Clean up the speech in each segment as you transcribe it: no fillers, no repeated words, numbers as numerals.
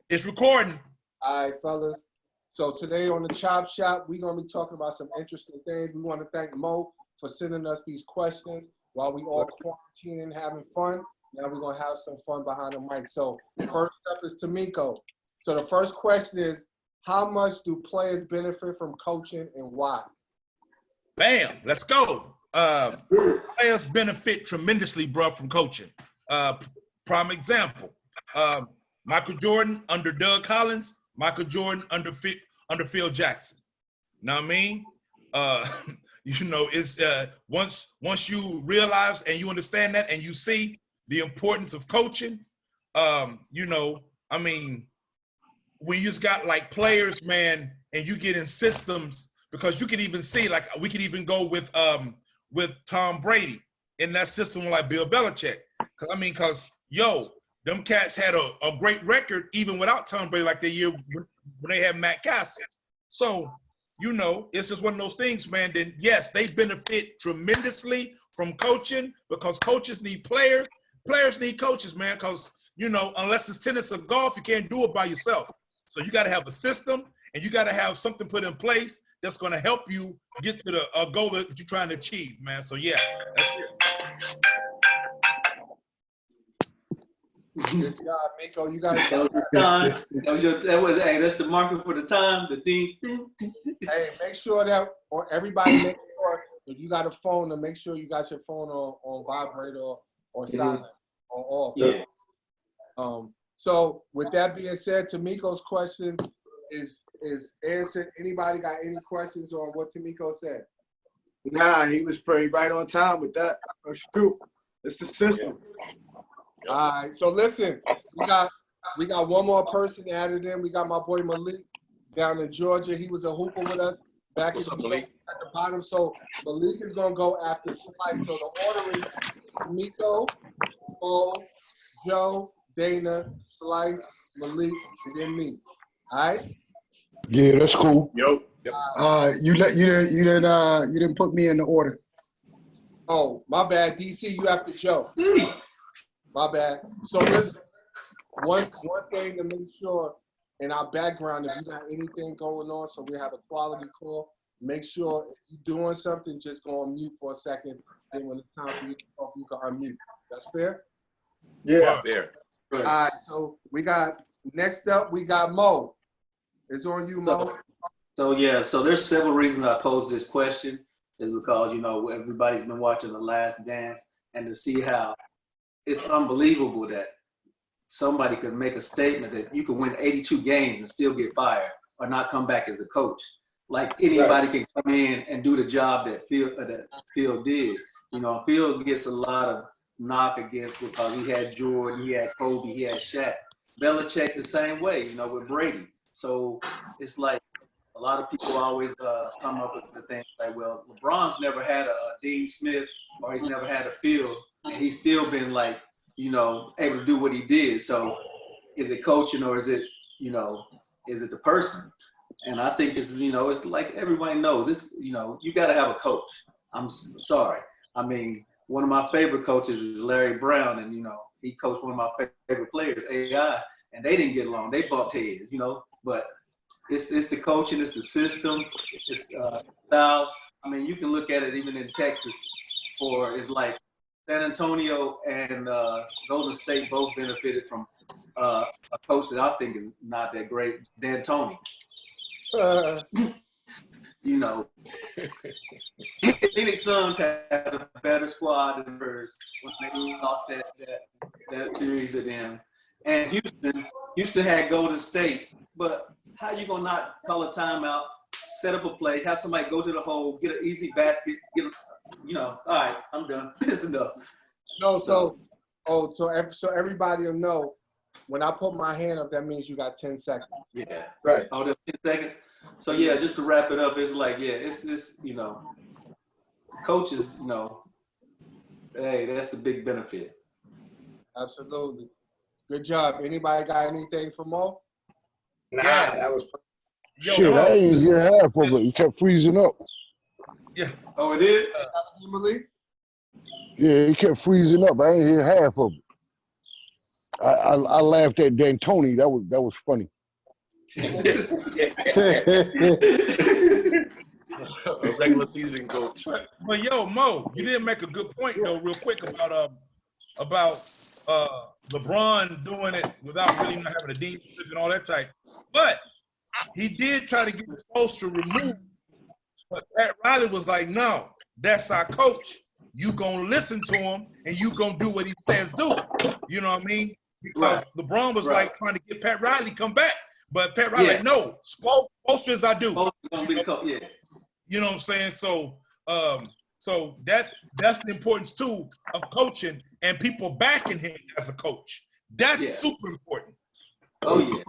It's recording. All right, fellas. So today on the Chop Shop, we're going to be talking about some interesting things. We want to thank Mo for sending us these questions while we all quarantining, having fun. Now we're going to have some fun behind the mic. So first up is Tamiko. So the first question is, how much do players benefit from coaching and why? Bam, let's go. Players benefit tremendously, bro, from coaching. Prime example, Michael Jordan under Doug Collins, Michael Jordan under Phil Jackson. Know what I mean? You know, it's once you realize and you understand that and you see the importance of coaching, you know, I mean, when you just got like players, man, and you get in systems, because you can even see, like, we could even go with Tom Brady in that system like Bill Belichick. Cause yo, them cats had a great record even without Tom Brady, like the year when they had Matt Castle. So, you know, it's just one of those things, man. Then yes, they benefit tremendously from coaching because coaches need players. Players need coaches, man, because, you know, unless it's tennis or golf, you can't do it by yourself. So you got to have a system and you got to have something put in place that's going to help you get to the goal that you're trying to achieve, man. So yeah, that's it. Good job, Miko. You got it. That was the time. Hey, that's the marker for the time. The ding, ding, ding. Hey, make sure that, or everybody make sure if you got a phone, to make sure you got your phone on vibrate or silent or off. Yeah. So with that being said, Tamiko's question is answered. Anybody got any questions on what Tamiko said? Nah, he was pretty right on time with that. That's true. It's the system. All right, so listen, we got one more person added in. We got my boy Malik down in Georgia. He was a hooper with us back at the bottom. So Malik is gonna go after Slice. So the order is Miko, Paul, Joe, Dana, Slice, Malik, and then me. All right? Yeah, that's cool. Yo. You didn't put me in the order. Oh, my bad, DC. You have to Joe. My bad. So listen, one thing to make sure in our background, if you got anything going on, so we have a quality call, make sure if you're doing something, just go on mute for a second. Then when it's time for you to talk, you can unmute. That's fair? Yeah. Fair. All right, so next up, we got Mo. It's on you, Mo. So there's several reasons I posed this question. Is because, you know, everybody's been watching The Last Dance, and to see how it's unbelievable that somebody could make a statement that you can win 82 games and still get fired or not come back as a coach. Like anybody can come in and do the job that Phil did. You know, Phil gets a lot of knock against because he had Jordan, he had Kobe, he had Shaq. Belichick the same way, you know, with Brady. So it's like a lot of people always come up with the thing like, well, LeBron's never had a Dean Smith or he's never had a Phil, and he's still been like, you know, able to do what he did. So is it coaching or is it, you know, is it the person? And I think it's, you know, it's like everybody knows it's, you know, you got to have a coach. I'm sorry. I mean, one of my favorite coaches is Larry Brown, and, you know, he coached one of my favorite players, AI, and they didn't get along. They bumped heads, you know, but it's the coaching, it's the system, it's styles. I mean, you can look at it even in Texas, or it's like San Antonio and Golden State both benefited from a coach that I think is not that great, D'Antoni. You know, Phoenix Suns had a better squad than hers when they lost that series to them. And Houston had Golden State, but how you gonna not call a timeout, set up a play, have somebody go to the hole, get an easy basket, you know, all right, I'm done. It's enough. No, so everybody will know, when I put my hand up, that means you got 10 seconds. Yeah. Right. Oh, there's 10 seconds. So yeah, just to wrap it up, it's like, yeah, it's you know, coaches, you know, hey, that's the big benefit. Absolutely. Good job. Anybody got anything for Mo? Nah, that was. Shit, I ain't hear half of it. You kept freezing up. Yeah. Oh, it is? Emily? Yeah, he kept freezing up. I ain't hear half of it. I laughed at D'Antoni. That was funny. A regular season coach. But yo, Mo, you didn't make a good point though, real quick about LeBron doing it without really not having a deep and all that type. But he did try to get the poster removed. But Pat Riley was like, no, that's our coach. You gonna listen to him and you gonna do what he says do. You know what I mean? Because LeBron was like trying to get Pat Riley come back. But Pat Riley like, no, posters I do. You know what I'm saying? So so that's the importance too of coaching and people backing him as a coach. That's super important. Oh yeah.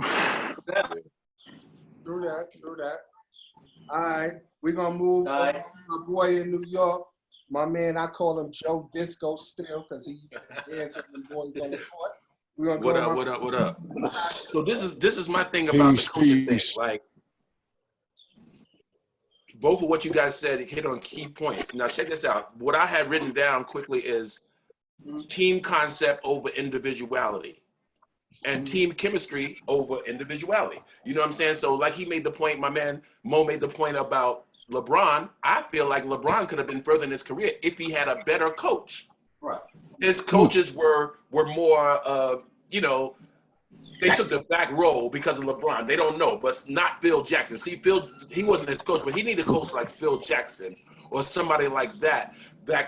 True that. All right, we're gonna move on to my boy in New York. My man, I call him Joe Disco still because he dances with the boys on the court. We're gonna What up? So this is my thing about the coaching thing. Like, both of what you guys said hit on key points. Now check this out. What I had written down quickly is team concept over individuality and team chemistry over individuality. You know what I'm saying? So like he made the point, my man Mo made the point about LeBron. I feel like LeBron could have been further in his career if he had a better coach. Right. His coaches were more, you know, they took the back role because of LeBron. They don't know, but not Phil Jackson. See, he wasn't his coach, but he needed a coach like Phil Jackson or somebody like that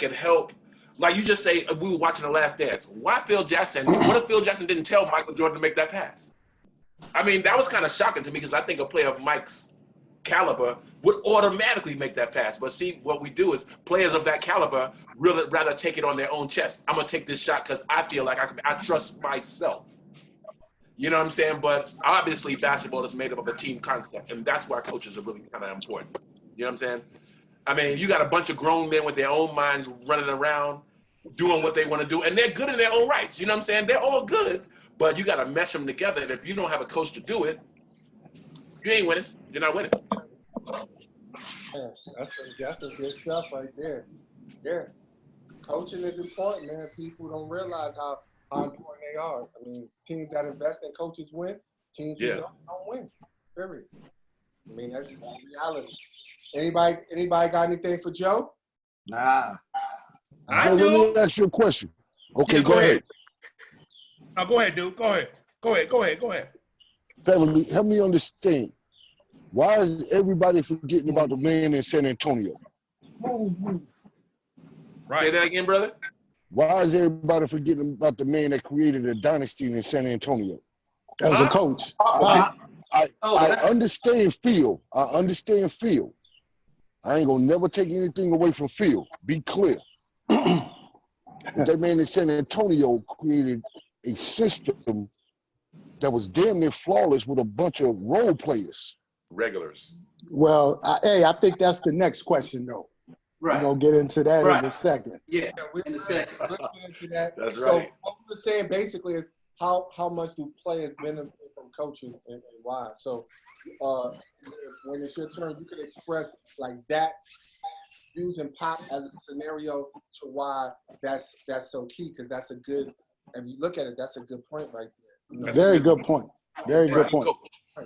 could help. Like you just say, we were watching The Last Dance. Why Phil Jackson? What if Phil Jackson didn't tell Michael Jordan to make that pass? I mean, that was kind of shocking to me because I think a player of Mike's caliber would automatically make that pass. But see, what we do is players of that caliber really rather take it on their own chest. I'm going to take this shot because I feel like I trust myself. You know what I'm saying? But obviously, basketball is made up of a team concept, and that's why coaches are really kind of important. You know what I'm saying? I mean, you got a bunch of grown men with their own minds running around, doing what they want to do, and they're good in their own rights. You know what I'm saying? They're all good, but you got to mesh them together, and if you don't have a coach to do it, you ain't winning. You're not winning. Yeah, that's some good stuff right there. Yeah. Coaching is important, man. People don't realize how important they are. I mean, teams that invest in coaches win. Teams who don't win. Period. I mean, that's just reality. Anybody got anything for Joe? Nah. I do. do. Let me ask you a question. Okay, go ahead. No, go ahead, dude. Go ahead. Family, help me understand. Why is everybody forgetting about the man in San Antonio? Right. Say that again, brother. Why is everybody forgetting about the man that created a dynasty in San Antonio? As a coach. I understand Phil. I ain't gonna never take anything away from Phil. Be clear. But that man in San Antonio created a system that was damn near flawless with a bunch of role players. Regulars. Well, I think that's the next question, though. Right. We're going to get into that in a second. Yeah, in a second. We'll get into that. That's So right. what we're saying basically is how much do players benefit from coaching and why? So when it's your turn, you can express like that, using Pop as a scenario to why that's so key, because that's a good, if you look at it, that's a good point right there. You know? Very good point. Very good point.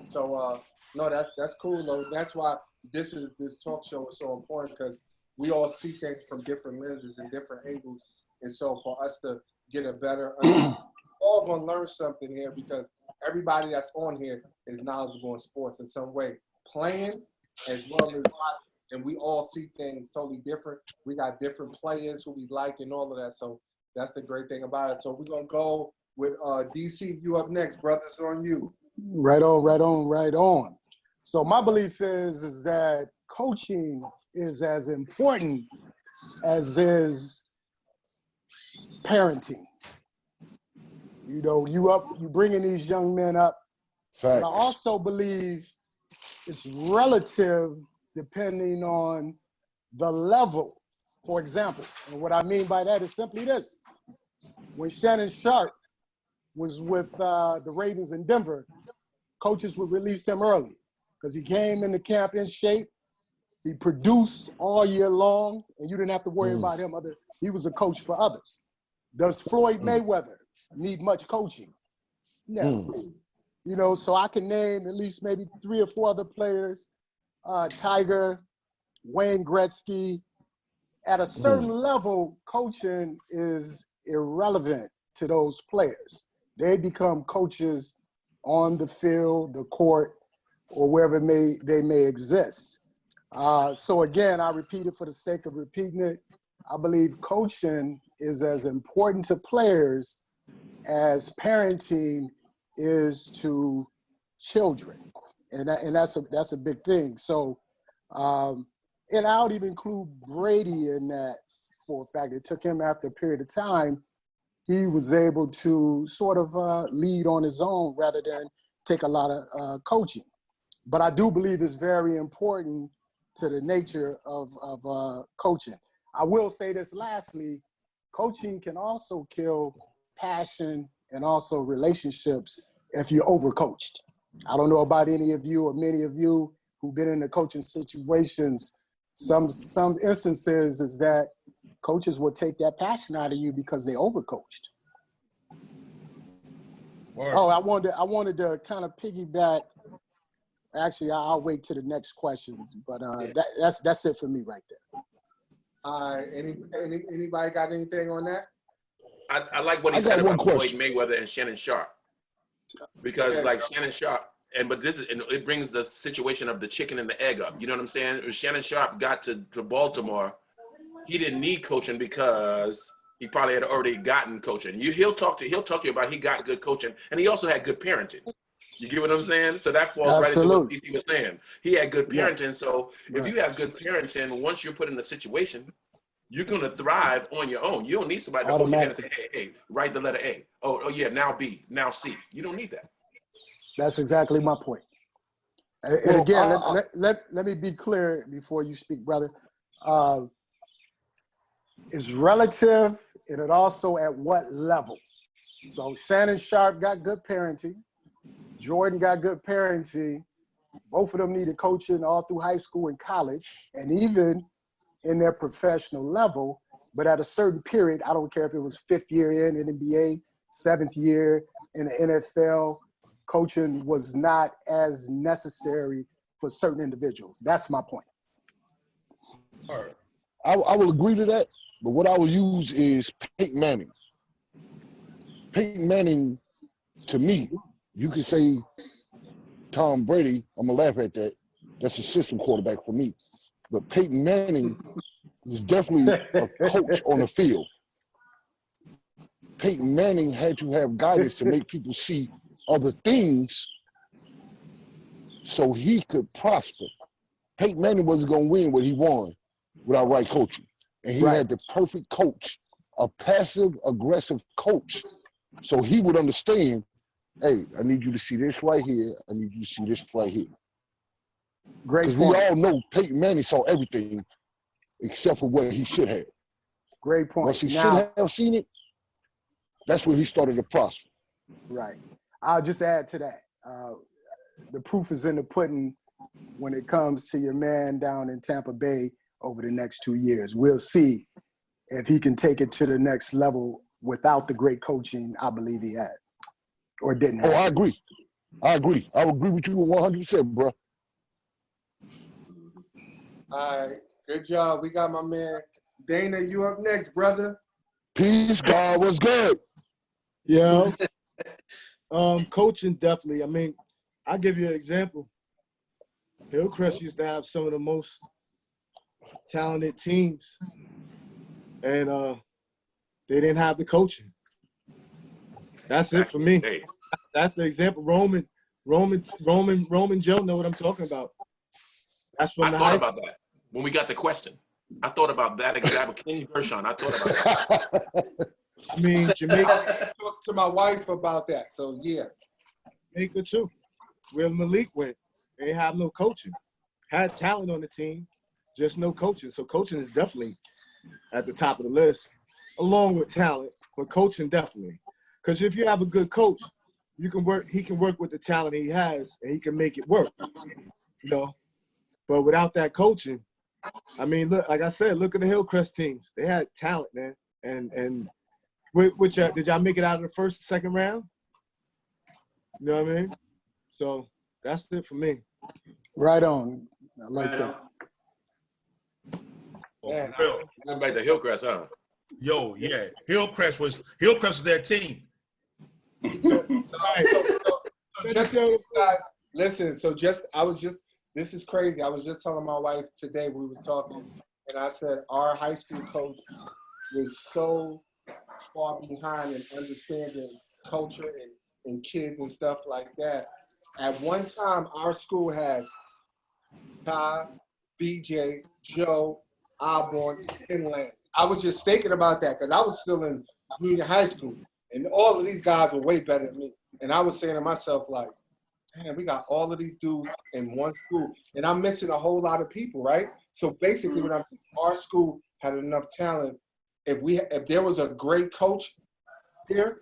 So no, that's cool though. That's why this talk show is so important, because we all see things from different lenses and different angles, and so for us to get a better understanding, we're all gonna learn something here, because everybody that's on here is knowledgeable in sports in some way, playing as well as watching, and we all see things totally different. We got different players who we like and all of that, so that's the great thing about it. So we're gonna go with DC. You up next, brother. It's on you. Right on. So my belief is that coaching is as important as is parenting. You know, you bringing these young men up. But I also believe it's relative depending on the level. For example, and what I mean by that is simply this. When Shannon Sharp was with the Ravens in Denver, coaches would release him early because he came into camp in shape. He produced all year long, and you didn't have to worry about him. He was a coach for others. Does Floyd Mayweather need much coaching? No. You know, so I can name at least maybe 3 or 4 other players, Tiger, Wayne Gretzky. At a certain level, coaching is irrelevant to those players. They become coaches on the field, the court, or wherever they may exist. So again, I repeat it for the sake of repeating it. I believe coaching is as important to players as parenting is to children, and that's a big thing. So, and I would even include Brady in that for a fact. It took him after a period of time, he was able to sort of lead on his own rather than take a lot of coaching. But I do believe it's very important to the nature of coaching. I will say this lastly, coaching can also kill passion and also relationships if you're overcoached. I don't know about any of you or many of you who've been in the coaching situations. Some instances is that coaches will take that passion out of you because they overcoached. Word. Oh, I wanted to kind of piggyback. Actually, I'll wait to the next questions, but that's it for me right there. Anybody got anything on that? I like what he said about Floyd Mayweather and Shannon Sharp, because like Shannon Sharp, but it brings the situation of the chicken and the egg up. You know what I'm saying? When Shannon Sharp got to Baltimore, he didn't need coaching because he probably had already gotten coaching. He'll talk to you about he got good coaching, and he also had good parenting. You get what I'm saying? So that falls right into what DC was saying. He had good parenting. So if you have good parenting, once you're put in a situation, you're going to thrive on your own. You don't need somebody to hold your hand and say, hey, write the letter A. Oh, yeah, now B, now C. You don't need that. That's exactly my point. And again, let me be clear before you speak, brother. It's relative, and it also at what level. So Shannon Sharp got good parenting. Jordan got good parenting. Both of them needed coaching all through high school and college, and even in their professional level. But at a certain period, I don't care if it was 5th year in the NBA, 7th year in the NFL, coaching was not as necessary for certain individuals. That's my point. All right. I will agree to that, but what I will use is Peyton Manning. Peyton Manning, to me, you could say Tom Brady, I'm going to laugh at that. That's a system quarterback for me. But Peyton Manning was definitely a coach on the field. Peyton Manning had to have guidance to make people see other things so he could prosper. Peyton Manning wasn't going to win what he won without right coaching. And he had the perfect coach, a passive-aggressive coach. So he would understand, hey, I need you to see this right here. I need you to see this right here. Great point. Because we all know Peyton Manning saw everything except for what he should have. Great point. Once he should have seen it, that's when he started to prosper. Right. I'll just add to that. The proof is in the pudding when it comes to your man down in Tampa Bay over the next 2 years. We'll see if he can take it to the next level without the great coaching I believe he had or didn't have. Oh, I agree. I agree with you 100%, bro. All right. Good job. We got my man Dana. You up next, brother? Peace, God, what's good? Yeah. Coaching, definitely. I mean, I'll give you an example. Hillcrest used to have some of the most talented teams, and they didn't have the coaching. That's it for me. That's the example. Roman Joe know what I'm talking about. That's from I thought about that when we got the question. I thought about that example. Kenny Gershon, I thought about that. I mean, Jamaica. I talked to my wife about that, so yeah. Jamaica too. Where Malik went, they have no coaching. Had talent on the team, just no coaching. So coaching is definitely at the top of the list, along with talent, but coaching definitely. Because if you have a good coach, he can work with the talent he has, and he can make it work. You know, but without that coaching, I mean, look, like I said, look at the Hillcrest teams. They had talent, man. And did y'all make it out of the first, second round? You know what I mean? So that's it for me. Right on. I like that. Oh, for real. Going back to Hillcrest, huh? Yo, yeah. Hillcrest was their team. Guys, listen, this is crazy. I was just telling my wife today, we were talking, and I said our high school coach was so far behind in understanding culture and kids and stuff like that. At one time, our school had Ty, BJ, Joe, Osborne, and Lance. I was just thinking about that because I was still in junior high school, and all of these guys were way better than me. And I was saying to myself, like, man, we got all of these dudes in one school, and I'm missing a whole lot of people, right? So basically, what I'm saying, our school had enough talent. If there was a great coach here,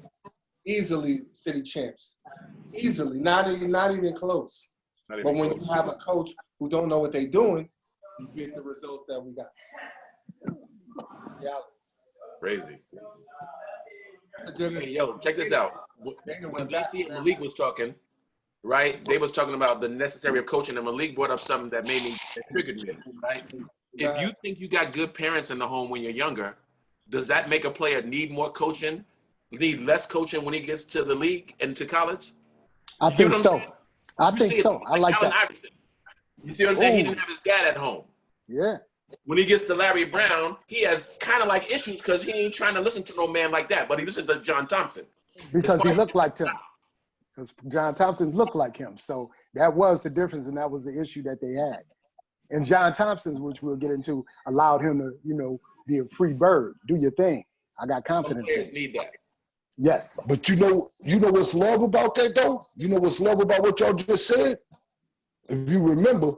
easily city champs, easily, not even close. But when you have a coach who don't know what they're doing, you get the results that we got. Yeah. Crazy. Hey, yo, check this out. When DC and Malik was talking, right? They was talking about the necessary of coaching, and Malik brought up something that triggered me, right? If you think you got good parents in the home when you're younger, does that make a player need more coaching, need less coaching when he gets to the league and to college? I think so. I think so. I like that. Iverson. You see what I'm saying? He didn't have his dad at home. Yeah. When he gets to Larry Brown, he has kind of like issues because he ain't trying to listen to no man like that, but he listens to John Thompson. Because he looked like him. Because John Thompson looked like him. So that was the difference, and that was the issue that they had. And John Thompson's, which we'll get into, allowed him to, be a free bird. Do your thing. I got confidence in it. Need that. Yes. But you know what's love about that, though? You know what's love about what y'all just said? If you remember,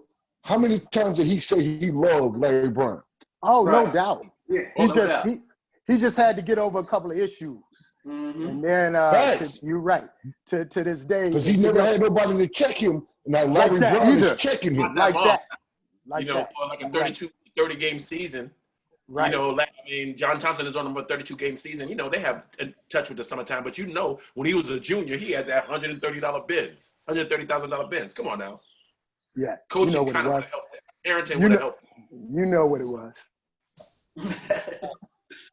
how many times did he say he loved Larry Brown? Oh, right. No doubt. Yeah, he just had to get over a couple of issues. Mm-hmm. And then, you're right, to this day. Because he never had nobody to check him. Now Larry Brown is checking him. Like that. For like a 30-game season. Right. John Thompson is on a 32-game season. They have in touch with the summertime, but when he was a junior, he had that $130 bins, $130,000 bins. Come on now. Yeah. Coaching kind of helped that. Parenting would have helped. You know what it was.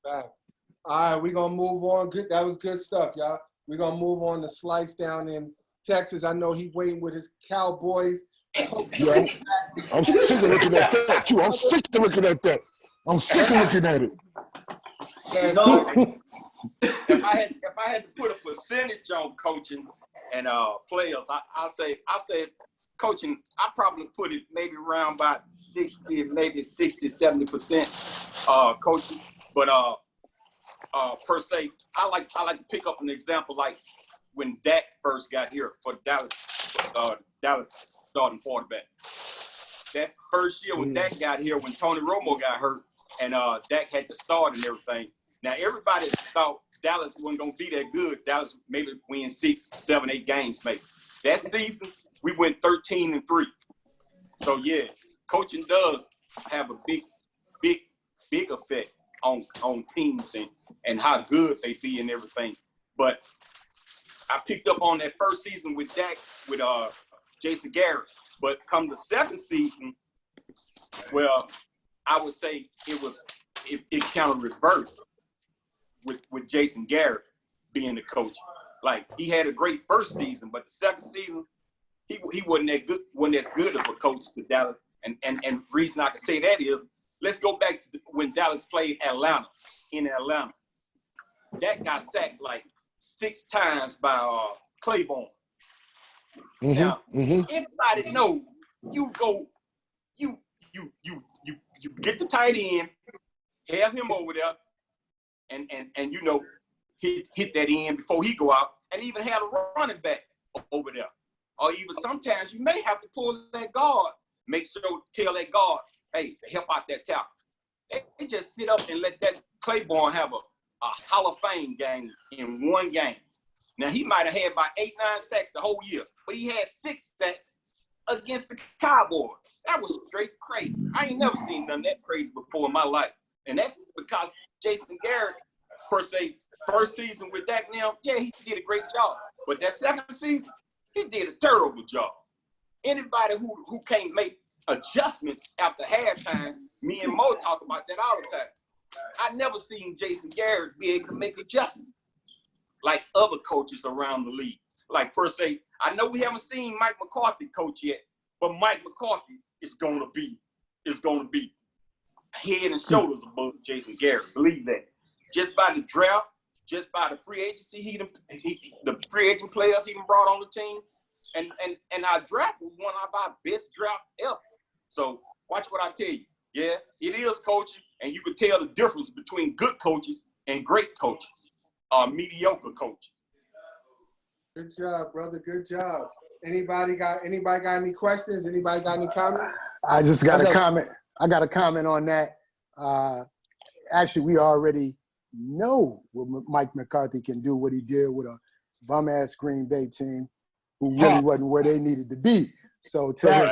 All right, we're going to move on. Good. That was good stuff, y'all. We're going to move on to Slice down in Texas. I know he's waiting with his Cowboys. Yeah, I'm sick of looking at that, too. I'm sick of looking at that. I'm sick of looking at it. If I had to put a percentage on coaching and players, I say coaching, I probably put it maybe around about 60, maybe 60, 70% coaching. But per se, I like to pick up an example like when Dak first got here for Dallas starting quarterback. That first year when Dak got here, when Tony Romo got hurt, and Dak had to start and everything. Now, everybody thought Dallas wasn't going to be that good. Dallas maybe win 6, 7, 8 games maybe. That season, we went 13-3. So, yeah, coaching does have a big effect on teams and how good they be and everything. But I picked up on that first season with Dak, with Jason Garrett. But come the second season, well, I would say it kind of reversed with Jason Garrett being the coach. Like, he had a great first season, but the second season, he wasn't as good of a coach to Dallas. And reason I can say that is, let's go back to when Dallas played in Atlanta. That got sacked like 6 times by Claiborne. Mm-hmm, now, everybody know you get the tight end, have him over there, and hit that end before he go out, and even have a running back over there. Or even sometimes you may have to pull that guard, tell that guard, hey, help out that tackle. They just sit up and let that Claiborne have a Hall of Fame game in one game. Now, he might have had about 8, 9 sacks the whole year, but he had 6 sacks against the Cowboys. That was straight crazy. I ain't never seen none that crazy before in my life. And that's because Jason Garrett, per se, first season with Dak now, yeah, he did a great job. But that second season, He did a terrible job. Anybody who can't make adjustments after halftime, me and Mo talk about that all the time. I never seen Jason Garrett be able to make adjustments like other coaches around the league. Like per se, I know we haven't seen Mike McCarthy coach yet, but Mike McCarthy is gonna be head and shoulders above Jason Garrett. Believe that. Just by the draft, just by the free agency, the free agent players he brought on the team, and our draft was one of our best draft ever. So watch what I tell you. Yeah, it is coaching, and you can tell the difference between good coaches and great coaches, mediocre coaches. Good job, brother. Good job. Anybody got any questions? Anybody got any comments? I just got a comment. I got a comment on that. Actually, we already know what Mike McCarthy can do, what he did with a bum-ass Green Bay team who really wasn't where they needed to be. So to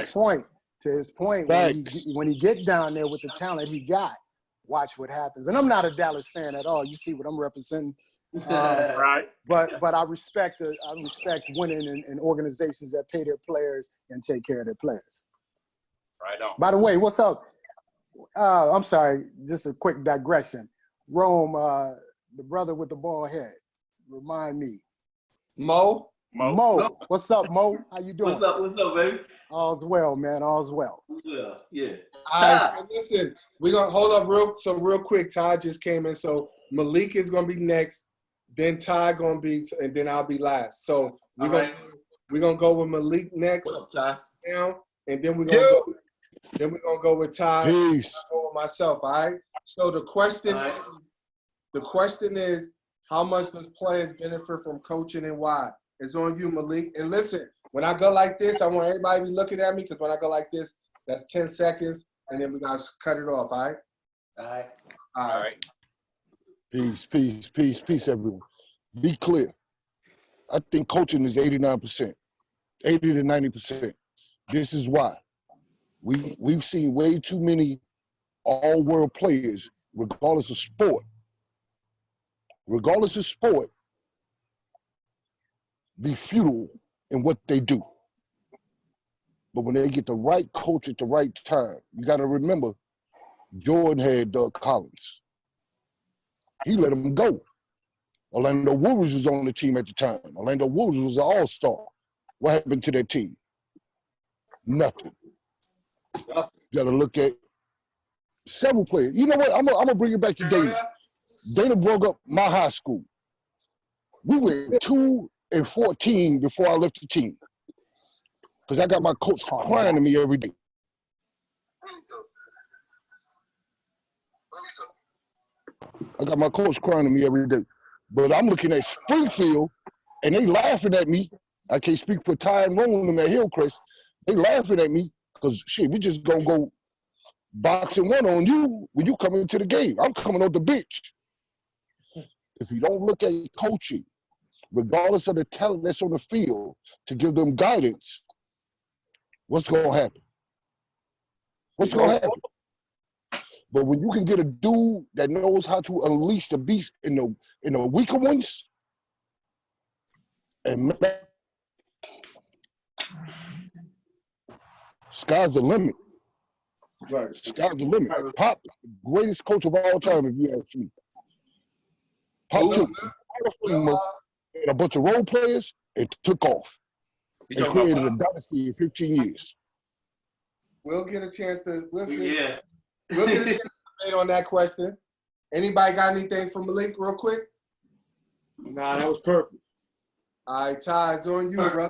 his point, when he get down there with the talent he got, watch what happens. And I'm not a Dallas fan at all. You see what I'm representing. Right. But I respect winning and organizations that pay their players and take care of their players. Right on. By the way, what's up? I'm sorry, just a quick digression. Rome, the brother with the bald head, remind me. Mo. What's up, Mo? How you doing? What's up, baby? All's well, man. All's well. Yeah. All right, so listen, we're gonna hold up real quick. Ty just came in, so Malik is gonna be next, then Ty gonna be, and then I'll be last. So we're gonna go with Malik next. What up, Ty? Now, and then we're gonna go with Ty. Peace. I'll go with myself. All right. So the question is, how much does players benefit from coaching and why? It's on you, Malik. And listen, when I go like this, I want everybody to be looking at me, because when I go like this, that's 10 seconds, and then we're going to cut it off, all right? All right. Peace, everyone. Be clear. I think coaching is 89%, 80 to 90%. This is why. We've seen way too many all-world players, regardless of sport, be futile in what they do. But when they get the right coach at the right time, you got to remember, Jordan had Doug Collins. He let him go. Orlando Wolves was on the team at the time. Orlando Wolves was an all-star. What happened to that team? Nothing. You got to look at several players. You know what? I'm gonna bring it back to Dana. Dana broke up my high school. We went 2-14 before I left the team, because I got my coach crying to me every day. But I'm looking at Springfield, and they laughing at me. I can't speak for Ty and Roland at Hillcrest. They laughing at me because, shit, we just going to go boxing one on you when you come into the game. I'm coming on the bench. If you don't look at coaching, regardless of the talent that's on the field, to give them guidance, what's going to happen? But when you can get a dude that knows how to unleash the beast in the weaker ones, and sky's the limit. Right. Sky's the limit. Pop, greatest coach of all time, if you ask me. Pop took a bunch of role players and took off. He created a dynasty in 15 years. We'll get a chance to debate on that question. Anybody got anything from Malik real quick? Nah, that was perfect. All right, Ty, it's on you, brother.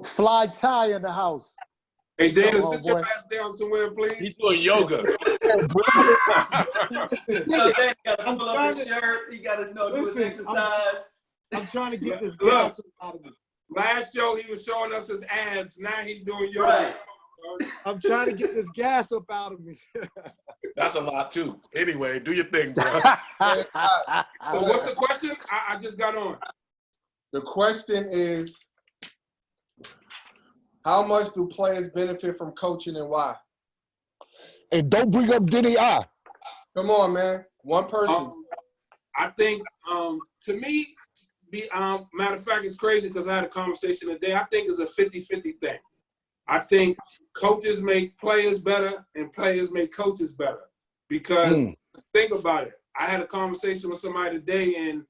Fly Ty in the house. Hey, Dana, sit your ass down somewhere, please. He's doing yoga. You got to pull up his shirt. You got to do his exercise. I'm trying to get this gas out of me. Last show, he was showing us his abs. Now he's doing yoga. Right. I'm trying to get this gas up out of me. That's a lot, too. Anyway, do your thing, bro. So what's the question? I just got on. The question is, how much do players benefit from coaching and why? And don't bring up Denny I. Come on, man. One person. I think, to me, matter of fact, it's crazy because I had a conversation today. I think it's a 50-50 thing. I think coaches make players better and players make coaches better. Because think about it. I had a conversation with somebody today, and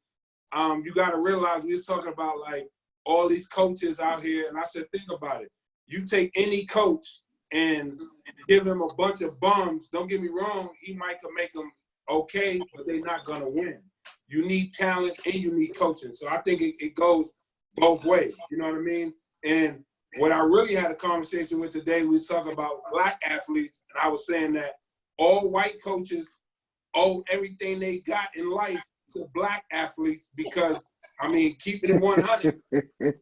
you got to realize we was talking about like all these coaches out here, and I said, think about it. You take any coach and give him a bunch of bums. Don't get me wrong, he might could make them okay, but they're not gonna win. You need talent and you need coaching. So I think it goes both ways. You know what I mean? And what I really had a conversation with today, we was talking about black athletes, and I was saying that all white coaches owe everything they got in life to black athletes because, I mean, keeping it 100,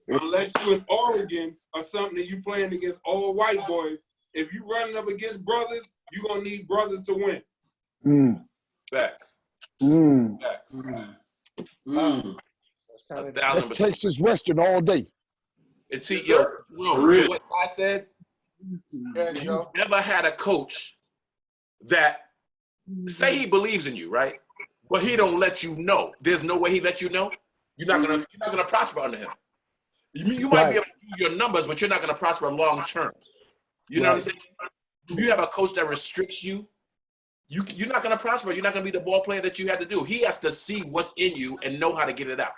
unless you're in Oregon or something and you playing against all white boys, if you running up against brothers, you're going to need brothers to win. Facts. That's Texas Western all day. It's to what I said. You never had a coach that say he believes in you, right? But he don't let you know. There's no way he let you know. You're not gonna prosper under him. You might be able to do your numbers, but you're not gonna prosper long term. You know what I'm saying? If you have a coach that restricts you, you're not gonna prosper. You're not gonna be the ball player that you had to do. He has to see what's in you and know how to get it out.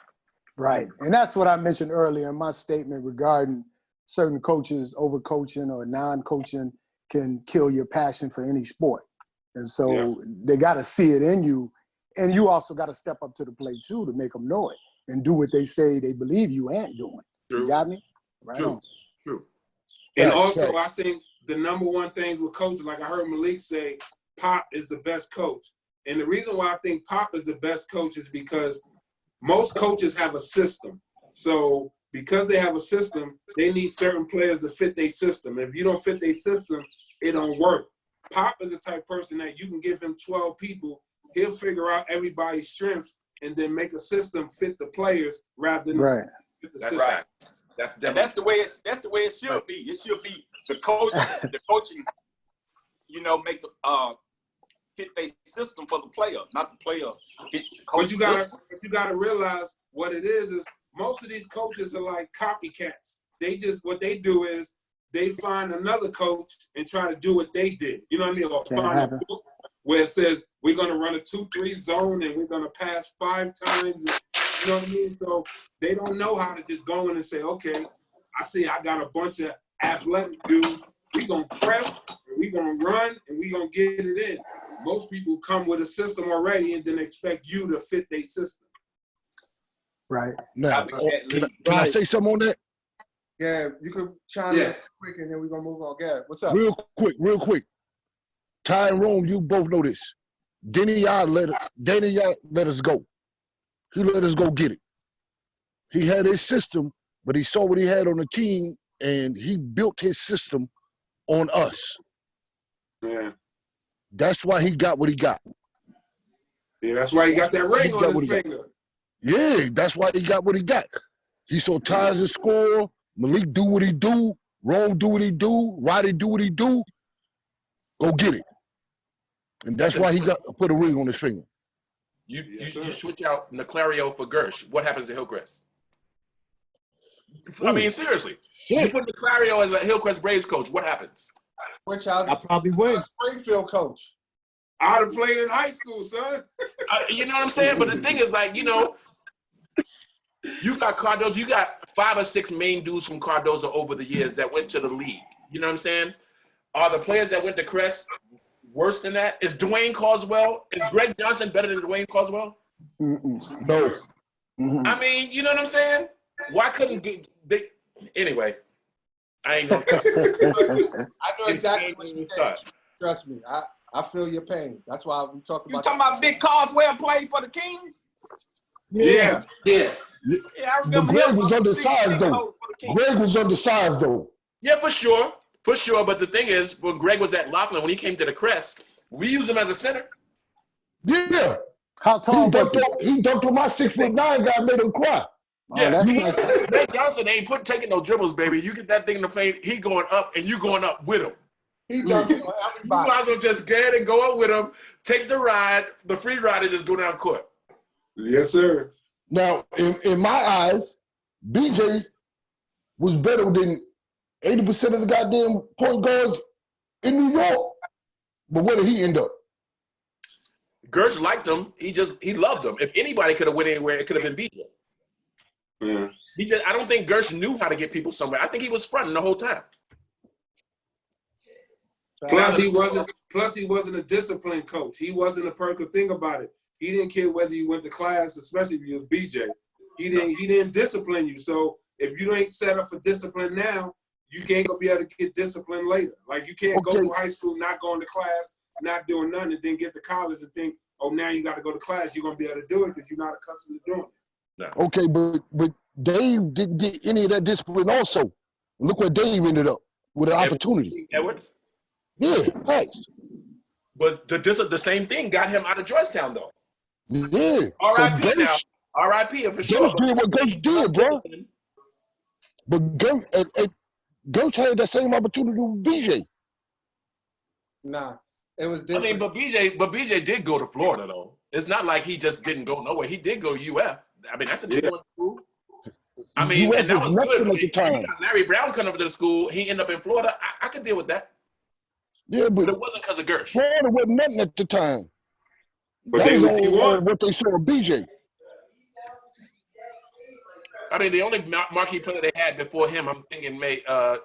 Right, and that's what I mentioned earlier in my statement regarding certain coaches overcoaching or non-coaching can kill your passion for any sport. And so they got to see it in you, and you also got to step up to the plate too to make them know it and do what they say they believe you ain't doing. True. You got me? Right on. True. And also, I think the number one things with coaches, like I heard Malik say, Pop is the best coach. And the reason why I think Pop is the best coach is because most coaches have a system. So because they have a system, they need certain players to fit their system. If you don't fit their system, it don't work. Pop is the type of person that you can give him 12 people, he'll figure out everybody's strengths and then make a system fit the players rather than fit the system. Right. That's the way it should be. It should be the coaching, you know, make the fit their system for the player, not the player fit the coach's system. But you gotta realize what it is most of these coaches are like copycats. What they do is they find another coach and try to do what they did. You know what I mean? Or find a book where it says we're gonna run a 2-3 zone and we're gonna pass 5 times. You know what I mean? So they don't know how to just go in and say, okay, I see I got a bunch of athletic dudes. We're gonna press, and we're gonna run, and we're gonna get it in. Most people come with a system already and then expect you to fit their system. Right. Now, can I say something on that? Yeah, you could chime in quick and then we're going to move on. Gary, what's up? Real quick. Ty and Rome, you both know this. Danny let us go. He let us go get it. He had his system, but he saw what he had on the team, and he built his system on us. Yeah. That's why he got what he got. Yeah, that's why he got that ring on his finger. Yeah, that's why he got what he got. He saw Ty's a score, Malik do what he do, Rome do what he do, Roddy do what he do. Go get it. And that's why he put a ring on his finger. You switch out Naclario for Gersh. What happens to Hillcrest? I mean, seriously. You put Naclario as a Hillcrest Braves coach. What happens? I probably win. Springfield coach. I'd have played in high school, son. You know what I'm saying? But the thing is, like, you know, you got Cardozo. You got 5 or 6 main dudes from Cardozo over the years that went to the league. You know what I'm saying? Are the players that went to Crest worse than that? Is Dwayne Caldwell? Is Greg Johnson better than Dwayne Caldwell? No. I mean, you know what I'm saying? Why couldn't they? Anyway, I ain't gonna. I know exactly what you're saying. Trust me, I feel your pain. That's why we talked about. You talking about Big Caldwell played for the Kings? Yeah. Yeah, I remember. But Greg was undersized though. Greg was undersized though. Yeah, for sure. But the thing is, when Greg was at Laughlin, when he came to the Crest, we used him as a center. Yeah. How tall was he? He dunked on my 6'9" guy, made him cry. Yeah, that's nice. Greg Johnson ain't taking no dribbles, baby. You get that thing in the plane, he going up, and you going up with him. He dunked on You everybody. might as well just get and go up with him, take the ride, the free ride, and just go down court. Yes, sir. Now, in my eyes, BJ was better than 80% of the goddamn point guards in New York. But where did he end up? Gersh liked him. He loved him. If anybody could have went anywhere, it could have been BJ. Yeah. I don't think Gersh knew how to get people somewhere. I think he was fronting the whole time. Plus he wasn't a disciplined coach. He wasn't a person. Think about it. He didn't care whether you went to class, especially if you was BJ. He didn't discipline you. So if you ain't set up for discipline now, you can't go be able to get disciplined later. Like you can't go to high school, not going to class, not doing nothing, and then get to college and think, oh, now you got to go to class. You're gonna be able to do it because you're not accustomed to doing it. No. Okay, but Dave didn't get any of that discipline also. Look where Dave ended up with an opportunity. Edwards? Yeah, thanks. But the same thing got him out of Georgetown, though. Yeah. R.I.P. now. R.I.P. for sure. Gersh did what Gersh did, bro. But Gersh had that same opportunity with BJ. Nah, it was different. I mean, but BJ did go to Florida, though. It's not like he just didn't go nowhere. He did go to UF. I mean, that's a different school. I mean, UF and that was good. at the time. You got Larry Brown coming up to the school. He ended up in Florida. I could deal with that. Yeah, but it wasn't because of Gersh. Florida wasn't nothing at the time. But that they was all what they saw of BJ. I mean, the only marquee player they had before him, I'm thinking,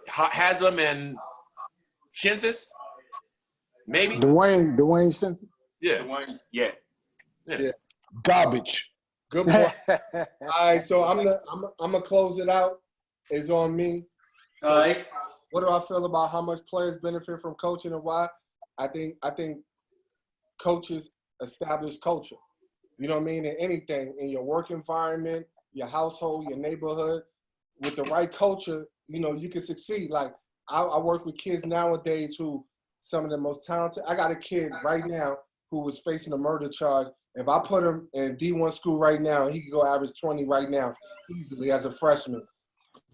Haslam and Shinsis, maybe. Dwayne Simpson. Yeah. Yeah. Garbage. Good point. All right, so I'm gonna close it out. It's on me. All right. What do I feel about how much players benefit from coaching and why? I think coaches establish culture. You know what I mean? In anything, in your work environment, your household, your neighborhood, with the right culture, you know, you can succeed. Like I work with kids nowadays who some of the most talented. I got a kid right now who was facing a murder charge. If I put him in D1 school right now, he could go average 20 right now easily as a freshman.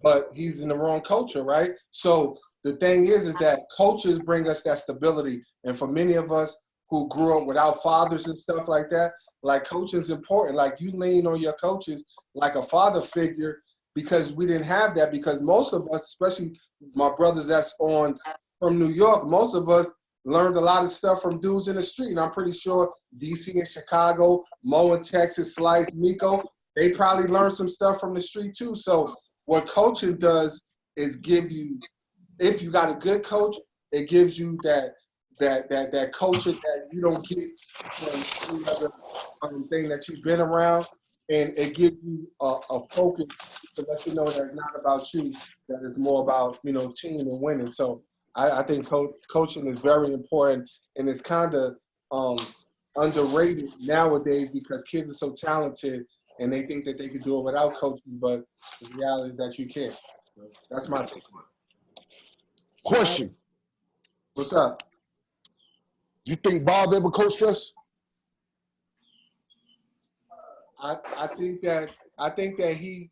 But he's in the wrong culture, right? So the thing is that coaches bring us that stability. And for many of us who grew up without fathers and stuff like that, like coaching is important. Like you lean on your coaches like a father figure because we didn't have that because most of us, especially my brothers that's from New York, most of us learned a lot of stuff from dudes in the street. And I'm pretty sure DC and Chicago, Mo in Texas, Slice, Miko, they probably learned some stuff from the street too. So what coaching does is give you, if you got a good coach, it gives you that culture that you don't get from any other thing that you've been around, and it gives you a focus to let you know that it's not about you, that it's more about team and winning. So I think coaching is very important, and it's kind of underrated nowadays because kids are so talented and they think that they can do it without coaching, but the reality is that you can't. So that's my take on it. Question. What's up? You think Bob ever coached us? I think that he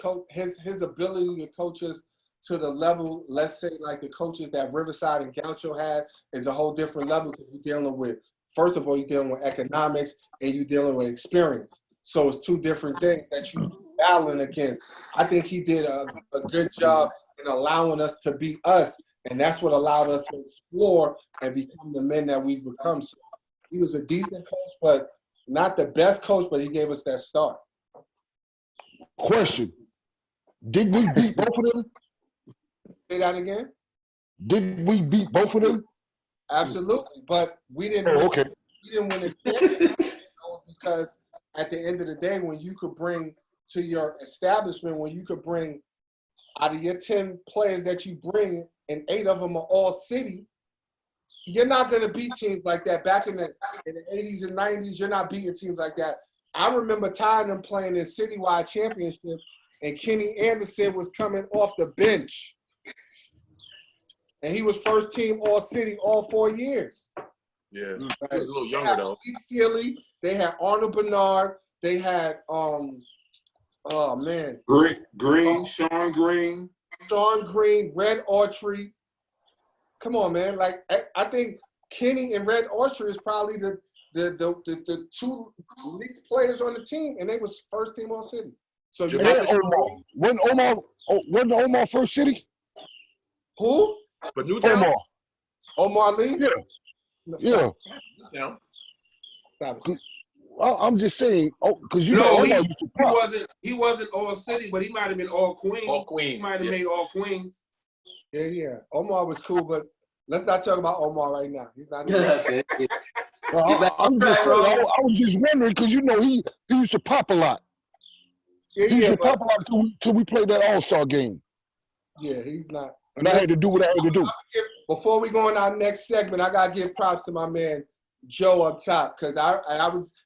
coached his ability to coach us to the level, let's say like the coaches that Riverside and Gaucho had, is a whole different level because you're dealing with, first of all, you're dealing with economics and you're dealing with experience. So it's two different things that you're battling against. I think he did a good job in allowing us to be us, and that's what allowed us to explore and become the men that we've become. So he was a decent coach, but not the best coach, but he gave us that start. Question. Did we beat both of them? Say that again? Did we beat both of them? Absolutely, but we didn't. Oh, okay. We didn't win it because at the end of the day, when you could bring to your establishment, when you could bring out of your 10 players that you bring, and 8 of them are all city, you're not going to beat teams like that. Back in the 80s and 90s, you're not beating teams like that. I remember tying them playing in citywide championship, and Kenny Anderson was coming off the bench. And he was first team all city all 4 years. Yeah, right. He was a little younger though. Sealy, they had Arnold Bernard, they had Sean Green, Red Autry. Come on, man. Like I think Kenny and Red Autry is probably the the two least players on the team, and they was first team all city. So you wasn't Omar first city? Who? But Newtown? Omar Lee? Yeah. Yeah. I'm just saying, because you No, know he wasn't all city, but he might have been all Queens. All Queens. He might have made all Queens. Yeah. Omar was cool, but let's not talk about Omar right now. He's not. I'm just saying, I was just wondering because you know he used to pop a lot. He used to pop a lot till we played that All-Star game. Yeah, he's not. And I had to do what I had to do. Before we go on our next segment, I gotta give props to my man Joe up top, because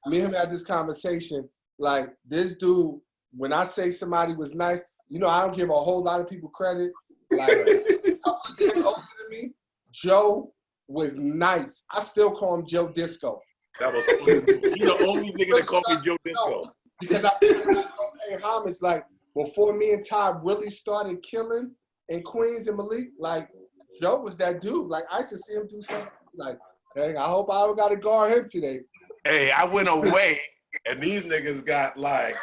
me and him had this conversation. Like, this dude, when I say somebody was nice, you know, I don't give a whole lot of people credit. Like, older than me, Joe was nice. I still call him Joe Disco. That was you the only nigga that called me Joe Disco. Because I don't pay homage. Like, before me and Todd really started killing in Queens and Malik, like, Joe was that dude. Like, I used to see him do something like, dang, I hope I don't got to guard him today. Hey, I went away, and these niggas got like,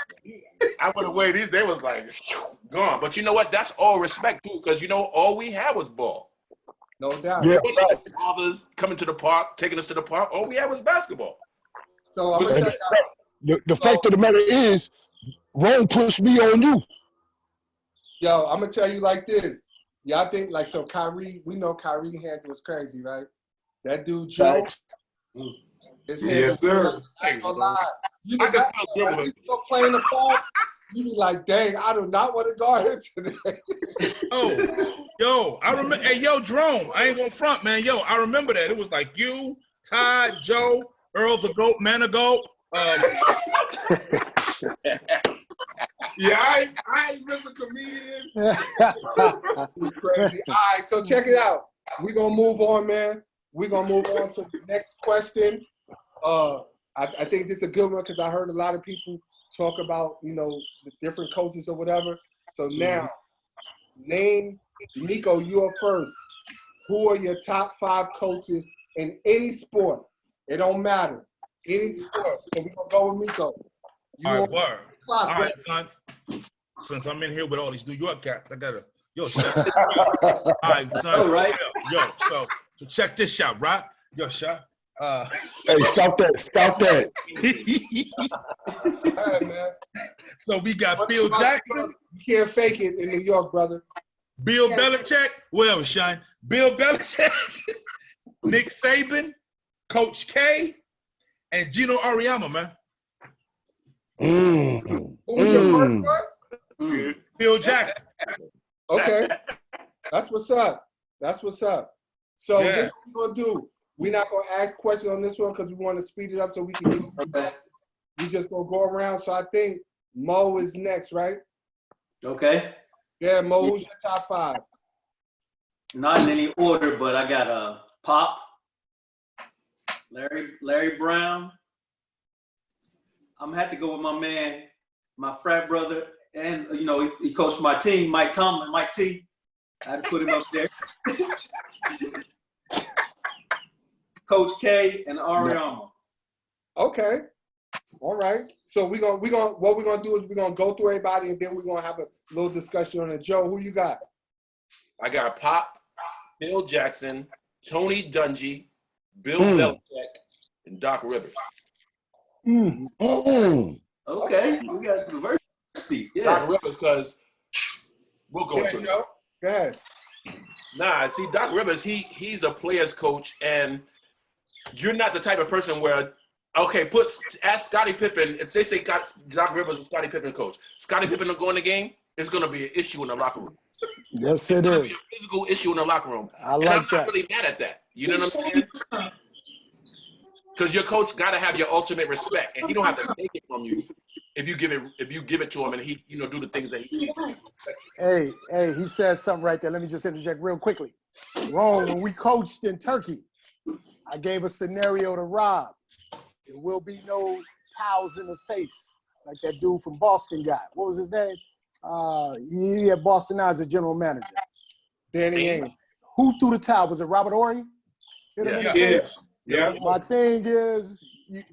I went away, they was like, gone. But you know what? That's all respect, too, because, you know, all we had was ball. No doubt. Yeah, fathers coming to the park, taking us to the park, all we had was basketball. So I'm going to tell you. The fact of the matter is, Rome pushed me on you. Yo, I'm going to tell you like this. Y'all think, like, so Kyrie, we know Kyrie handle is crazy, right? That dude, Joe, his handle, yes, sir. I ain't gonna lie. You I can still dribble it. still playing the ball, you be like, dang, I do not want to guard him today. Yo, I remember. Hey, yo, Jerome, I ain't gonna front, man. Yo, I remember that. It was like you, Todd, Joe, Earl the Goat, Manigault. Yeah, I ain't miss a comedian. Crazy. All right, so check it out. We're gonna move on, man. We're gonna move on to the next question. I think this is a good one because I heard a lot of people talk about, you know, the different coaches or whatever. So now, name, Nico, you are first. Who are your top 5 coaches in any sport? It don't matter. Any sport. So we're gonna go with Nico. All right, word. All right, son. Since I'm in here with all these New York cats, I gotta, yo, shot. All right, son. All right. Yo, so check this shot, right? Yo, shot. Hey, stop that. All right, man. So we got Phil Jackson. You can't fake it in New York, brother. Bill Belichick, whatever, Shine. Bill Belichick, Nick Saban, Coach K, and Gino Auriemma, man. Who was your first one? Phil Jackson. Okay. That's what's up. So this is what we're going to do. We're not going to ask questions on this one because we want to speed it up so we can get it back. We just going to go around. So I think Mo is next, right? Okay. Yeah, Mo, who's your top 5? Not in any order, but I got Pop, Larry Brown. I'm gonna have to go with my man, my frat brother, and you know he coached my team, Mike Tomlin, Mike T. I had to put him up there. Coach K and Auriemma. Okay. All right. So what we're gonna do is we're gonna go through everybody and then we're gonna have a little discussion on it. Joe, who you got? I got Pop, Phil Jackson, Tony Dungy, Bill Belichick, and Doc Rivers. Okay, we got diversity. Yeah. Doc Rivers, because we'll go into it. Joe. Go ahead. Nah, see, Doc Rivers, he's a player's coach, and you're not the type of person where, okay, ask Scottie Pippen, if they say Doc Rivers is Scottie Pippen coach, Scottie Pippen will go in the game, it's going to be an issue in the locker room. Yes, it is. Be a physical issue in the locker room. I like and I'm that. not really mad at that. You know what I'm saying? Because your coach got to have your ultimate respect, and he don't have to take it from you if you give it to him, and he do the things that he needs. Hey, he said something right there. Let me just interject real quickly. Ron, when we coached in Turkey, I gave a scenario to Rob. There will be no towels in the face like that dude from Boston got. What was his name? He had Boston now as a general manager. Danny Ainge. Who threw the towel? Was it Robert Ory? Yeah. My thing is,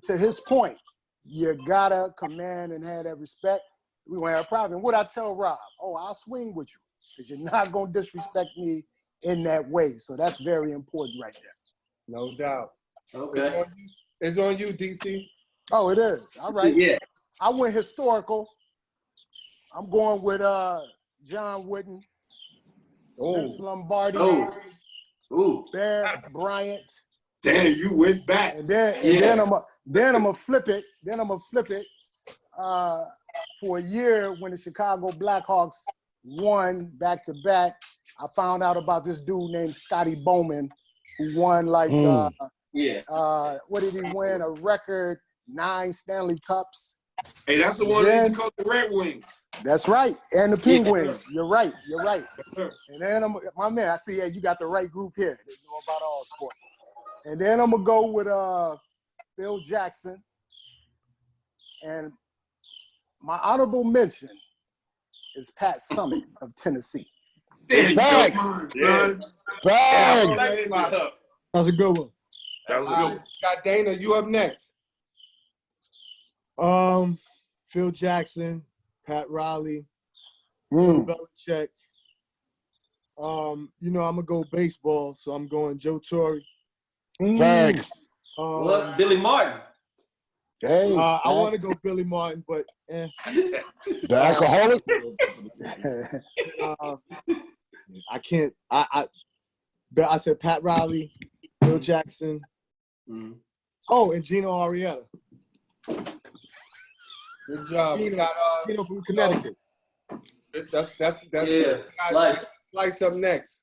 to his point, you gotta command and have that respect. We gonna have a problem. What I tell Rob, I'll swing with you because you're not gonna disrespect me in that way. So that's very important right there. No doubt. Okay. It's on you, DC. Oh, it is. All right. Yeah. I went historical. I'm going with John Wooden, Vince Lombardi, Bear Bryant. Damn, you went back. And then I'm gonna flip it. Then I'm gonna flip it for a year when the Chicago Blackhawks won back to back. I found out about this dude named Scotty Bowman who won like what did he win? A record 9 Stanley Cups. Hey, that's the one that used to coach the Red Wings. That's right, and the Penguins. You're right. And then my man, I see you got the right group here. They know about all sports. And then I'm gonna go with Phil Jackson. And my honorable mention is Pat Summitt of Tennessee. Back. That's a good one. That was a good one. Got Dana, you up next. Phil Jackson, Pat Riley, Bill Belichick. I'm gonna go baseball, so I'm going Joe Torre. Thanks. What? Billy Martin. Hey, I want to go Billy Martin, but The alcoholic? I can't. I said Pat Riley, Bill Jackson. Oh, and Gino Arrieta. Good job. Gino from Connecticut. That's Yeah. Slice up next.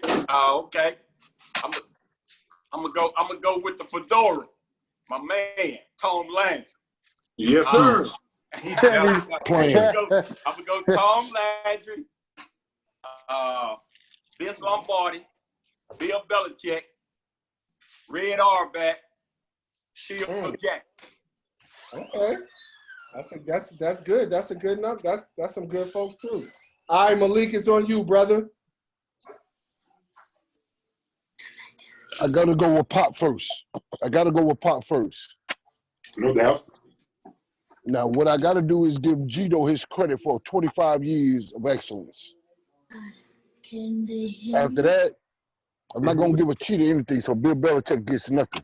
Okay. I'm gonna go with the fedora. My man, Tom Landry. Yes, sir. I'm gonna go Tom Landry, Vince Lombardi, Bill Belichick, Red Auerbach, Phil Jackson. Okay. That's good. That's a good enough. That's some good folks too. All right, Malik, it's on you, brother. I gotta go with Pop first. No doubt. Now, what I gotta do is give Gino his credit for 25 years of excellence. After that, I'm not gonna give a cheater anything, so Bill Belichick gets nothing.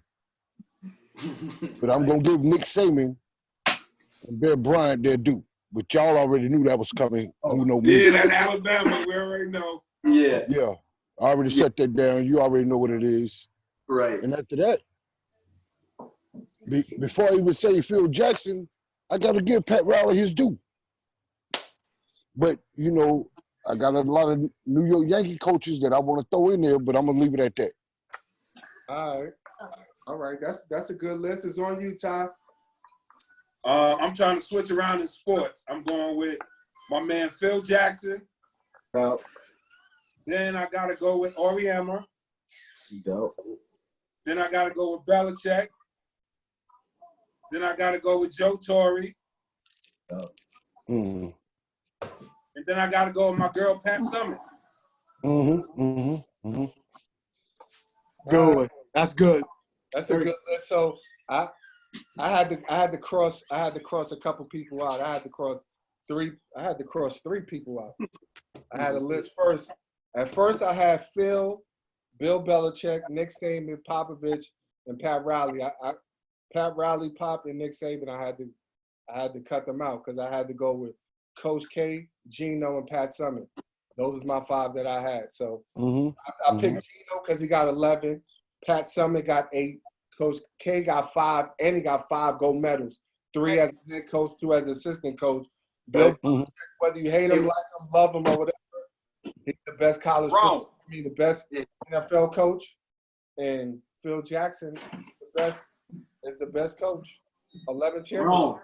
But I'm gonna give Nick Saban and Bear Bryant their due. But y'all already knew that was coming. You know me. Yeah, that Alabama, we already know. Yeah. Yeah. I already set that down. You already know what it is. Right. And after that, before I even say Phil Jackson, I got to give Pat Riley his due. But, I got a lot of New York Yankee coaches that I want to throw in there, but I'm going to leave it at that. All right. That's a good list. It's on you, Ty. I'm trying to switch around in sports. I'm going with my man Phil Jackson. Dope. Then I got to go with Oriema. Dope. Then I got to go with Belichick. Then I got to go with Joe Torre. Dope. And then I got to go with my girl Pat Summitt. Good one. That's good. That's a good list. So I had to cross a couple people out. I had to cross three people out. I had a list first. At first I had Phil, Bill Belichick, Nick Saban, Popovich, and Pat Riley. Pat Riley, Pop, and Nick Saban, I had to cut them out because I had to go with Coach K, Gino, and Pat Summitt. Those was my 5 that I had. So I picked Gino because he got 11. Pat Summitt got 8. Coach K got 5, and he got 5 gold medals. 3 as head coach, 2 as assistant coach. Bill, whether you hate him, like him, love him, or whatever, he's the best college football. The best NFL coach. And Phil Jackson, is the best coach. 11 championships.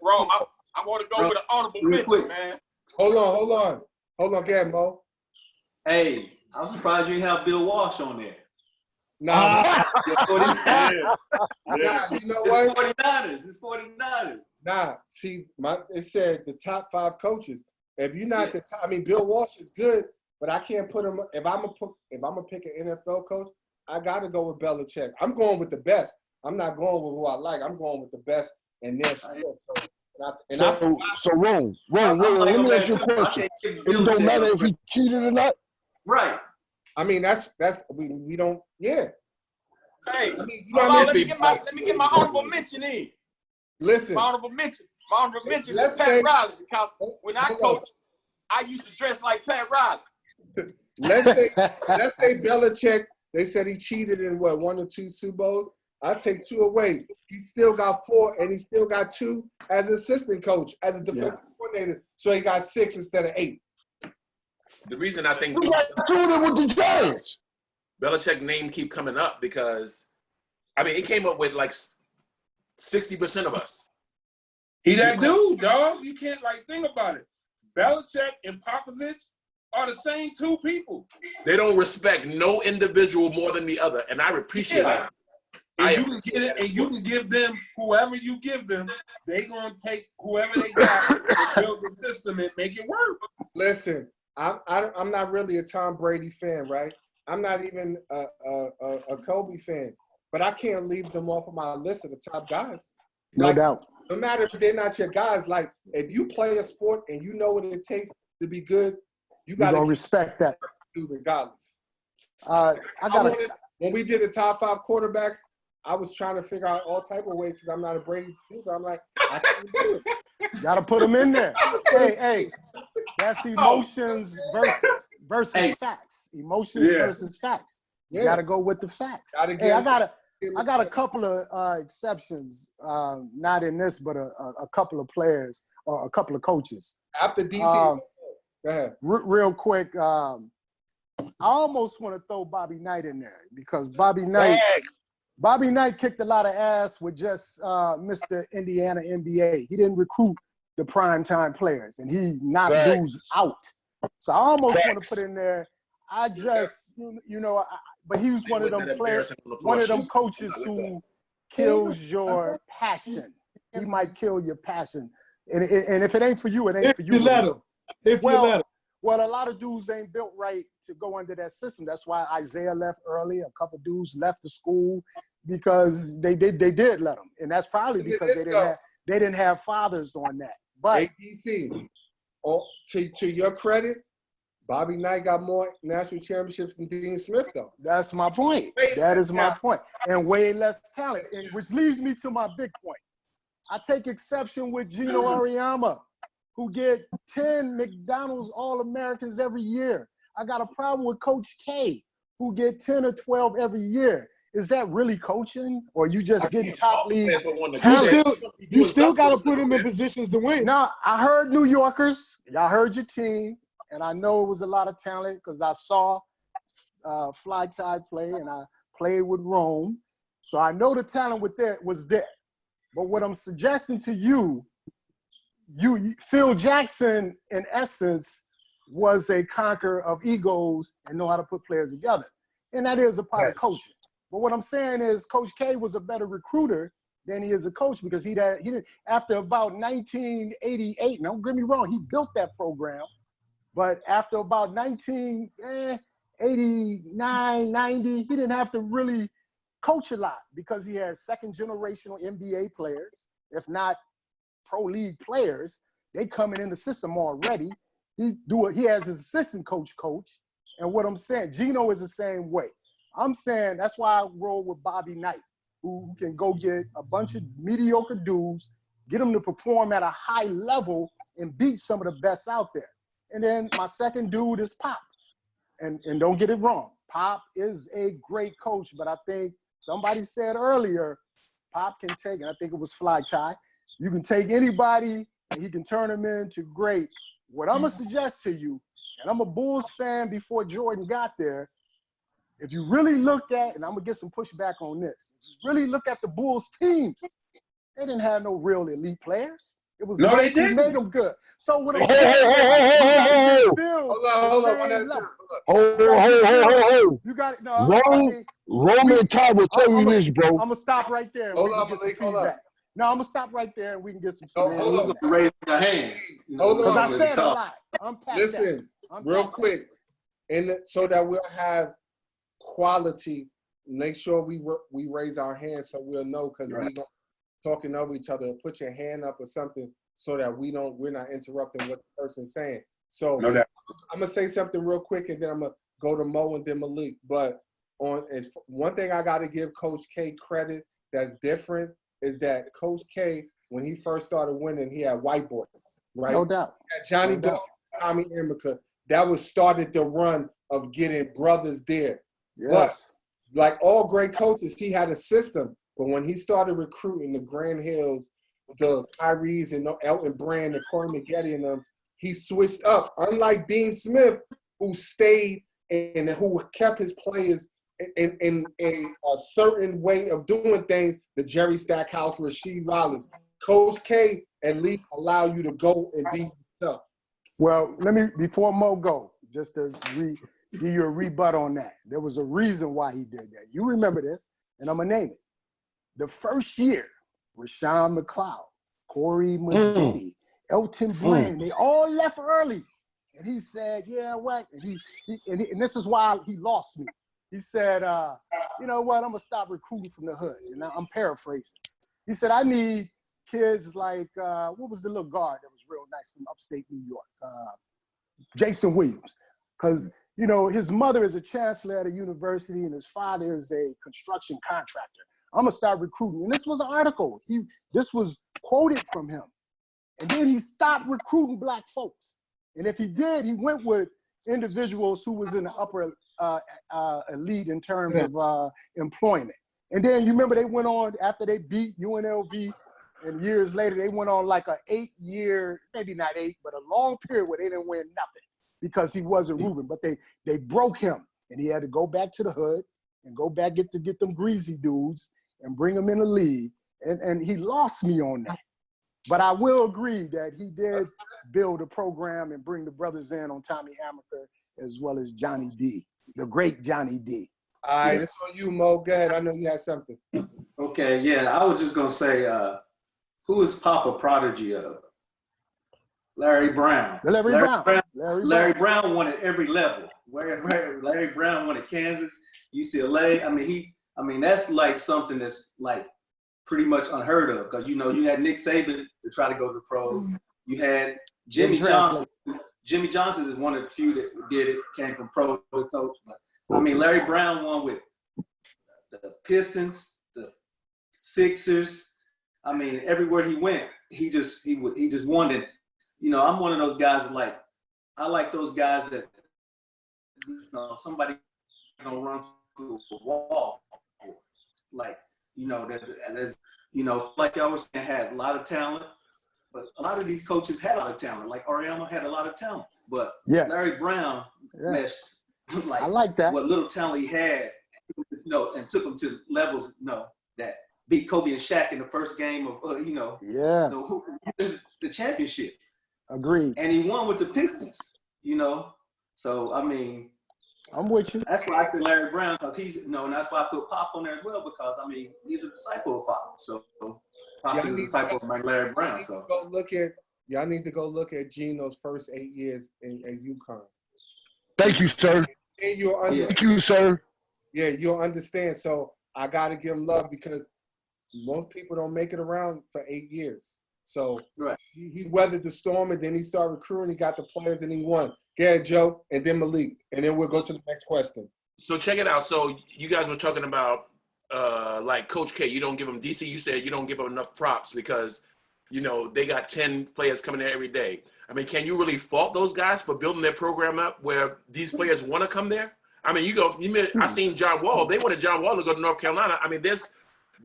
Wrong. I want to go with an honorable mention, man. Hold on. Go ahead, Mo. Hey, I'm surprised you have Bill Walsh on there. Nah, you know what? It's 49ers. Nah, see, it said the top 5 coaches. If you're not the top, Bill Walsh is good, but I can't put him. If I'm gonna pick an NFL coach, I gotta go with Belichick. I'm going with the best. I'm not going with who I like. I'm going with the best in their skill. So Rome, let me ask you a question. It don't matter if he cheated or not? Right. I mean, we don't, yeah. Hey, I mean, you know what I mean? let me get my honorable mention in. Listen. My honorable mention is Pat Riley, because when I coached, I used to dress like Pat Riley. Let's say Belichick, they said he cheated in what, 1 or 2 Super Bowls? I take 2 away. He still got 4, and he still got 2 as an assistant coach, as a defensive coordinator. So he got 6 instead of 8. The reason I think we got 2 of them with the Giants. Belichick name keep coming up because, I mean, it came up with like 60% of us. He that dude, dog. You can't think about it. Belichick and Popovich are the same 2 people. They don't respect no individual more than the other, and I appreciate that. And you can get it, and you can give them whoever you give them. They gonna take whoever they got and build the system and make it work. Listen, I'm not really a Tom Brady fan, right? I'm not even a Kobe fan, but I can't leave them off of my list of the top guys. No doubt. No matter if they're not your guys, if you play a sport and you know what it takes to be good, you got to respect that. Regardless. When we did the top 5 quarterbacks, I was trying to figure out all type of ways because I'm not a Brady dude. I'm like, I can't do it. Got to put them in there. Hey, that's emotions versus facts. Emotions versus facts. You got to go with the facts. Hey, I got a couple of exceptions, not in this, but a couple of players or a couple of coaches. After DC, go ahead. Real quick, I almost want to throw Bobby Knight in there because Bobby Knight kicked a lot of ass with just Mr. Indiana NBA. He didn't recruit the primetime players, and he knocked dudes out. So I almost want to put in there. I just, but he was one of them players, one of them coaches who kills your passion. He might kill your passion, and if it ain't for you, it ain't for you. If you let him. Well, a lot of dudes ain't built right to go under that system. That's why Isaiah left early. A couple dudes left the school because they did let them, and that's probably because they didn't have fathers on that. But ABC, to your credit, Bobby Knight got more national championships than Dean Smith, though. That's my point. That is my point. And way less talent, which leads me to my big point. I take exception with Gino Auriemma, who get 10 McDonald's All-Americans every year. I got a problem with Coach K, who get 10 or 12 every year. Is that really coaching, or you just getting top league talent? You still got to put them in positions to win. Now, I heard New Yorkers. Y'all heard your team, and I know it was a lot of talent because I saw Fly Tide play, and I played with Rome. So I know the talent was there. But what I'm suggesting to you, Phil Jackson, in essence, was a conqueror of egos and know how to put players together. And that is a part of coaching. But what I'm saying is Coach K was a better recruiter than he is a coach because he didn't after about 1988, don't get me wrong, he built that program. But after about 1989, 90, he didn't have to really coach a lot because he has second generational NBA players, if not pro league players. They coming in the system already. He has his assistant coach. And what I'm saying, Gino is the same way. I'm saying that's why I roll with Bobby Knight, who can go get a bunch of mediocre dudes, get them to perform at a high level and beat some of the best out there. And then my second dude is Pop. And don't get it wrong, Pop is a great coach, but I think somebody said earlier, Pop can take, and I think it was Fly Tie, you can take anybody and he can turn them into great. What I'm going to suggest to you, and I'm a Bulls fan before Jordan got there, if you really look at, and I'm going to get some pushback on this, if you really look at the Bulls teams, they didn't have no real elite players. It was guys who made them good. So what I'm saying is, you got it. No, Roman Todd will tell you this, bro. I'm going to stop right there. Hold on, feedback. No, I'm going to stop right there and we can get some feedback. Hold on. Raise your hand. Because I said a lot. Listen, real quick, so that we'll have quality make sure we raise our hands so we'll know, because we gonna talking over each other. Put your hand up or something so that we're not interrupting what the person's saying. So I'm gonna say something real quick, and then I'm gonna go to Mo and then Malik. But it's one thing I got to give Coach K credit that's different is that Coach K, when he first started winning, he had white boys, right? No doubt. Johnny Dawkins, Tommy Amica, that was started the run of getting brothers there. Yes. But like all great coaches, he had a system. But when he started recruiting the Grand Hills, the Kyries and Elton Brand and Corey Maggette and them, he switched up. Unlike Dean Smith, who stayed and who kept his players in a certain way of doing things, the Jerry Stackhouse, Rasheed Wallace. Coach K at least allow you to go and be yourself. Well, let me, before Mo go, just to give you a rebut on that. There was a reason why he did that. You remember this, and I'm going to name it. The first year, Rashawn McLeod, Corey Maggette, Elton Brand, they all left early. And he said, yeah, what? And this is why he lost me. He said, you know what, I'm going to stop recruiting from the hood. And I'm paraphrasing. He said, I need kids like, what was the little guard that was real nice from upstate New York? Jason Williams. Because, you know, his mother is a chancellor at a university and his father is a construction contractor. I'm going to start recruiting. And this was an article. This was quoted from him. And then he stopped recruiting black folks. And if he did, he went with individuals who was in the upper elite in terms of employment. And then you remember they went on, after they beat UNLV, and years later, they went on like an 8-year, maybe not 8, but a long period where they didn't win nothing because he wasn't Ruben. But they broke him, and he had to go back to the hood and go back to get them greasy dudes and bring them in the league. And he lost me on that. But I will agree that he did build a program and bring the brothers in on Tommy Amaker as well as Johnny D, the great Johnny D. All right, it's on you, Mo. Go ahead. I know you had something. Okay, yeah, I was just going to say, who is Papa prodigy of? Larry Brown. Larry Brown won at every level. Larry Brown won at Kansas, UCLA. I mean, that's like something that's like pretty much unheard of, because you know you had Nick Saban to try to go to the pros. You had Jimmy Johnson. Jimmy Johnson is one of the few that did it, came from pro to coach. But I mean, Larry Brown won with the Pistons, the Sixers. I mean, everywhere he went, he just won it. You know, I'm one of those guys that like, I like those guys that, you know, somebody gonna run through a wall. Like, you know, that's you know, like I was saying, had a lot of talent, but a lot of these coaches had a lot of talent. Like Ariama had a lot of talent, but Larry Brown meshed like, I like that. What little talent he had, you know, and took him to levels, you know, that beat Kobe and Shaq in the first game of, you know, the championship. Agreed. And he won with the Pistons, you know. So I mean, I'm with you. That's why I say Larry Brown, because he's, you know, and that's why I put Pop on there as well, because I mean he's a disciple of Pop. So Pop is a disciple of Larry Brown. So y'all need to go look at Gino's first 8 years at UConn. Thank you, sir. And you'll understand. Thank you, sir. Yeah, you'll understand. So I gotta give him love because most people don't make it around for 8 years. So he weathered the storm, and then he started recruiting. He got the players, and he won. Go ahead, Joe, and then Malik, and then we'll go to the next question. So check it out. So you guys were talking about like Coach K. You don't give him DC. You said you don't give him enough props because you know they got 10 players coming there every day. I mean, can you really fault those guys for building their program up where these players want to come there? I mean, I seen John Wall. They wanted John Wall to go to North Carolina. I mean, there's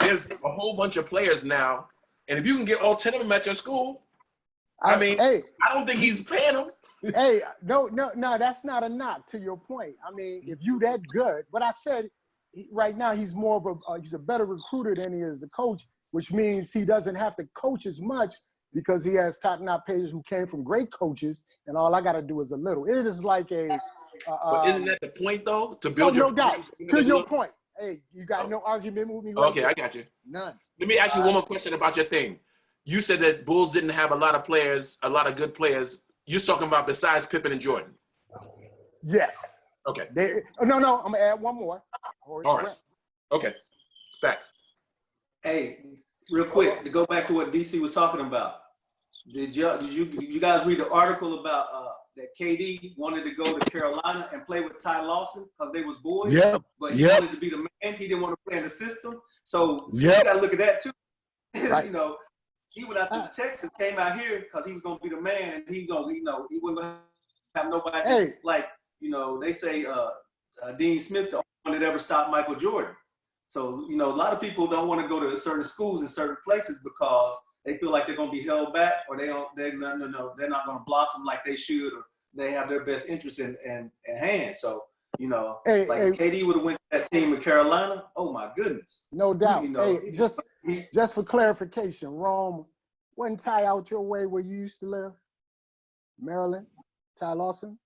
a whole bunch of players now. And if you can get all 10 of them at your school, I mean, I don't think he's paying them. Hey, no, that's not a knock to your point. I mean, if you that good, but I said right now he's more of he's a better recruiter than he is a coach, which means he doesn't have to coach as much because he has top-notch players who came from great coaches, and all I got to do is a little. It is like a. But isn't that the point though? To build no doubt. To your point. Hey, you got no argument with me right Okay, there. I got you. None. Let me ask you one more question about your thing. You said that Bulls didn't have a lot of players, a lot of good players. You're talking about besides Pippen and Jordan. Yes. Okay. No, I'm going to add one more. Horace. Okay, facts. Hey, real quick to go back to what DC was talking about. Did you guys read the article about that KD wanted to go to Carolina and play with Ty Lawson because they was boys? Yep. But he wanted to be the man. He didn't want to play in the system. So you got to look at that too. Right. You know, he went out to Texas, came out here because he was gonna be the man, and he wasn't gonna have nobody like they say Dean Smith, the only one that ever stopped Michael Jordan. So a lot of people don't want to go to certain schools in certain places because they feel like they're gonna be held back, or they're not gonna blossom like they should, or they have their best interest in hand. So KD would have went to that team in Carolina. Oh my goodness. No doubt. Just for clarification, Rome, wasn't Ty out your way where you used to live? Maryland? Ty Lawson?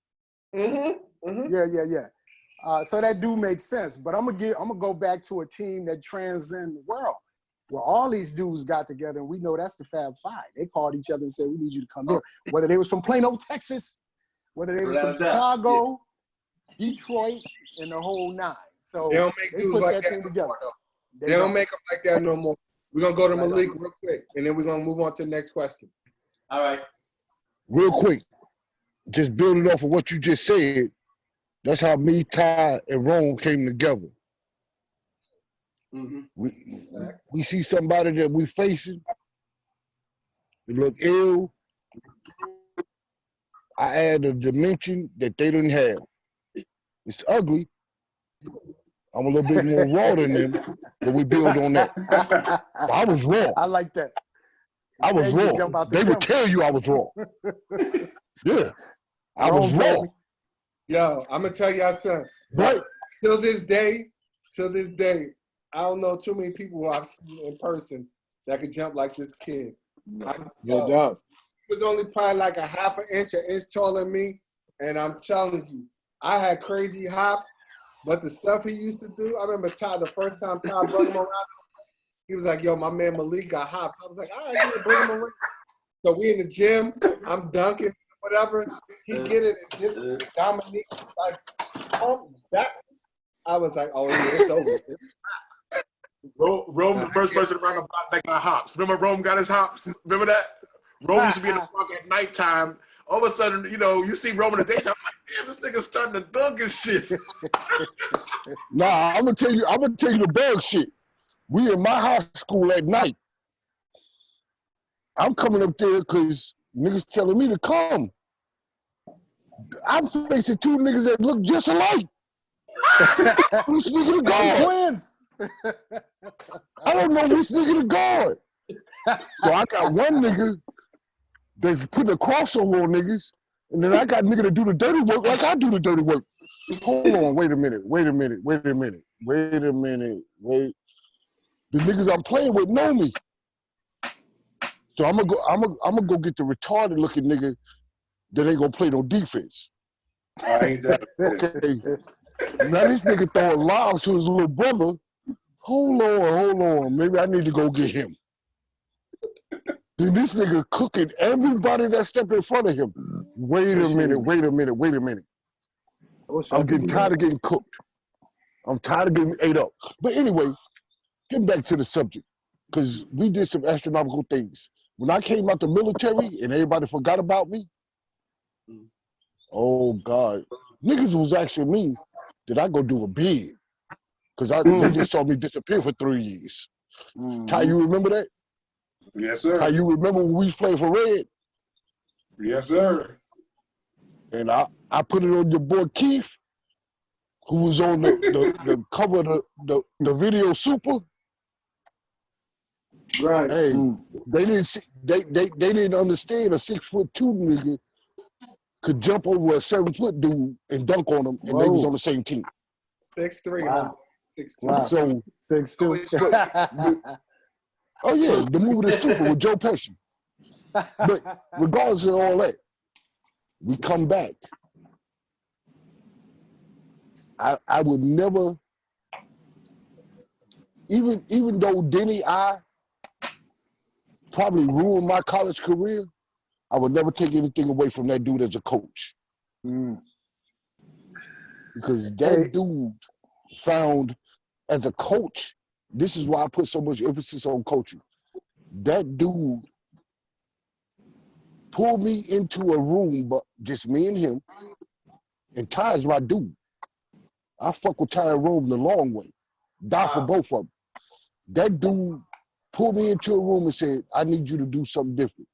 Mm-hmm. Yeah. So that do make sense. But I'm gonna go back to a team that transcends the world, where all these dudes got together, and we know that's the Fab Five. They called each other and said, "We need you to come here." Whether they was from Plano, Texas, whether they was from Chicago, Detroit, and the whole nine. So they don't make dudes put like that team together. They don't make them like that no more. We're gonna go to Malik real quick, and then we're gonna move on to the next question. All right. Real quick, just building off of what you just said, that's how me, Ty, and Rome came together. Mm-hmm. We see somebody that we facing, they look ill. I add a dimension that they didn't have. It's ugly. I'm a little bit more raw than them, but we build on that. I was raw. I like that. I was raw. They would tell you I was raw. Yeah, I was raw. Yo, I'm gonna tell y'all something. Right. Till this day, I don't know too many people who I've seen in person that could jump like this kid. No doubt. He was only probably like a half an inch taller than me, and I'm telling you, I had crazy hops. But the stuff he used to do, I remember Ty, the first time Ty brought him around, he was like, yo, my man Malik got hops. I was like, all right, you bring him around. So we in the gym, I'm dunking, whatever. He get it, and this Dominique, like, that. I was like, oh, yeah, it's over. Rome, the first person around the block that got hops. Remember Rome got his hops? Remember that? Rome used to be in the park at nighttime. All of a sudden, you see Rome in the daytime. I'm like, damn, this nigga's starting to dunk and shit. Nah, I'm gonna tell you the bug shit. We in my high school at night. I'm coming up there because niggas telling me to come. I'm facing two niggas that look just alike. Which nigga the guard? Twins. I don't know which nigga the guard. So I got one nigga that's putting a crossover on niggas, and then I got nigga to do the dirty work like I do the dirty work. Hold on, wait a minute. The niggas I'm playing with know me. So I'm gonna go get the retarded looking nigga that ain't gonna play no defense. I ain't that. Okay. Now this nigga throwing lobs to his little brother. Hold on. Maybe I need to go get him. Then this nigga cooking everybody that step in front of him. Wait a minute. I'm getting tired of getting cooked. I'm tired of getting ate up. But anyway, getting back to the subject, because we did some astronomical things. When I came out the military and everybody forgot about me, oh God, niggas was asking me, did I go do a bid? Because they just saw me disappear for 3 years. Ty, you remember that? Yes, sir. Ty, you remember when we played for Red? Yes, sir. And I put it on your boy Keith, who was on the cover of the video Super. Right. Hey, they didn't understand a 6'2" nigga could jump over a 7-foot dude and dunk on him, and they was on the same team. 6'3". Wow. 6'2". Wow. So 6'2". oh yeah, the movie The Super with Joe Pesci. But regardless of all that, we come back. I would never, even though Denny I probably ruined my college career, I would never take anything away from that dude as a coach. Because that dude found as a coach, this is why I put so much emphasis on coaching. That dude pulled me into a room, but just me and him. And Ty is my dude. I fuck with Ty and Rome the long way. Die for both of them. That dude pulled me into a room and said, I need you to do something different.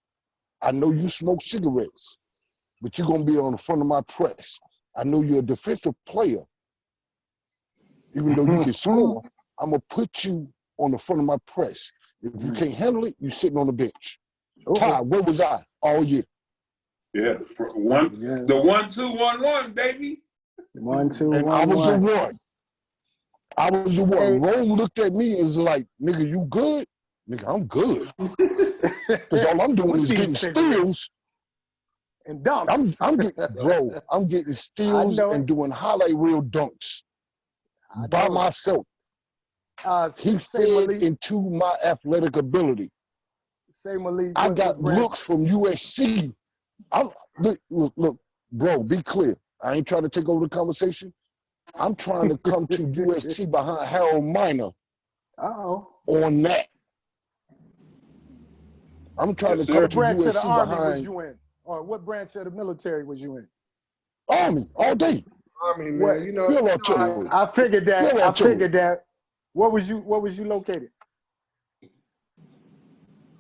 I know you smoke cigarettes, but you're going to be on the front of my press. I know you're a defensive player. Even though you can score, I'm going to put you on the front of my press. If you can't handle it, you're sitting on the bench. Ty, where was I all year? Yeah, the 1-2-1-1, baby. 1-2-1-1. And I was the one. I was the one. Hey. Rome looked at me and was like, nigga, you good? Nigga, I'm good. Because all I'm doing is getting steals. And dunks. I'm getting steals and doing highlight reel dunks by myself. He fed into my athletic ability. Say, Malik, I got looks from USC. Look, bro, be clear. I ain't trying to take over the conversation. I'm trying to come to USC behind Harold Miner on that. I'm trying to come what to branch USC of the Army behind was you in? Or what branch of the military was you in? Army, all day. Army, man. You know I figured that. Where was you located?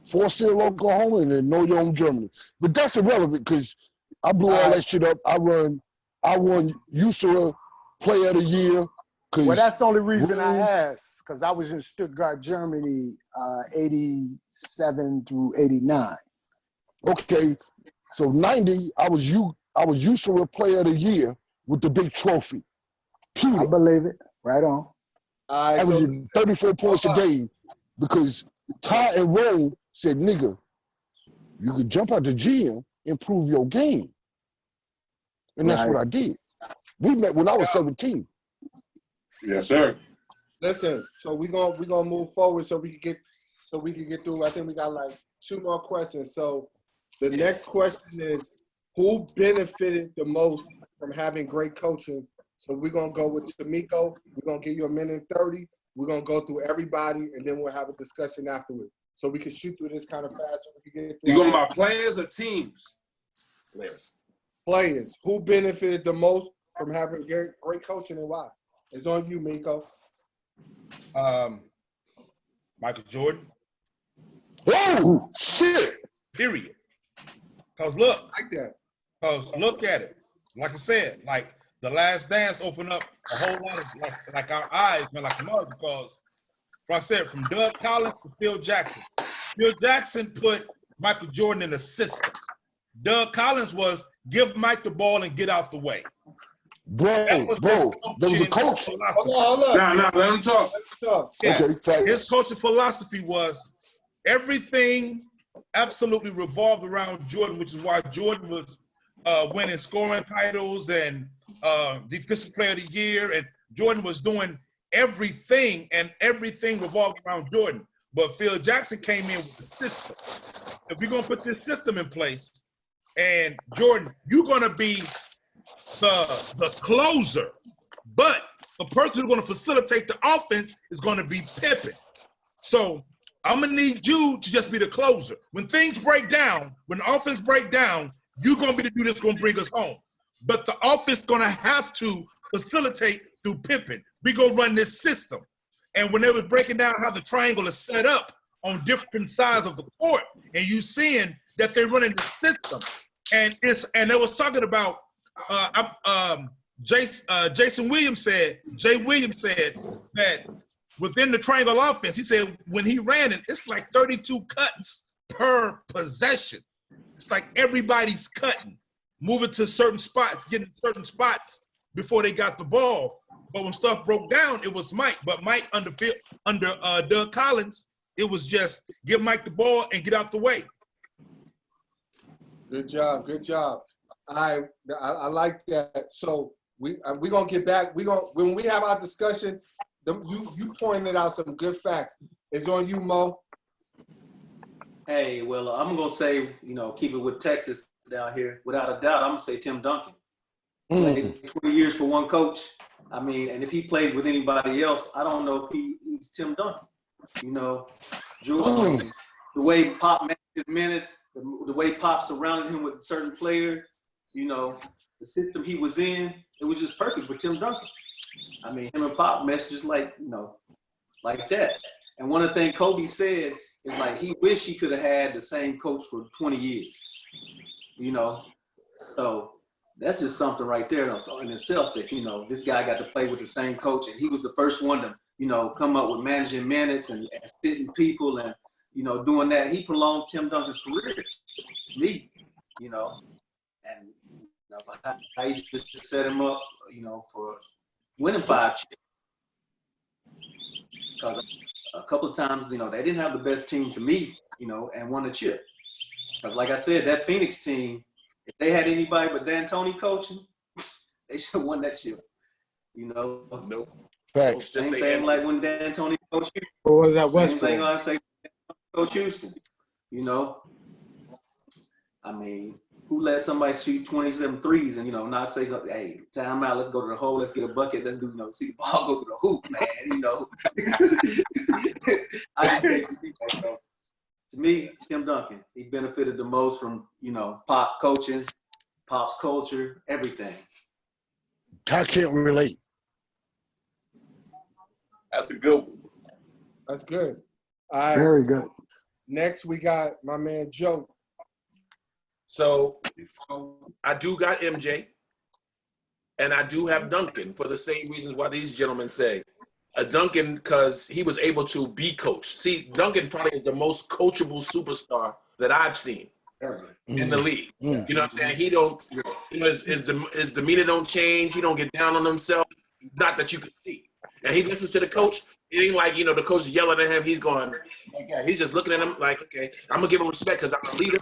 Fort Sill, Oklahoma, and then Noyon, Germany. But that's irrelevant because I blew all that shit up. I won USERA Player of the Year. Well, that's the only reason I asked, because I was in Stuttgart, Germany, 87 through 89. Okay, so 90, I was USERA Player of the Year with the big trophy. Peter. I believe it. Right on. Averaging 34 points a game because Ty and Roll said, nigga, you could jump out the gym, improve your game. And that's what I did. We met when I was 17. Yes, sir. Listen, so we're gonna move forward so we can get through. I think we got like 2 more questions. So the next question is, who benefited the most from having great coaching? So we're gonna go with Tamiko. We're gonna give you 1:30. We're gonna go through everybody, and then we'll have a discussion afterward. So we can shoot through this kind of fast. So we can get through. You going about players or teams? Players. Who benefited the most from having great coaching and why? It's on you, Miko. Michael Jordan. Oh, shit. Period. Because look. Like that. Because look at it. Like I said, like The Last Dance opened up a whole lot of, like our eyes, man, like mud, because, like I said, from Doug Collins to Phil Jackson. Phil Jackson put Michael Jordan in the system. Doug Collins was give Mike the ball and get out the way. Bro, there was a coach. Hold on. Nah, let him talk. Yeah. Okay, his coaching philosophy was everything absolutely revolved around Jordan, which is why Jordan was winning scoring titles and defensive player of the year. And Jordan was doing everything, and everything revolved around Jordan. But Phil Jackson came in with the system. If we're going to put this system in place, and Jordan, you're going to be the closer, but the person who's going to facilitate the offense is going to be Pippen. So I'm going to need you to just be the closer. When things break down, when the offense break down, you're going to be the dude that's going to bring us home. But the offense is going to have to facilitate through Pippen. We go run this system. And when they was breaking down how the triangle is set up on different sides of the court, and you seeing that they're running the system, and they was talking about Jay Williams said that within the triangle offense, he said when he ran it, it's like 32 cuts per possession. It's like everybody's cutting, moving to certain spots, getting certain spots before they got the ball. But when stuff broke down, it was Mike. But Mike under Doug Collins, it was just give Mike the ball and get out the way. Good job. I like that. So we're gonna get back. When we have our discussion, you pointed out some good facts. It's on you, Mo. Hey, well, I'm gonna say, keep it with Texas down here. Without a doubt, I'm gonna say Tim Duncan. Played 20 years for one coach. I mean, and if he played with anybody else, I don't know if he's Tim Duncan. You know, the way Pop managed his minutes, the way Pop surrounded him with certain players, you know, the system he was in, it was just perfect for Tim Duncan. I mean, him and Pop meshed just like, you know, like that. And one of the things Kobe said is like he wished he could have had the same coach for 20 years, you know. So that's just something right there in itself that, you know, this guy got to play with the same coach, and he was the first one to, you know, come up with managing minutes and sitting people and, you know, doing that. He prolonged Tim Duncan's career, you know, and you know, how he just set him up, you know, for winning 5 chips. Because a couple of times, you know, they didn't have the best team to me, you know, and won a chip. Because like I said, that Phoenix team, if they had anybody but D'Antoni coaching, they should have won that chip. You know? Nope. Facts. Same thing like when D'Antoni coached Houston. What was that West? Same thing I say Coach Houston. You know? I mean, who let somebody shoot 27 threes and, you know, not say, hey, time out, let's go to the hole, let's get a bucket, let's do, you know, see the ball go through the hoop, man, you know. I just can't believe that, bro. To me, Tim Duncan, he benefited the most from, you know, Pop coaching, Pop's culture, everything. I can't relate. That's a good one. That's good. All right. Very good. Next, we got my man Joe. So I do got MJ, and I do have Duncan for the same reasons why these gentlemen say. Duncan, because he was able to be coached. See, Duncan probably is the most coachable superstar that I've seen in the league. You know what I'm saying? He don't, you know, his demeanor don't change. He don't get down on himself. Not that you could see. And he listens to the coach. It ain't like, you know, the coach is yelling at him. He's going, okay. He's just looking at him like, okay, I'm going to give him respect because I'm a leader.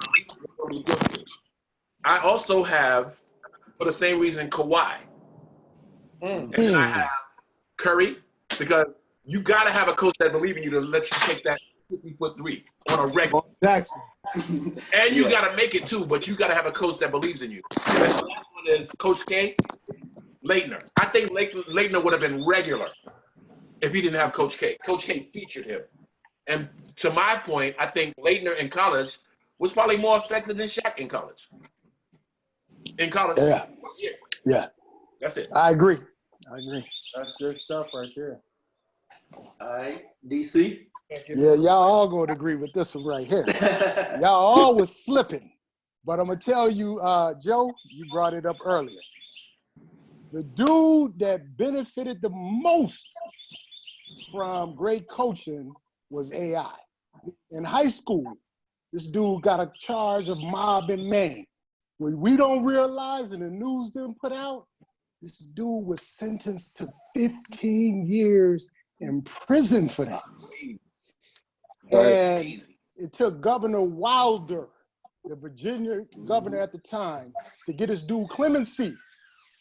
I also have, for the same reason, Kawhi. And then I have Curry, because you got to have a coach that believes in you to let you take that 50-foot three on a regular. Jackson. And you got to make it too, but you got to have a coach that believes in you. And the last one is Coach K, Leitner. I think Leitner would have been regular if he didn't have Coach K. Coach K featured him. And to my point, I think Leitner in college was probably more effective than Shaq in college. Yeah. That's it. I agree. That's good stuff right there. All right, DC? Yeah, y'all all going to agree with this one right here. Y'all all was slipping. But I'm going to tell you, Joe, you brought it up earlier. The dude that benefited the most from great coaching was AI. In high school, this dude got a charge of mobbing man. What we don't realize and the news didn't put out, this dude was sentenced to 15 years in prison for that. And it took Governor Wilder, the Virginia governor at the time, to get his dude clemency.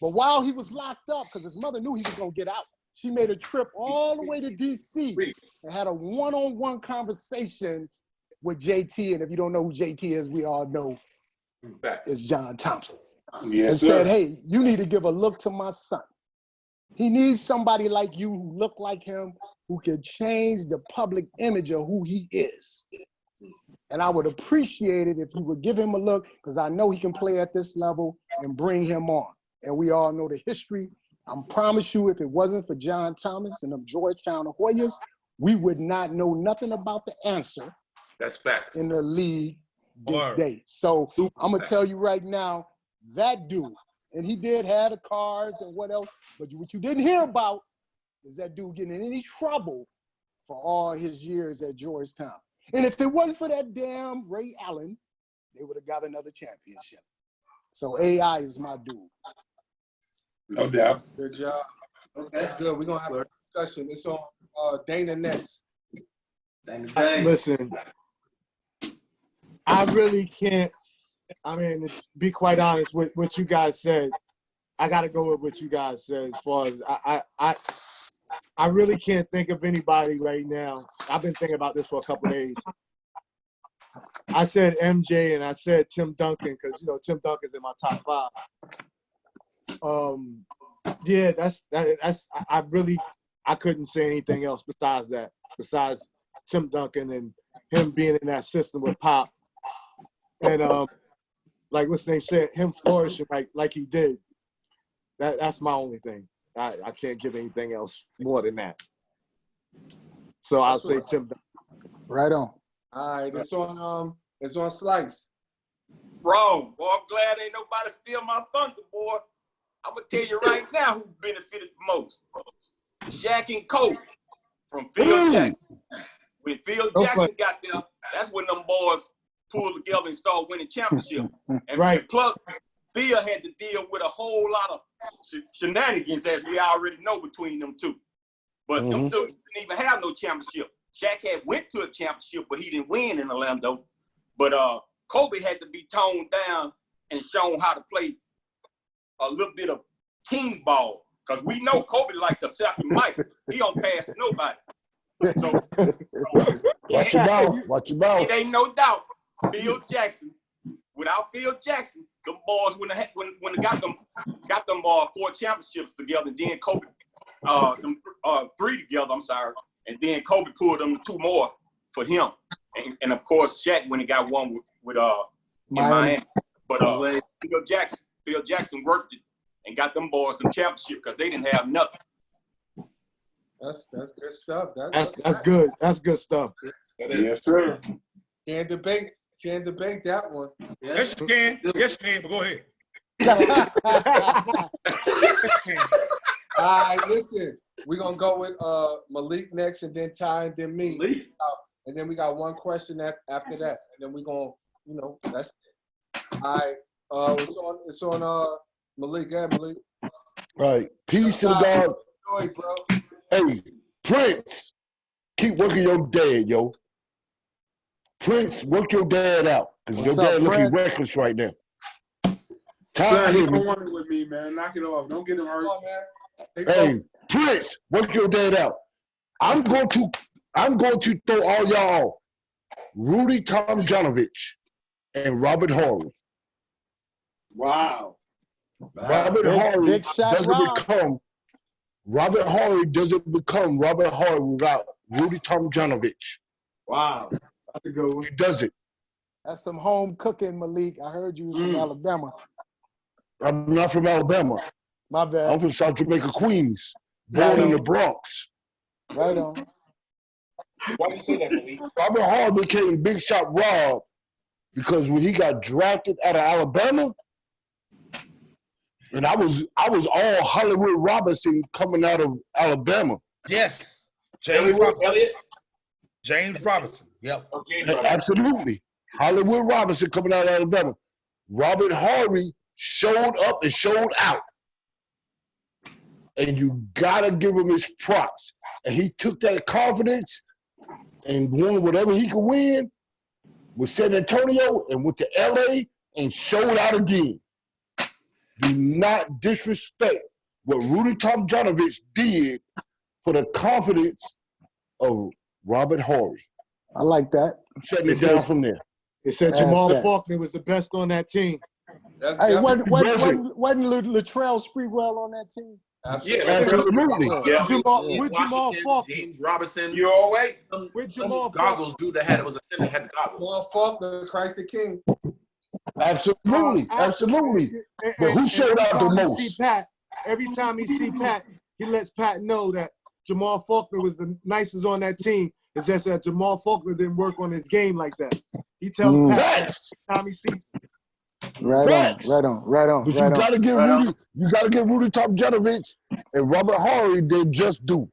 But while he was locked up, because his mother knew he was going to get out, she made a trip all the way to D.C. and had a one-on-one conversation with JT. And if you don't know who JT is, we all know it's John Thompson. Yes, and sir. said, hey, you need to give a look to my son. He needs somebody like you who look like him, who can change the public image of who he is. And I would appreciate it if you would give him a look, because I know he can play at this level, and bring him on. And we all know the history. I promise you, if it wasn't for John Thomas and them Georgetown Hoyas, we would not know nothing about the answer. That's facts. In the league this day. So I'm going to tell you right now, that dude, and he did have the cars and what else, but what you didn't hear about is that dude getting in any trouble for all his years at Georgetown. And if it wasn't for that damn Ray Allen, they would have got another championship. So AI is my dude. No doubt. Good job. Okay, that's good. We're going to have a discussion. It's on Dana next. Listen, I really can't. I mean, to be quite honest with what you guys said, I got to go with what you guys said as far as I really can't think of anybody right now. I've been thinking about this for a couple of days. I said MJ and I said Tim Duncan because, you know, Tim Duncan's in my top 5. Yeah, I couldn't say anything else besides that. Besides Tim Duncan and him being in that system with Pop, and like what's his name said, him flourishing like he did. That's my only thing. I can't give anything else more than that. So I'll say Tim Duncan. Right on. All right, it's on Slice. Wrong. Boy, I'm glad ain't nobody steal my thunder, boy. I'm gonna tell you right now who benefited the most. Shaq and Kobe from Phil Jackson. When Phil Jackson got there, that's when them boys pulled together and started winning championships. And plus, Phil had to deal with a whole lot of shenanigans, as we already know, between them two. But them two didn't even have no championship. Shaq had went to a championship, but he didn't win in Orlando. But Kobe had to be toned down and shown how to play a little bit of team ball. Because we know Kobe like the second Mike. He don't pass to nobody. So watch your mouth. Watch your mouth. It ain't no doubt. Phil Jackson. Without Phil Jackson, the boys when got them 4 championships together, and then Kobe them 3 together. I'm sorry, and then Kobe pulled them 2 more for him, and of course Shaq when he got one with Miami. But Phil Jackson worked it and got them boys some championship because they didn't have nothing. That's good stuff. That's good. That's good stuff. Yes, sir. Can't debate that one. Yes, you can. Yes, you can. But go ahead. All right, listen. We're gonna go with Malik next, and then Ty, and then me. And then we got one question after that, and then we're gonna, that's it. All right. It's on Malik. Go ahead, Malik. Right. Peace to the dog. Enjoy, bro. Hey, Prince, keep working your dad, yo. Prince, work your dad out. Because your dad looking reckless right now. Son, he don't want it with me, man. Knock it off. Don't get him hurt. Hey, Prince, work your dad out. I'm going to throw all y'all off. Rudy Tomjanovich and Robert Horry. Wow. Robert Horry doesn't become Robert Horry without Rudy Tomjanovich. Wow. That's a good one. He doesn't. That's some home cooking, Malik. I heard you was from Alabama. I'm not from Alabama. My bad. I'm from South Jamaica, Queens. Born in the Bronx. Right on. Why do you say that, Malik? Robert Horry became Big Shot Rob because when he got drafted out of Alabama, and I was all Hollywood Robinson coming out of Alabama. Yes. James Robinson. Yep. Okay. Absolutely. Hollywood Robinson coming out of Alabama. Robert Horry showed up and showed out. And you gotta give him his props. And he took that confidence and won whatever he could win with San Antonio and went to LA and showed out again. Do not disrespect what Rudy Tomjanovich did for the confidence of Robert Horry. I like that. I'm shutting it down from there. They said Jamal Faulkner was the best on that team. Hey, wasn't Latrell Sprewell on that team? Absolutely. Yeah. With Jamal Faulkner. James Robinson. You all right? With Some Jamal goggles dude that had was a center had goggles. Jamal Faulkner, Christ the King. Absolutely. But who showed out the most? Every time he see Pat, he lets Pat know that Jamal Faulkner was the nicest on that team. It's just that Jamal Faulkner didn't work on his game like that. He tells Pat every time he sees him. Right on. But you gotta get Rudy Tomjanovich and Robert Horry, they just do.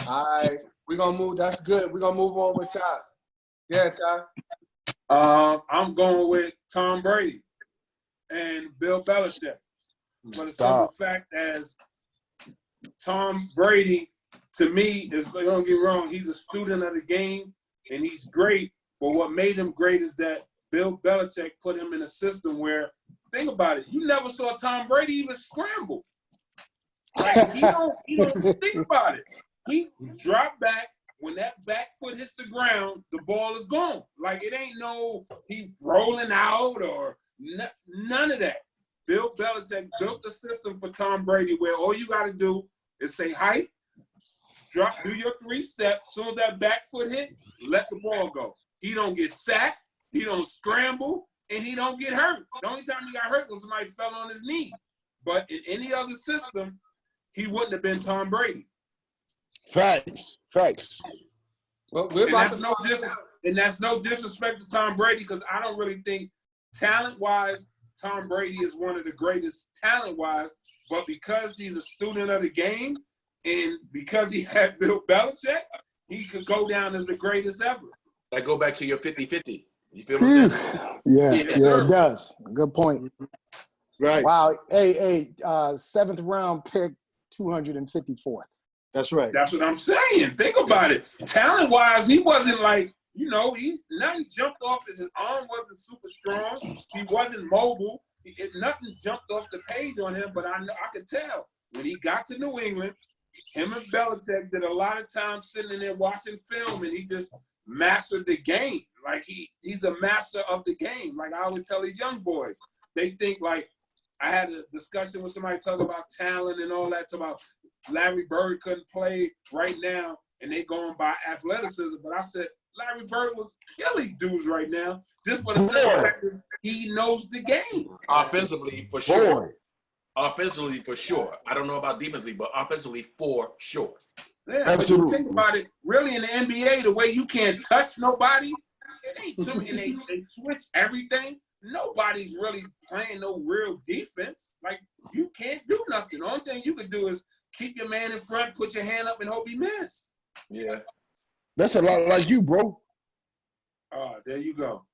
All right, we're gonna move. That's good. We're gonna move on with Ty. Yeah, Ty. I'm going with Tom Brady and Bill Belichick. For the simple fact as Tom Brady, to me, don't get me wrong, he's a student of the game and he's great. But what made him great is that Bill Belichick put him in a system where, think about it, you never saw Tom Brady even scramble. Like he don't think about it. He dropped back. When that back foot hits the ground, the ball is gone. Like it ain't no he rolling out or none of that. Bill Belichick built the system for Tom Brady where all you got to do is say height, drop, do your 3 steps. Soon as that back foot hit, let the ball go. He don't get sacked, he don't scramble, and he don't get hurt. The only time he got hurt was somebody fell on his knee. But in any other system, he wouldn't have been Tom Brady. Facts. Well, we're And about that's, to that's no disrespect to Tom Brady because I don't really think talent-wise, Tom Brady is one of the greatest talent-wise, but because he's a student of the game and because he had Bill Belichick, he could go down as the greatest ever. That go back to your 50-50. You feel what I'm saying? Yeah, it does. Good point. Right. Wow. Hey, 7th round pick, 254th. That's right. That's what I'm saying. Think about it. Talent-wise, he wasn't like, nothing jumped off. His arm wasn't super strong. He wasn't mobile. Nothing jumped off the page on him, but I could tell when he got to New England, him and Belichick did a lot of time sitting in there watching film, and he just mastered the game. Like he's a master of the game. Like I always tell these young boys, they think like I had a discussion with somebody talking about talent and all that, about Larry Bird couldn't play right now, and they going by athleticism. But I said Larry Bird will kill these dudes right now just for the simple fact that he knows the game. Offensively, for sure. Offensively, for sure. I don't know about defensively, but offensively, for sure. Yeah, absolutely. But you think about it, really in the NBA, the way you can't touch nobody, it ain't too many. And they switch everything. Nobody's really playing no real defense. Like, you can't do nothing. The only thing you can do is keep your man in front, put your hand up, and hope he miss. Yeah. That's a lot like you, bro. Oh, there you go.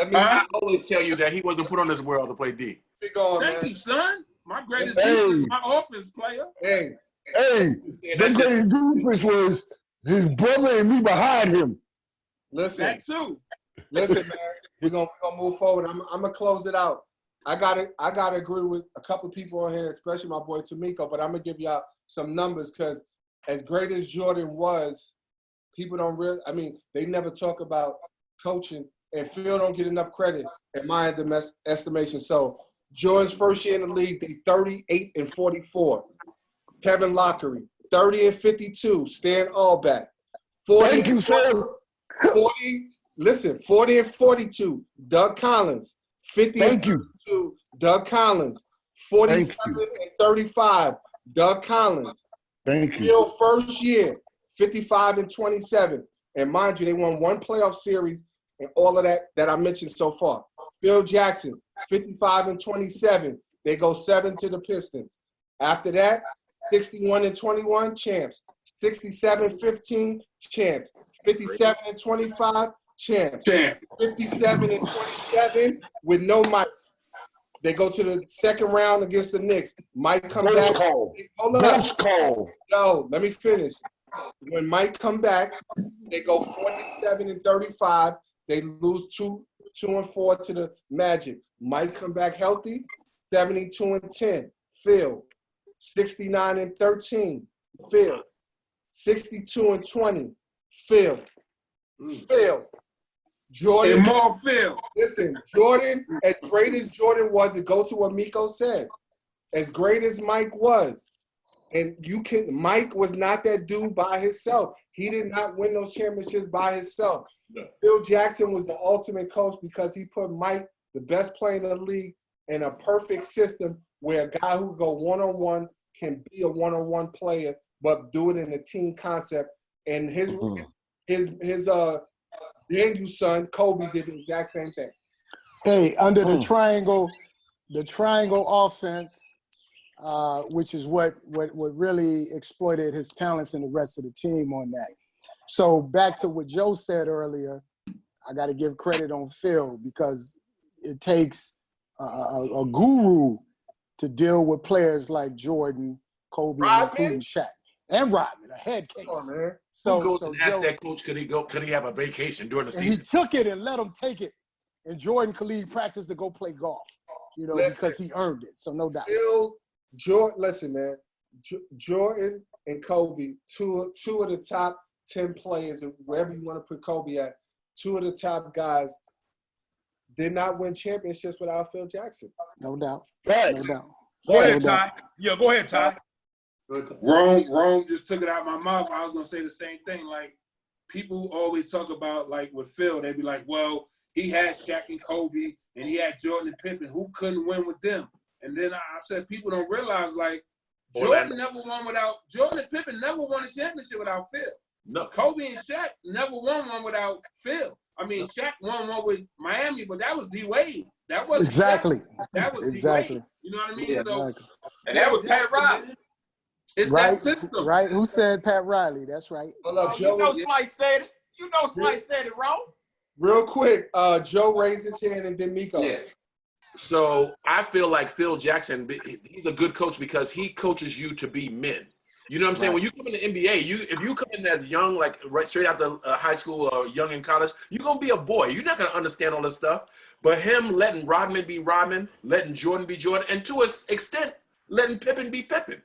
I always tell you that he wasn't put on this world to play D. Thank you, son. My greatest defense is my offense player. Hey, the greatest defense was his brother and me behind him. Listen, that too. Listen, man, we're gonna move forward. I'm gonna close it out. I gotta agree with a couple people on here, especially my boy Tamiko, but I'm gonna give y'all some numbers because as great as Jordan was, people don't really, they never talk about coaching, and Phil don't get enough credit in my estimation. So Jordan's first year in the league, they 38-44. Kevin Lockery, 30-52. Stan Allback, 40. Thank you, sir. 40-42. Doug Collins, 50. Thank you. Doug Collins, 47-35. Doug Collins. Thank you. Phil first year, 55-27. And mind you, they won one playoff series and all of that I mentioned so far. Phil Jackson, 55-27. They go 7 to the Pistons. After that, 61-21 champs. 67-15 champs. 57-25 champs. 57-27 with no Mike. They go to the second round against the Knicks. Mike come back. No, let me finish. When Mike come back, they go 47-35. They lose 2-4 to the Magic. Mike come back healthy, 72-10. Phil, 69-13. Phil, 62-20. Phil. Jordan. And more Phil. Listen, Jordan, as great as Jordan was, to go to what Miko said, as great as Mike was, and Mike was not that dude by himself. He did not win those championships by himself. No. Phil Jackson was the ultimate coach because he put Mike, the best player in the league, in a perfect system where a guy who go one-on-one can be a one-on-one player, but do it in a team concept. And his Daniel son, Kobe, did the exact same thing. Hey, under the triangle offense, which is what really exploited his talents and the rest of the team on that. So back to what Joe said earlier, I got to give credit on Phil because it takes a guru to deal with players like Jordan, Kobe, including Shaq, and Rodman, a head case. Come on, man. So ask that coach, could he have a vacation during the season? He took it and let him take it. And Jordan Khalid practiced to go play golf, because he earned it. So no doubt. Listen, man. Jordan and Kobe, two of the top 10 players, wherever you want to put Kobe at, two of the top guys did not win championships without Phil Jackson. No doubt. Right. No doubt. Go ahead, Ty. Yeah, go ahead, Ty. Rome just took it out of my mouth. I was gonna say the same thing. Like, people always talk about, like, with Phil, they'd be like, well, he had Shaq and Kobe and he had Jordan and Pippen. Who couldn't win with them? And then I said people don't realize, like, Jordan and Pippen never won a championship without Phil. No. Kobe and Shaq never won one without Phil. I mean, Shaq won one with Miami, but that was D-Wade. That wasn't Exactly. Shaq. That was Exactly. D-Wade. You know what I mean? Yeah, So, exactly. And that was Pat Riley. It's Right, that system. right. Who said Pat Riley? That's right. Hold up, Oh, Joe. you know Slice said it. You know Slice said it wrong. Real quick, Joe raised his hand and then Miko. Yeah. So I feel like Phil Jackson, he's a good coach because he coaches you to be men. You know what I'm saying? When you come in the NBA, if you come in as young, like right straight out the high school or young in college, you're going to be a boy. You're not going to understand all this stuff. But him letting Rodman be Rodman, letting Jordan be Jordan, and to an extent, letting Pippen be Pippen.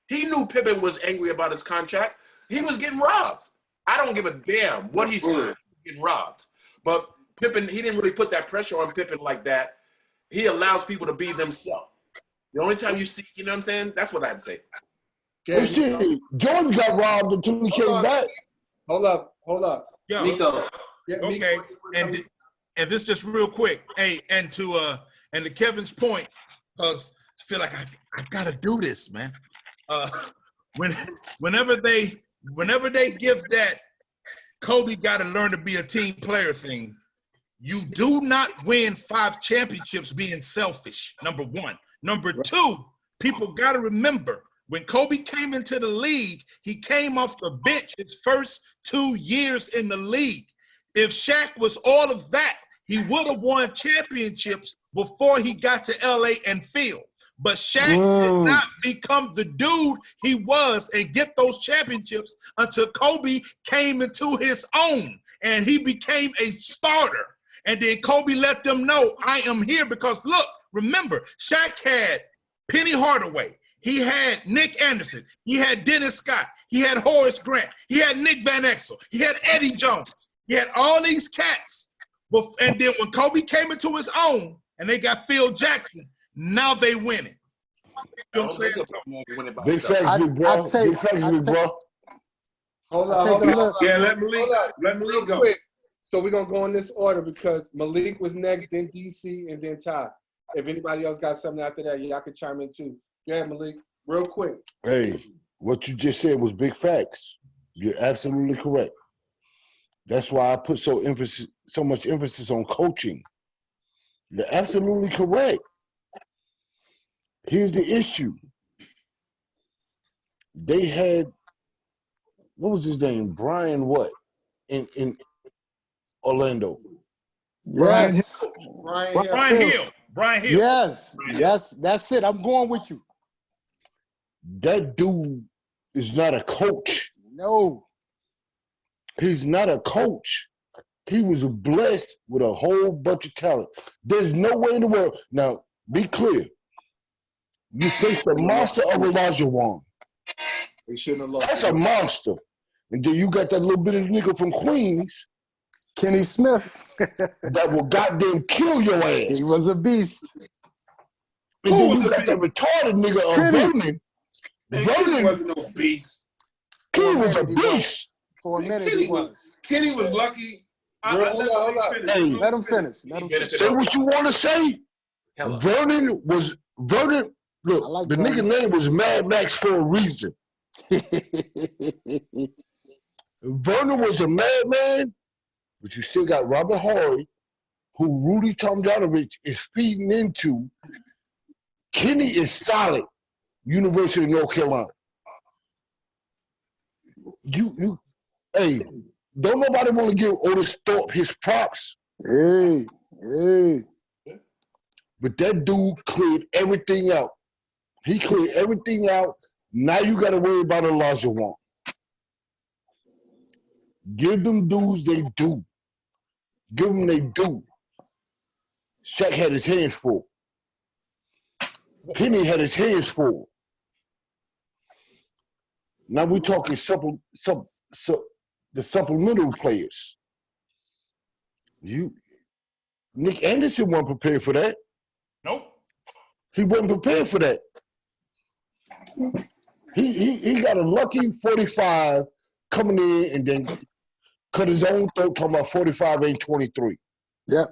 He knew Pippen was angry about his contract. He was getting robbed. I don't give a damn what he said. He was getting robbed. But Pippen, he didn't really put that pressure on Pippen like that. He allows people to be themselves. The only time you see, you know what I'm saying? That's what I had to say. Well, shit, Jordan got robbed until he came back. Hold up. Yo, Nico. okay, and this just real quick. Hey, and to Kevin's point, because I feel like I gotta do this, man. Whenever they give that Kobe got to learn to be a team player thing, you do not win 5 championships being selfish. Number one. Number two, people got to remember when Kobe came into the league, he came off the bench his first 2 years in the league. If Shaq was all of that, he would have won championships before he got to LA and Phil. But Shaq did not become the dude he was and get those championships until Kobe came into his own and he became a starter. And then Kobe let them know, I am here because look, remember, Shaq had Penny Hardaway. He had Nick Anderson. He had Dennis Scott. He had Horace Grant. He had Nick Van Exel. He had Eddie Jones. He had all these cats. And then when Kobe came into his own and they got Phil Jackson, now they winning. You know what I'm saying? Big facts, big bro. Big facts, big bro. Hold on. Yeah, let Malik go. Quick. So we're going to go in this order because Malik was next, then DC, and then Ty. If anybody else got something after that, y'all can chime in too. Go ahead, Malik. Real quick. Hey, what you just said was big facts. You're absolutely correct. That's why I put so much emphasis on coaching. You're absolutely correct. Here's the issue. They had, what was his name? Brian what? In Orlando. Yes. Brian Hill. Brian Hill. Yes, that's it. I'm going with you. That dude is not a coach. No. He's not a coach. He was blessed with a whole bunch of talent. There's no way in the world. Now, be clear. You face the monster of Olajuwon. They shouldn't have lost. That's a monster. And then you got that little bit of nigga from Queens. Kenny Smith. That will goddamn kill your ass. He was a beast. And then you got that retarded nigga of Vernon. Kenny wasn't no beast. Kenny was a beast. For a minute he was. Kenny was lucky. Hold on. Hey, let him finish. Say what you want to say. Vernon, look, like the nigga name was Mad Max for a reason. Vernon was a madman, but you still got Robert Horry, who Rudy Tomjanovich is feeding into. Kenny is solid. University of North Carolina. Hey, don't nobody want to give Otis Thorpe his props. Hey. But that dude cleared everything out. He cleared everything out. Now you got to worry about Olajuwon. Give them dudes they do. Give them they do. Shaq had his hands full. Penny had his hands full. Now we're talking the supplemental players. Nick Anderson wasn't prepared for that. Nope. He wasn't prepared for that. He got a lucky 45 coming in and then cut his own throat talking about 45 ain't 23. Yep.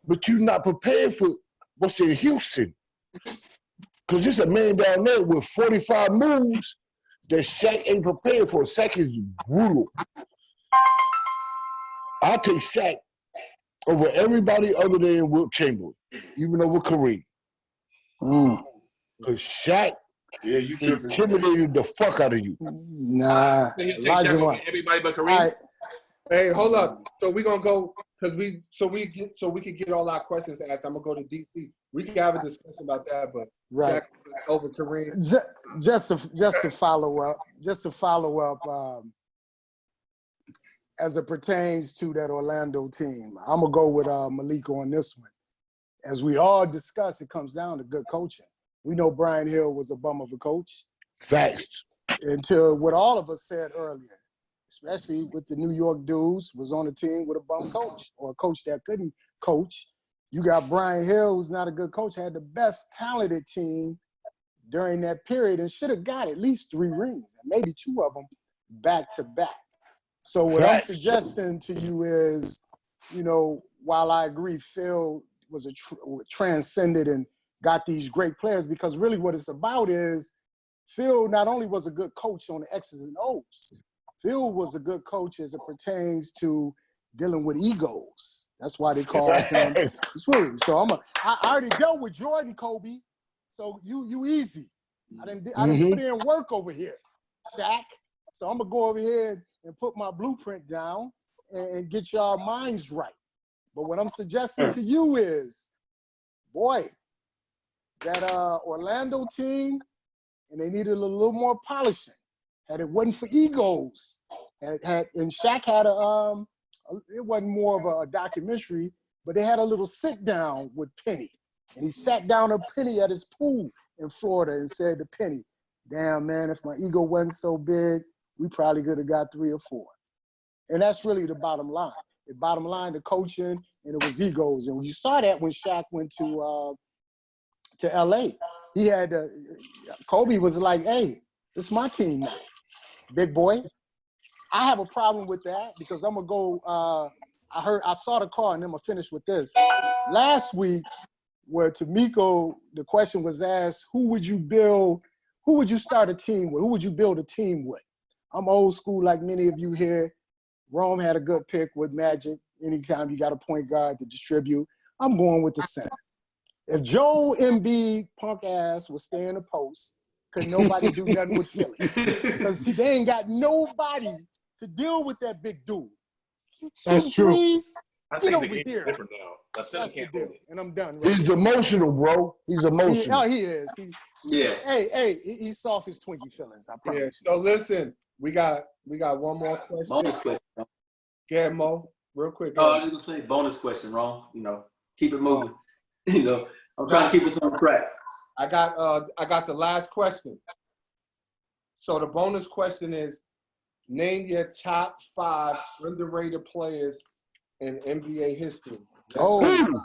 But you're not prepared for what's in Houston. Because there's a man down there with 45 moves that Shaq ain't prepared for. Shaq is brutal. I'll take Shaq over everybody other than Wilt Chamberlain, even over Kareem. Because Shaq intimidated the fuck out of you. Nah. Elijah won. Everybody but Kareem. Right. Hey, hold up. So we're gonna go because we could get all our questions asked. I'm gonna go to DC. We can have a discussion about that, but right over Kareem. Just to follow up, as it pertains to that Orlando team, I'm gonna go with Malik on this one. As we all discuss, it comes down to good coaching. We know Brian Hill was a bum of a coach. Facts. Until what all of us said earlier, especially with the New York dudes, was on a team with a bum coach or a coach that couldn't coach. You got Brian Hill, who's not a good coach, had the best talented team during that period and should have got at least 3 rings, and maybe 2 of them back to back. So what I'm suggesting to you is, you know, while I agree Phil was transcended and got these great players, because really what it's about is Phil not only was a good coach on the X's and O's, Phil was a good coach as it pertains to dealing with egos. That's why they call him Swilly. So I already dealt with Jordan, Kobe. So you easy. I didn't put in work over here, Shaq. So I'm gonna go over here and put my blueprint down and get y'all minds right. But what I'm suggesting to you is, boy, that Orlando team, and they needed a little more polishing. And it wasn't for egos. And Shaq had it wasn't more of a documentary, but they had a little sit down with Penny. And he sat down with Penny at his pool in Florida and said to Penny, damn, man, if my ego wasn't so big, we probably could have got 3 or 4. And that's really the bottom line. The bottom line, the coaching, and it was egos. And you saw that when Shaq went to L.A. He had Kobe was like, hey, it's my team now, big boy. I have a problem with that because I'm gonna go. I saw the call, and then I'm gonna finish with this. Last week, where to Miko, the question was asked, who would you start a team with? Who would you build a team with? I'm old school, like many of you here. Rome had a good pick with Magic. Anytime you got a point guard to distribute, I'm going with the center. If Joel Embiid punk ass would stay in the post, could nobody do nothing with Philly? Because they ain't got nobody to deal with that big dude. That's true. I Get think over the game's here. different now. That's the deal. And I'm done. Right? He's emotional, bro. He's emotional. He is. Hey, he soft his Twinkie feelings. I promise. Yeah. So listen, we got one more question. Bonus question. Get Mo, real quick. Oh, I was just gonna say bonus question, Ron. You know, keep it moving. You know, I'm trying to keep us on track. I got the last question. So the bonus question is, name your top 5 underrated players in NBA history. Ooh,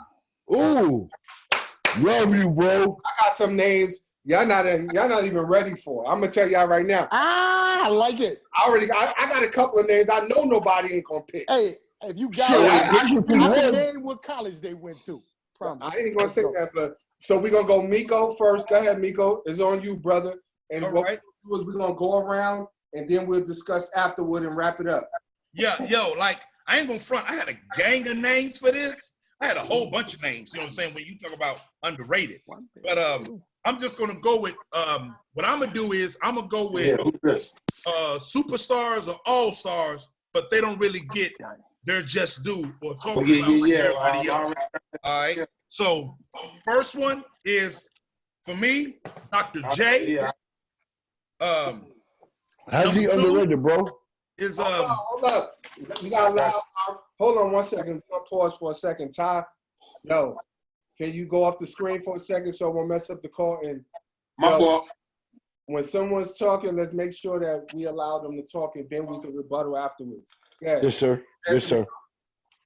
love you, bro. I got some names y'all not even ready for. I'm gonna tell y'all right now. I like it. I got a couple of names. I know nobody ain't gonna pick. Hey, if you got I can name what college they went to. Promise. I ain't gonna say that, but so we're gonna go Miko first. Go ahead, Miko. It's on you, brother. And what we're gonna do is we're gonna go around and then we'll discuss afterward and wrap it up. Yeah, like I ain't gonna front. I had a gang of names for this. I had a whole bunch of names. You know what I'm saying? When you talk about underrated, but I'm just gonna go with what I'm gonna do is I'm gonna go with superstars or all stars, but they don't really get their just due or talk about everybody else. All right. So first one is for me, Dr. J. How's he underrated, bro? Is hold up. You gotta allow. Hold on 1 second. Pause for a second. Ty, yo, can you go off the screen for a second so I won't mess up the call? And my fault. When someone's talking, let's make sure that we allow them to talk, and then we can rebuttal afterwards. Yeah. Yes, sir. Yes, sir.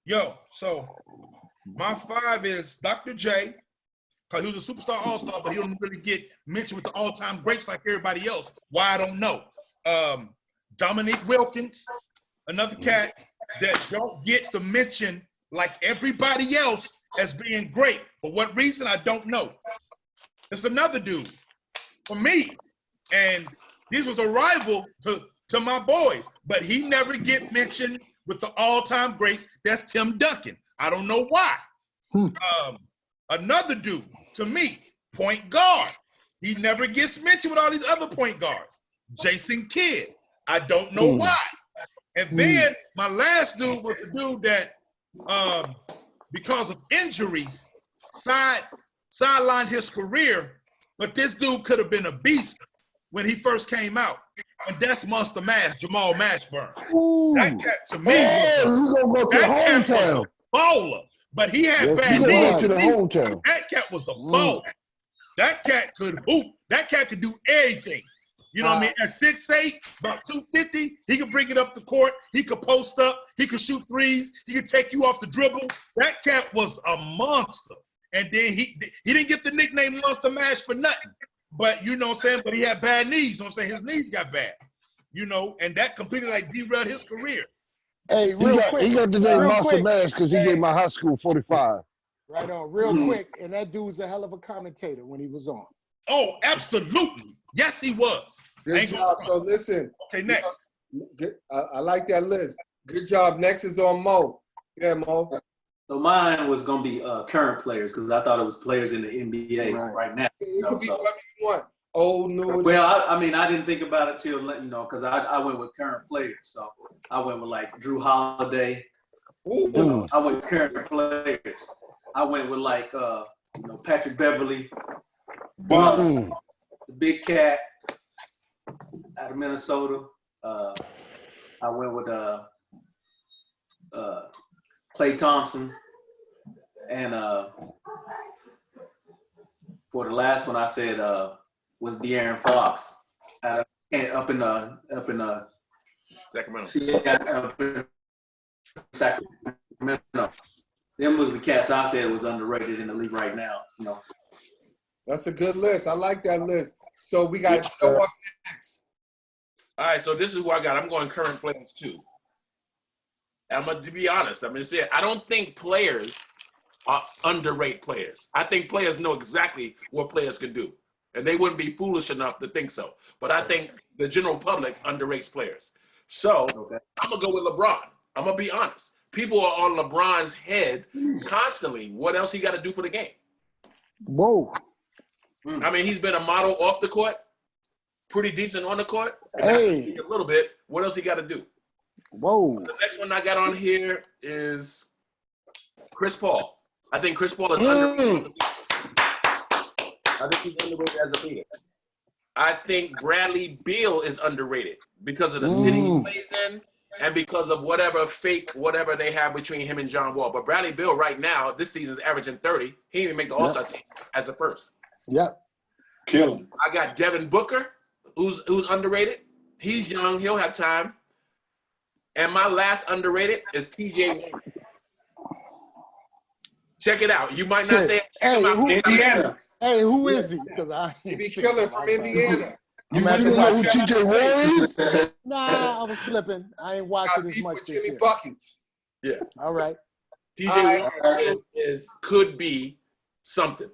Yo, so my 5 is Dr. J, because he was a superstar all-star, but he don't really get mentioned with the all-time greats like everybody else. Why, I don't know. Dominique Wilkins, another cat that don't get the mention like everybody else as being great. For what reason, I don't know. It's another dude for me, and this was a rival to my boys, but he never get mentioned with the all-time greats. That's Tim Duncan. I don't know why. Another dude, to me, point guard. He never gets mentioned with all these other point guards. Jason Kidd. I don't know why. And then my last dude was the dude that, because of injuries, sidelined his career, but this dude could have been a beast when he first came out. And that's Monster Mash, Jamal Mashburn. That cat to me was a bowler, but he had bad knees. That cat was a bowler. That cat could hoop. That cat could do everything. You know what I mean? At 6'8", about 250, he could bring it up the court. He could post up. He could shoot threes. He could take you off the dribble. That cat was a monster. And then he didn't get the nickname Monster Mash for nothing. But you know what I'm saying? But he had bad knees. You know what I'm saying? His knees got bad. You know, and that completely like derailed his career. Hey, real quick. He got the name Monster Mash because he gave my high school 45. Right on, real quick. And that dude's a hell of a commentator when he was on. Oh, absolutely. Yes, he was. Good job. So listen. Okay, next. I like that list. Good job. Next is on Mo. Yeah, Mo. So mine was gonna be current players because I thought it was players in the NBA right now. It could be whatever you want. Old, new. Well, I mean, I didn't think about it till because I went with current players. So I went with like Drew Holiday. I went with current players. I went with like Patrick Beverly, the Big Cat out of Minnesota. I went with Klay Thompson, and for the last one I said was De'Aaron Fox up in Sacramento. Them was the cats I said was underrated in the league right now. You know, that's a good list. I like that list. So we got Joe up next. All right, so this is who I got. I'm going current players too. And I'm going to be honest. I'm going to say I don't think players are underrate players. I think players know exactly what players can do, and they wouldn't be foolish enough to think so. But I think the general public underrates players. So I'm going to go with LeBron. I'm going to be honest. People are on LeBron's head constantly. What else he got to do for the game? Whoa. I mean, he's been a model off the court, pretty decent on the court. Hey. A little bit. What else he got to do? Whoa. The next one I got on here is Chris Paul. I think Chris Paul is underrated. I think he's underrated as a leader. I think Bradley Beal is underrated because of the city he plays in and because of whatever they have between him and John Wall. But Bradley Beal right now, this season's averaging 30. He didn't even make the All-Star team as a first. Yep. Kill him. I got Devin Booker, who's underrated. He's young. He'll have time. And my last underrated is TJ Warren. Check it out. You might not say it. Hey, Indiana. Hey, who is he? Because he be killing from Indiana. You know who TJ Warren is? Nah, I was slipping. I ain't watching as much this year. Buckets. Yeah. All right. TJ Warren could be something.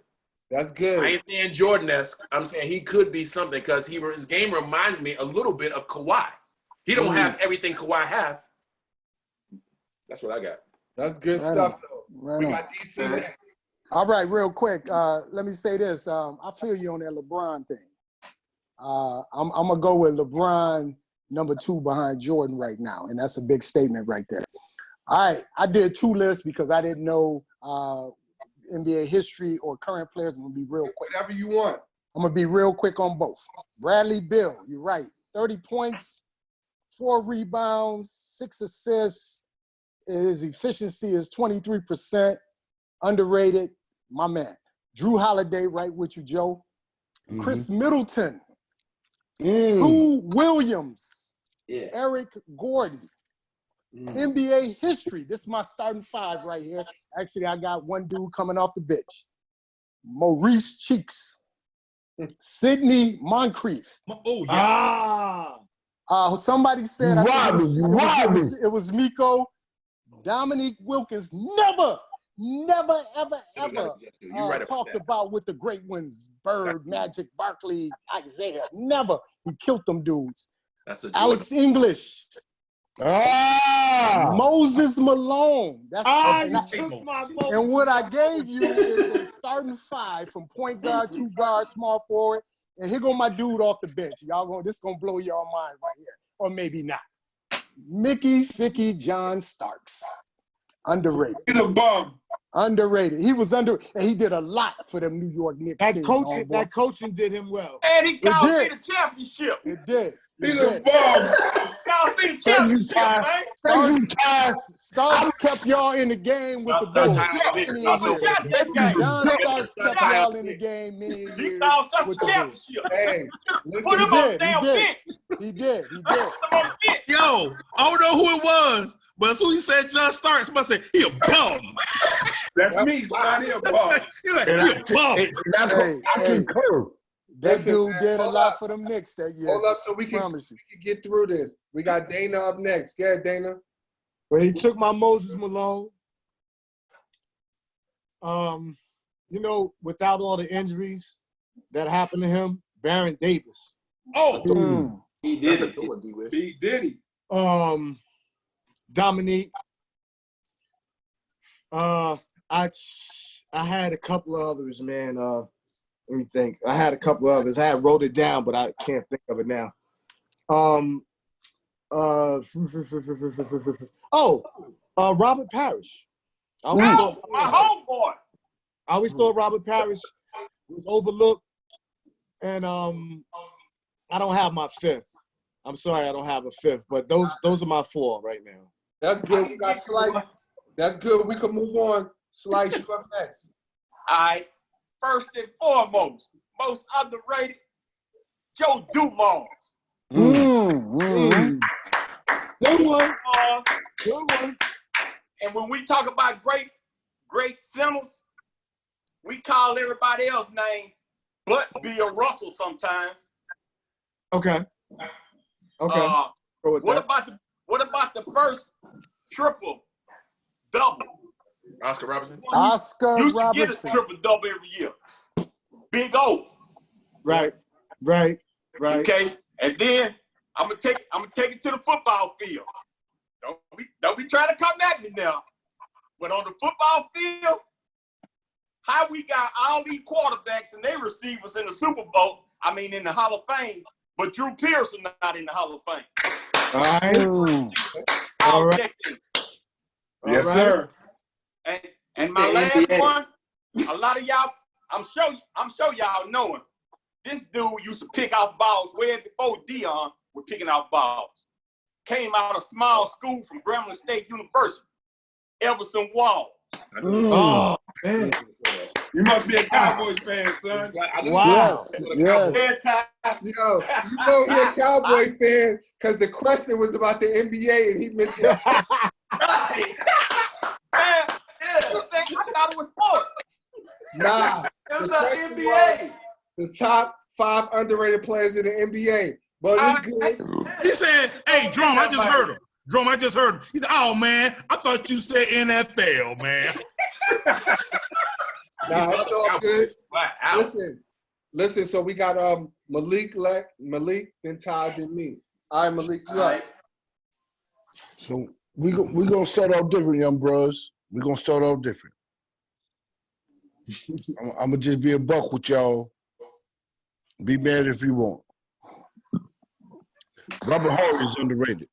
That's good. I ain't saying Jordan-esque. I'm saying he could be something because his game reminds me a little bit of Kawhi. He don't have everything Kawhi have. That's what I got. That's good stuff, though. We got DC next. All right, real quick. Let me say this. I feel you on that LeBron thing. I'm going to go with LeBron number 2 behind Jordan right now, and that's a big statement right there. All right, I did 2 lists because I didn't know NBA history or current players. I'm going to be real quick. Whatever you want. I'm going to be real quick on both. Bradley Beal, you're right. 30 points, 4 rebounds, 6 assists. His efficiency is 23%. Underrated, my man. Drew Holiday, right with you, Joe. Chris Middleton. Lou Williams. Eric Gordon. NBA history. This is my starting five right here. Actually, I got one dude coming off the bench. Maurice Cheeks. Sidney Moncrief. Oh, yeah. Somebody said it was Miko. Dominique Wilkins never, ever talked about with the great ones. Bird, Magic, Barkley, Isaiah. Never. He killed them dudes. That's a Alex English. Moses Malone. You took my Moses. And what I gave you is a starting five from point guard, two guard, small forward. And here go my dude off the bench. This gonna blow your mind right here. Or maybe not. Mickey Ficky John Starks. Underrated. He's a bum. Underrated. He was and he did a lot for them New York Knicks. That coaching did him well. And he called me the championship. It did. He's a bum. Called me the championship, man. Starks kept y'all in the game with the Bulls. John Starks kept y'all in the game many years with the Bulls. Hey, listen, Put him on the damn bench. He did. Yo, I don't know who it was, but as soon as he said John Starks, I say he a bum. That's me, son. He a bum. He a bum. That dude did a lot for them Knicks that year. Hold up so we can get through this. We got Dana up next. Go ahead, Dana. Well, he took my Moses Malone. Without all the injuries that happened to him, Baron Davis. Oh, He did it. He did it. Dominique. I had a couple of others, man. Let me think. I had a couple of others. I had wrote it down, but I can't think of it now. Robert Parrish. My homeboy. I always thought Robert Parrish was overlooked, and I don't have my fifth. I'm sorry, I don't have a fifth, but those are my four right now. That's good. We got Slice. That's good. We can move on. Slice, you up next. All right. First and foremost, most underrated, Joe Dumars. Good one. And when we talk about great centers, we call everybody else name but Bill Russell sometimes. Okay. What about the first triple double? Oscar Robertson. Used to get a triple double every year. Big O. Right. Okay, and then I'm gonna take it to the football field. Don't be trying to come at me now. But on the football field, how we got all these quarterbacks and they receivers in the Super Bowl, in the Hall of Fame, but Drew Pearson not in the Hall of Fame. All right. Yes, sir. And my last one, a lot of y'all, I'm sure y'all know him. This dude used to pick out balls way before Dion was picking out balls. Came out of small school from Grambling State University. Everson Walls. Oh, man. You must be a Cowboys fan, son. Wow. Yes. Yo, you know you're a Cowboys fan because the question was about the NBA and he mentioned I thought it was sports. Nah. It was not NBA. The top 5 underrated players in the NBA. But it's good. He said, hey, Drum, I just heard him. He said, oh, man, I thought you said NFL, man. Nah, it's all good. Listen, so we got Malik, then Todd, then me. All right, Malik, you up. So we gonna start off different, young bros. We're gonna start off different. I'm gonna just be a buck with y'all. Be mad if you want. Robert Horry is underrated.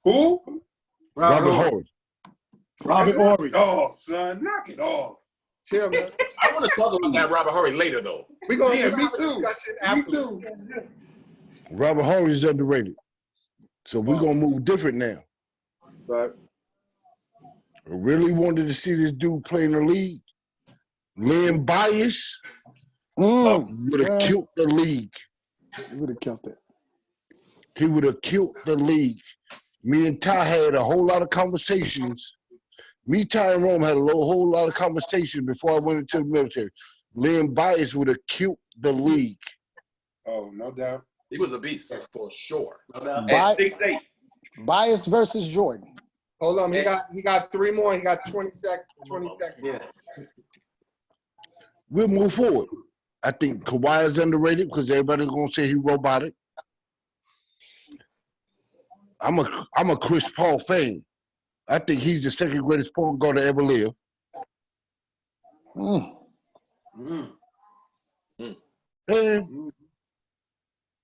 Who? Robert Horry. Robert Horry. Oh, son, knock it off. Chill, man. I want to talk about that Robert Horry later, though. We're gonna me too. Me too. Robert Horry is underrated. So we're gonna move different now. Right. I really wanted to see this dude play in the league. Lynn Bias would have killed the league. He would have killed it. He would have killed the league. Me and Ty had a whole lot of conversations. Me, Ty, and Rome had a whole lot of conversations before I went into the military. Lynn Bias would have killed the league. Oh, no doubt. He was a beast for sure. No doubt. At 6'8". Bias versus Jordan. Hold on, he got 3 more. He got 20 seconds. 20 seconds. Yeah. We'll move forward. I think Kawhi is underrated because everybody's gonna say he's robotic. I'm a Chris Paul fan. I think he's the second greatest point guard to ever live. And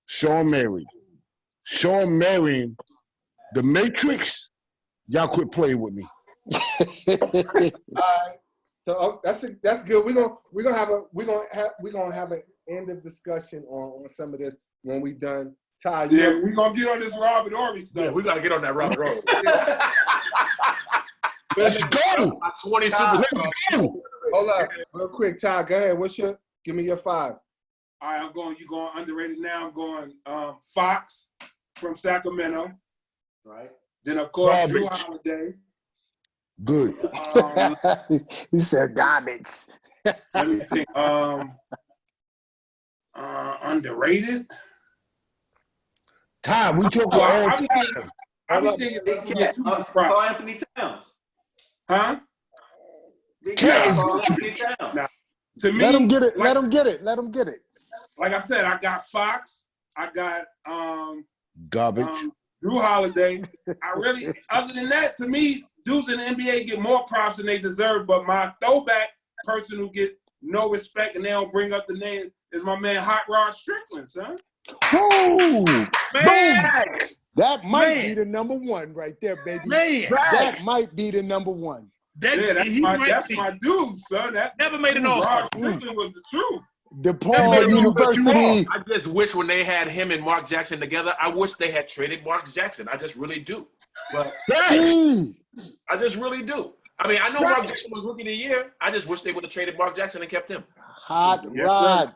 Sean Marion. Sean Marion, the Matrix. Y'all quit playing with me. All right. So that's good. We're gonna have an end of discussion on some of this when we done. Ty, Yeah, we're gonna get on this Robert Horry stuff. Yeah, we gotta get on that Robert Horry. Let's go. 20 Ty, superstars. hold up, real quick. Ty, go ahead. Give me your 5. All right, you going underrated now. I'm going Fox from Sacramento. Right. Then of course Garbage. Drew Holiday. Good. He said garbage. Let me think. Underrated. Ty, we talking all time. I was thinking Carl Anthony Towns. Huh? Carl Anthony Towns. Now, to me, Let him get it. Let him get it. Let him get it. Like I said, I got Fox. I got Garbage. Drew Holiday. Other than that, to me, dudes in the NBA get more props than they deserve. But my throwback person who get no respect and they don't bring up the name is my man Hot Rod Strickland, son. Ooh, Man, that might be the number 1 right there, baby. man, That might be the number 1. That's my dude, son. That Never made an All-Star. Rod Strickland was the truth. DePaul University. I just wish when they had him and Mark Jackson together, I wish they had traded Mark Jackson. I just really do. But I just really do. I mean, I know Mark Jackson was Rookie of the Year. I just wish they would have traded Mark Jackson and kept him. Hot Rod.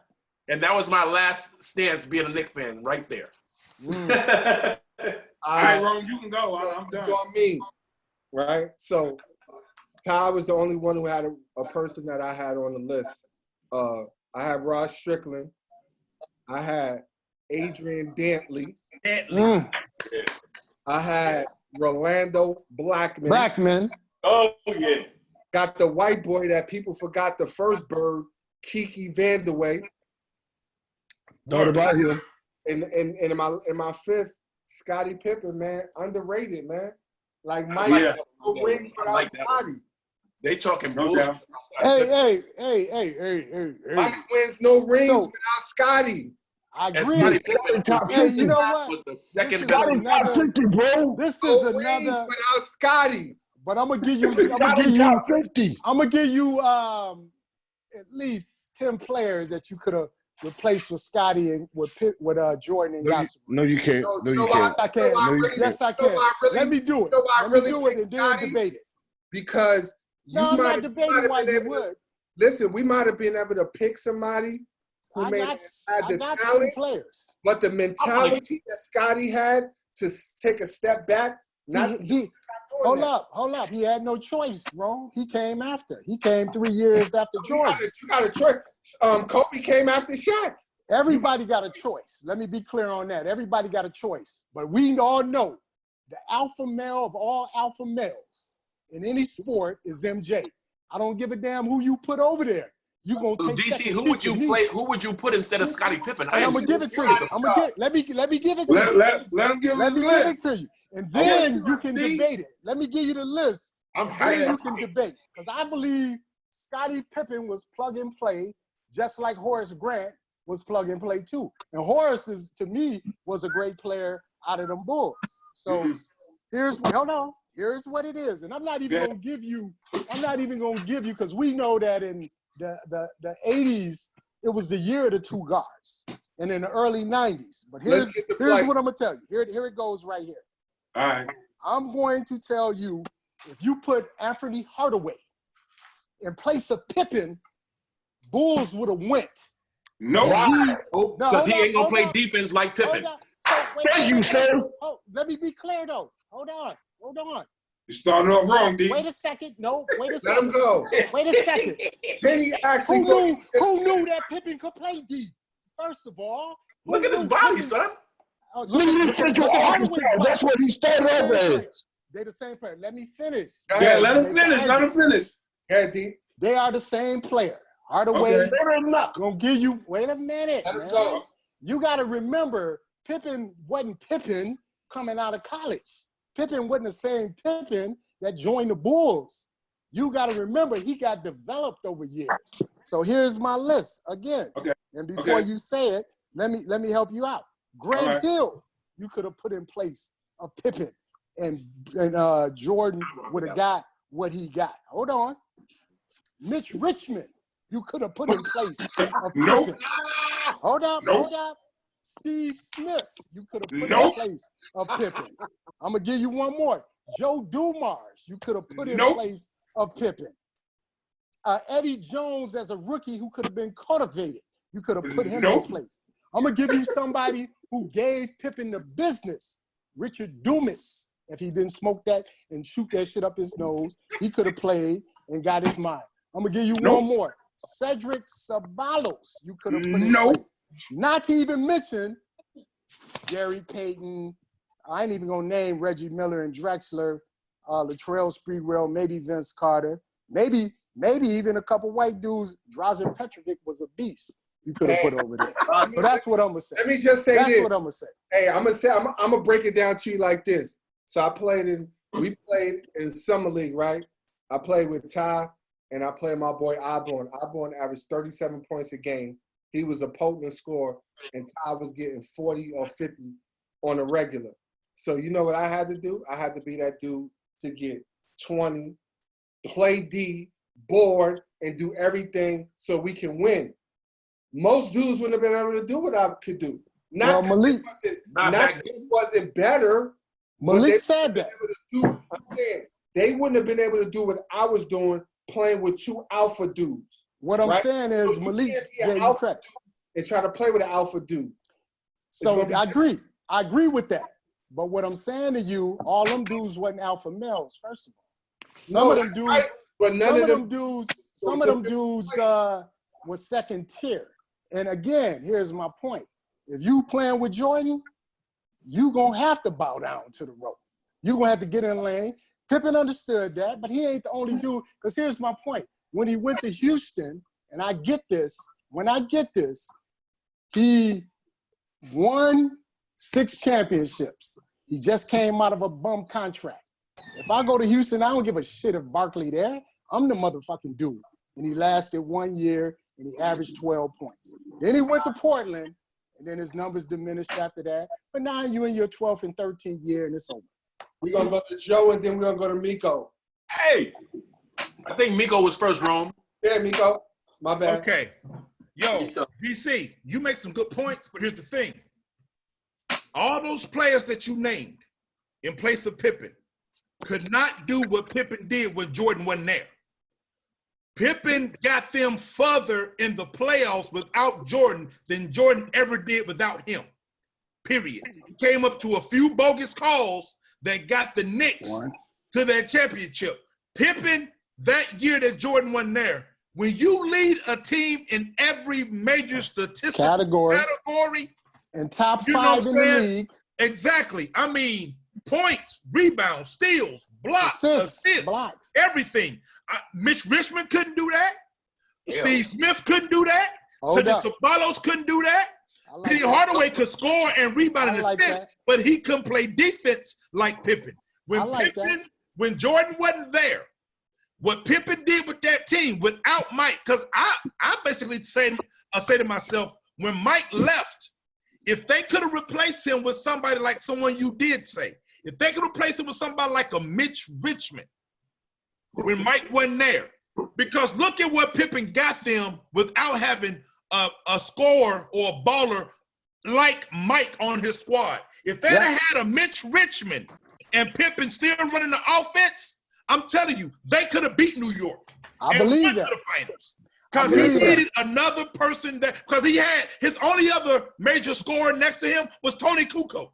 And that was my last stance being a Knicks fan right there. All right, Ron, you can go. I'm done. It's on me, right? So Ty was the only one who had a person that I had on the list. I had Rod Strickland. I had Adrian Dantley. I had Rolando Blackman. Oh, yeah. Got the white boy that people forgot, the first bird, Kiki Vandeweghe. Thought about him. And in my 5th, Scottie Pippen, man, underrated, man. Like Mike, no rings without Scottie. They talking No bullshit. doubt. Hey. Mike wins no rings without Scottie. I And agree. Scottie Pippen Hey, you know what? was the second This best. is another. Bro. This is No rings another. without Scottie. But I'm gonna give you. Top 50. I'm gonna give you at least 10 players that you could have replaced with Scottie and with Jordan and Yasser. No, you can't. No, you No, can't. I can. No, I really- Yes, I no, can. I really- Let me do it. no, I Let really me do it and picked then Scottie. debate it. Because No, I'm not debating why you would. Listen, we might have been able to pick somebody who I had the got 2 talent, players. but the mentality that Scottie had to take a step back. Hold up. He had no choice, bro. He came after. He came 3 years after Jordan. You got a choice. Kobe came after Shaq. Everybody got a choice. Let me be clear on that. Everybody got a choice. But we all know the alpha male of all alpha males in any sport is MJ. I don't give a damn who you put over there. You gonna So take DC, second who seat would you to me. play? Who would you put instead of Scottie Pippen? And I'm gonna give it to you. Let me give it to you. Let him give Let his me give it list. to you. And then you can See? debate it. Let me give you the list. I'm Then happy. you can debate. Because I believe Scottie Pippen was plug and play, just like Horace Grant was plug and play too. And Horace to me, was a great player out of them Bulls. So here's what it is. And I'm not even gonna give you, because we know that in the 80s, it was the year of the 2 guards. And in the early 90s. But here's what I'm gonna tell you. Here it goes right here. All right. I'm going to tell you, if you put Anthony Hardaway in place of Pippen, Bulls would have went. No. Because he ain't gonna play defense like Pippen. Thank you, sir. Let me be clear though. Hold on. You started off wrong, D. Wait a second. No, wait a Let second. him go. Wait a second. Penny actually Who knew that Pippen could play D? First of all, Look at his body, son. Look at this Central Arkansas. That's what he started off as. They're the same player. Let me finish. Yeah, let him finish. Yeah, D. They are the same player. Hardaway, gonna give you. Wait a minute. Let him Man. go. You got to remember, Pippen wasn't Pippen coming out of college. Pippen wasn't the same Pippen that joined the Bulls. You got to remember, he got developed over years. So here's my list again. Okay. And before you say it, let me help you out. Grant Hill, you could have put in place of Pippen, and Jordan would have got what he got. Hold on. Mitch Richmond, you could have put in place of Pippen. Hold up. Steve Smith, you could have put in place of Pippen. I'm going to give you one more. Joe Dumars, you could have put in place of Pippen. Eddie Jones as a rookie who could have been cultivated. You could have put him in place. I'm going to give you somebody who gave Pippen the business. Richard Dumas, if he didn't smoke that and shoot that shit up his nose, he could have played and got his mind. I'm going to give you one more. Cedric Ceballos, you could have put in place. Not to even mention Gary Payton. I ain't even going to name Reggie Miller and Drexler, Latrell Sprewell, maybe Vince Carter, maybe even a couple white dudes. Drazen Petrovic was a beast. You could have put over there. But that's what I'm going to say. Let me just say this. That's what I'm going to say. Hey, I'm going to break it down to you like this. So we played in Summer League, right? I played with Ty, and I played my boy Osborne. Osborne averaged 37 points a game. He was a potent scorer, and Ty was getting 40 or 50 on a regular. So you know what I had to do? I had to be that dude to get 20, play D, board, and do everything so we can win. Most dudes wouldn't have been able to do what I could do. Not Malik wasn't better. Malik said that. They wouldn't have been able to do what I was doing playing with two alpha dudes. What I'm saying is so Malik and try to play with an alpha dude. So I agree with that. But what I'm saying to you, all them dudes wasn't alpha males, first of all. Some of them dudes were second tier. And again, here's my point. If you playing with Jordan, you gonna have to bow down to the rope. You gonna have to get in lane. Pippen understood that, but he ain't the only dude. Because here's my point. When he went to Houston, and I get this, he won 6 championships. He just came out of a bum contract. If I go to Houston, I don't give a shit if Barkley there. I'm the motherfucking dude. And he lasted 1 year, and he averaged 12 points. Then he went to Portland, and then his numbers diminished after that. But now you're in your 12th and 13th year, and it's over. We're going to go to Joe, and then we're going to go to Miko. Hey, I think Miko was first, Rome. Yeah, Miko. My bad. Okay. Yo, DC, you make some good points, but here's the thing. All those players that you named in place of Pippen could not do what Pippen did when Jordan wasn't there. Pippen got them further in the playoffs without Jordan than Jordan ever did without him. Period. He came up to a few bogus calls that got the Knicks to their championship. Pippen, that year that Jordan wasn't there, when you lead a team in every major statistical category and top 5 in the league. Exactly. I mean, points, rebounds, steals, blocks, assists, everything. Mitch Richmond couldn't do that. Yeah. Steve Smith couldn't do that. Cedric Ceballos couldn't do that. Penny Hardaway could score and rebound and assist, but he couldn't play defense like Pippen. When Jordan wasn't there, what Pippen did with that team without Mike, because I basically say to myself, when Mike left, if they could have replaced him with somebody like someone you did say, if they could replace him with somebody like a Mitch Richmond, when Mike wasn't there, because look at what Pippen got them without having a scorer or a baller like Mike on his squad. If they had a Mitch Richmond and Pippen still running the offense, I'm telling you, they could have beat New York. I believe that. To the finals. Because he needed another person because he had his only other major scorer next to him was Tony Kukoc.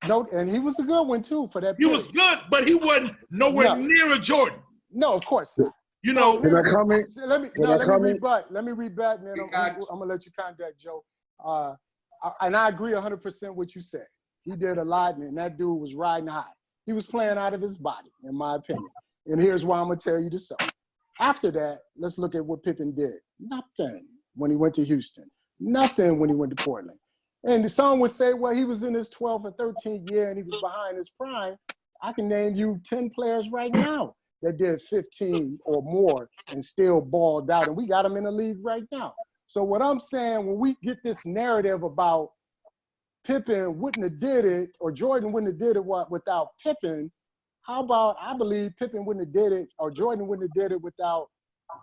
No, and he was a good one too for that. He was good, but he wasn't nowhere near a Jordan. No, of course not. You know, can I comment? Let me rebut. Let me rebut, man. I'm gonna let you contact Joe. And I agree 100% what you said. He did a lot, and that dude was riding high. He was playing out of his body, in my opinion. And here's why I'm gonna tell you this. After that, let's look at what Pippen did. Nothing when he went to Houston. Nothing when he went to Portland. And some would say, well, he was in his 12th or 13th year and he was behind his prime. I can name you 10 players right now that did 15 or more and still balled out. And we got them in the league right now. So what I'm saying, when we get this narrative about Pippen wouldn't have did it, or Jordan wouldn't have did it without Pippen, how about I believe Pippen wouldn't have did it, or Jordan wouldn't have did it without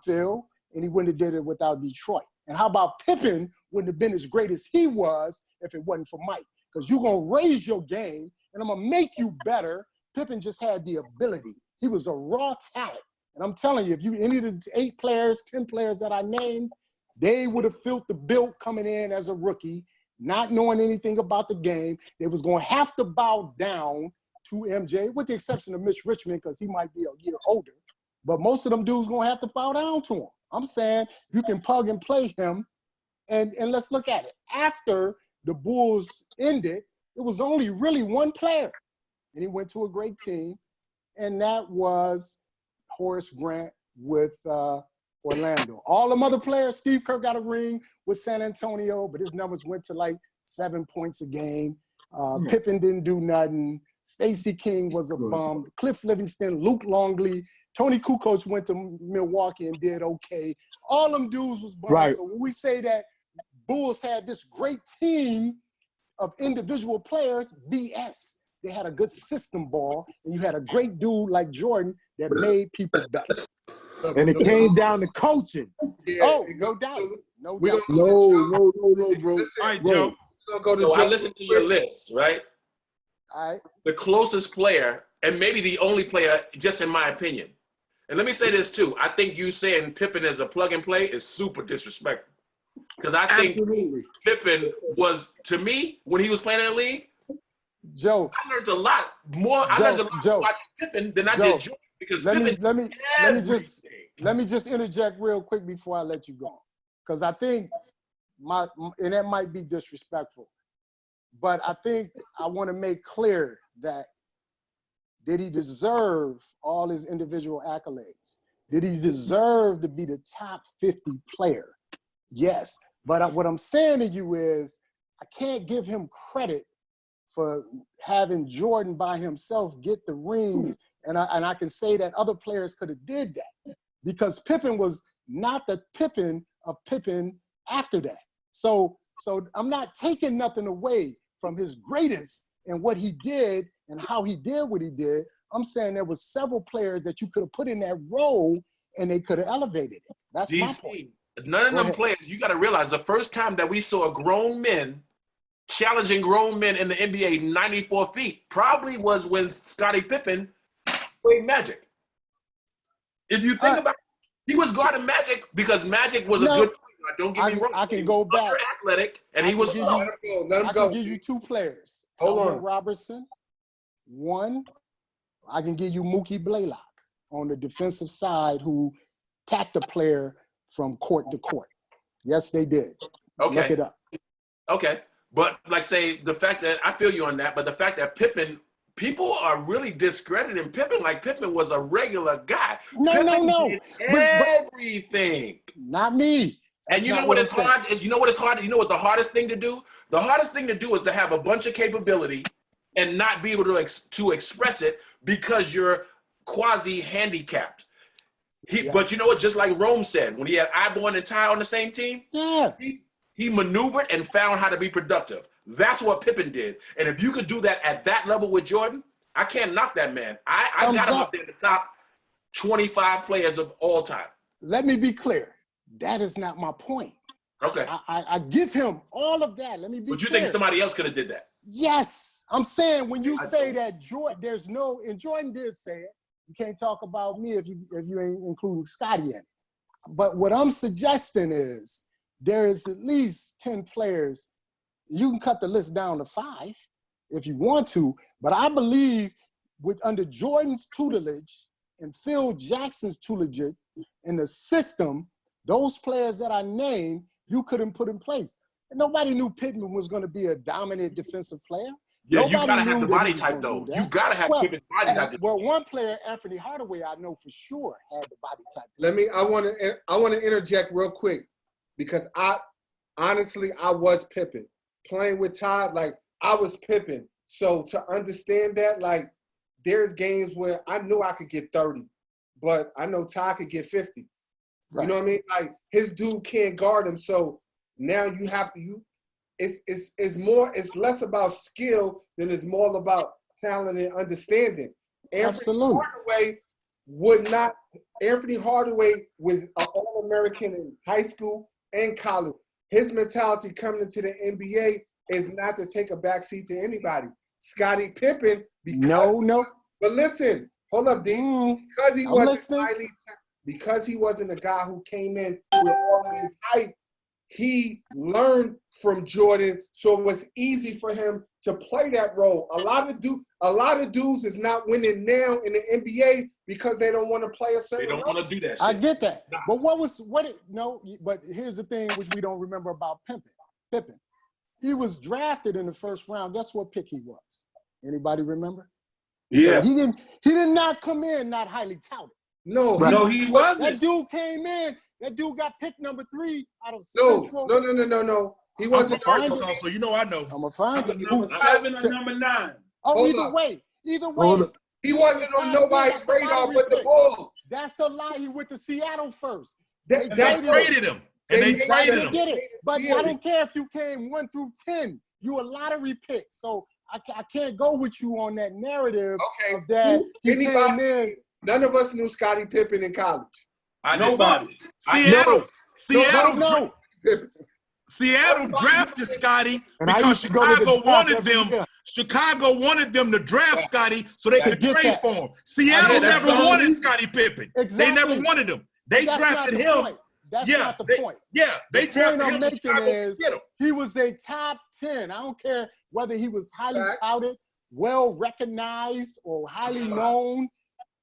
Phil, and he wouldn't have did it without Detroit. And how about Pippen wouldn't have been as great as he was if it wasn't for Mike? Because you're going to raise your game, and I'm going to make you better. Pippen just had the ability. He was a raw talent. And I'm telling you, if you any of the 8 players, 10 players that I named, they would have felt the bill coming in as a rookie, not knowing anything about the game. They was going to have to bow down to MJ, with the exception of Mitch Richmond, because he might be a year older. But most of them dudes going to have to bow down to him. I'm saying you can plug and play him, and let's look at it. After the Bulls ended, it was only really one player, and he went to a great team, and that was Horace Grant with Orlando. All them other players, Steve Kerr got a ring with San Antonio, but his numbers went to like 7 points a game. Pippen didn't do nothing. Stacey King was a bum. Cliff Livingston, Luke Longley, Tony Kukoc went to Milwaukee and did okay. All them dudes was bums. Right. So when we say that Bulls had this great team of individual players, BS. They had a good system ball, and you had a great dude like Jordan that made people better. And it came down to coaching. Yeah, oh, no doubt. No doubt. No, bro. Listen, all right, Joe. Go to So Joe. I listened to your list, right? All right. The closest player, and maybe the only player, just in my opinion. And let me say this too. I think you saying Pippen as a plug and play is super disrespectful. Because I think Pippen was, to me, when he was playing in the league, Joe, I learned a lot more. I learned a lot more watching Pippen than I did Jordan. Because let me just interject real quick before I let you go, because I think and that might be disrespectful, but I think I want to make clear that did he deserve all his individual accolades? Did he deserve to be the top 50 player? Yes, but what I'm saying to you is I can't give him credit for having Jordan by himself get the rings. And I can say that other players could have did that, because Pippen was not the Pippen of Pippen after that. So I'm not taking nothing away from his greatest and what he did and how he did what he did. I'm saying there was several players that you could have put in that role and they could have elevated it. That's my point. None of them players, you got to realize the first time that we saw grown men challenging grown men in the NBA 94 feet probably was when Scottie Pippen played Magic. If you think about it, he was guarding Magic because Magic was a good player. Don't get me wrong. I can go back. Athletic, and he was. Let him go. I can give you 2 players. Hold Alvin on. Robertson. 1. I can give you Mookie Blaylock on the defensive side, who tacked a player from court to court. Yes, they did. Okay. Look it up. Okay. But like say the fact that I feel you on that, but the fact that Pippen, people are really discrediting Pippen like Pippen was a regular guy. No. Did everything. Not me. And you know what is hard is, you know what is hard? You know what the hardest thing to do? The hardest thing to do is to have a bunch of capability and not be able to express it because you're quasi-handicapped. But you know what? Just like Rome said, when he had Iborn and Ty on the same team, he maneuvered and found how to be productive. That's what Pippen did. And if you could do that at that level with Jordan, I can't knock that man. I got him up there in the top 25 players of all time. Let me be clear. That is not my point. Okay. I give him all of that. Let me be clear. But you think somebody else could have did that? Yes. I'm saying when you say that Jordan, and Jordan did say it, you can't talk about me if you ain't including Scottie in it. But what I'm suggesting is there is at least 10 players. You can cut the list down to 5. if you want to. But I believe under Jordan's tutelage and Phil Jackson's tutelage in the system, those players that I named, you couldn't put in place. And nobody knew Pittman was going to be a dominant defensive player. Yeah, Nobody you gotta have knew the that body he was type gonna though. do that. You gotta have Pippen's body type. Well, one player, Anthony Hardaway, I know for sure had the body type. I want to interject real quick because I was Pippen. Playing with Todd, like I was Pippen. So to understand that, like there's games where I knew I could get 30, but I know Todd could get 50. Right. You know what I mean? Like his dude can't guard him. So now you have to it's less about skill than it's more about talent and understanding. Absolutely. Anthony Hardaway was an All-American in high school and college. His mentality coming into the NBA is not to take a backseat to anybody. Scottie Pippen, but listen, hold up, D. Because he wasn't a guy who came in with all of his hype, he learned from Jordan, so it was easy for him to play that role. A lot of dudes is not winning now in the NBA because they don't want to play a certain role. They don't want to do that shit. I get that. Nah. But but here's the thing which we don't remember about Pippen. He was drafted in the first round. Guess what pick he was? Anybody remember? Yeah. He did not come in not highly touted. No, he wasn't. That dude came in. That dude got picked number 3 out of Central. No. He wasn't. So you know I know. I'm gonna find him. Number 7 or number 9. Oh, either way. He wasn't on nobody's radar but the Bulls. That's a lie. He went to Seattle first. They traded him. And they traded him. Get it. But I don't care if you came 1 through 10. You a lottery pick. So I can't go with you on that narrative of that he came in. None of us knew Scottie Pippen in college. Nobody. Seattle drafted Scottie because Chicago wanted them. Chicago wanted them to draft Scottie so they could trade for him. Seattle never wanted Scottie Pippen. Exactly. They never wanted him. They drafted him. That's not the point. Yeah, they drafted him. The point I'm making is he was a top 10. I don't care whether he was highly touted, well recognized, or highly known.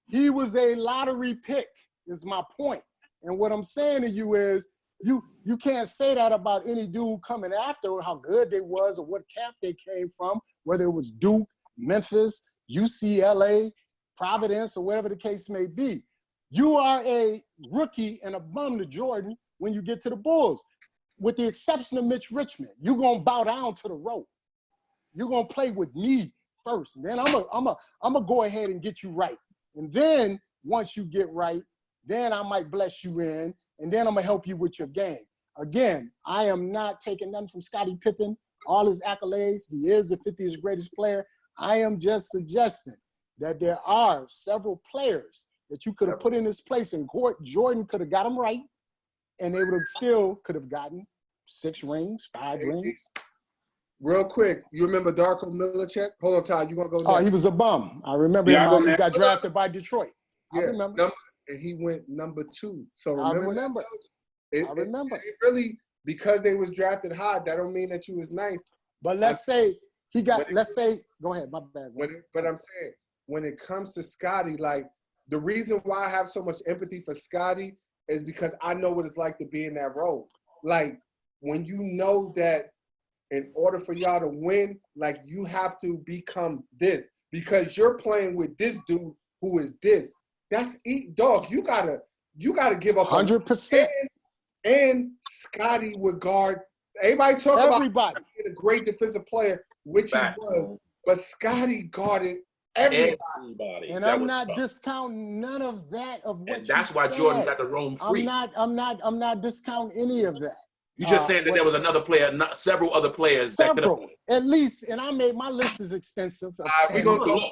He was a lottery pick, is my point. And what I'm saying to you is you can't say that about any dude coming after, how good they was or what camp they came from, whether it was Duke, Memphis, UCLA, Providence, or whatever the case may be. You are a rookie and a bum to Jordan when you get to the Bulls, with the exception of Mitch Richmond. You're going to bow down to the rope. You're going to play with me first. And then I'm gonna go ahead and get you right. And then once you get right, then I might bless you in, and then I'm going to help you with your game. Again, I am not taking nothing from Scottie Pippen, all his accolades. He is the 50th greatest player. I am just suggesting that there are several players that you could have put in this place, and Jordan could have got them right, and they would have still could have gotten 6 rings, 5 rings. Real quick, you remember Darko Milicic? Hold on, Todd. You gonna go next? Oh, he was a bum. I remember him. He got drafted by Detroit. I remember. And he went number 2. So I remember. It really, because they was drafted high, that don't mean that you was nice. But let's say he got. Go ahead. My bad. But I'm saying when it comes to Scottie, like the reason why I have so much empathy for Scottie is because I know what it's like to be in that role. Like when you know that in order for y'all to win, like you have to become this because you're playing with this dude who is this. That's dog. You gotta give up 100%. And Scottie would guard. Everybody talk about being a great defensive player, which he was, but Scottie guarded everybody. And I'm not discounting none of that of what and that's you why said. Jordan got to roam free. I'm not discounting any of that. You just saying that there was another player, not several other players. Several, at least, and I made my list is extensive.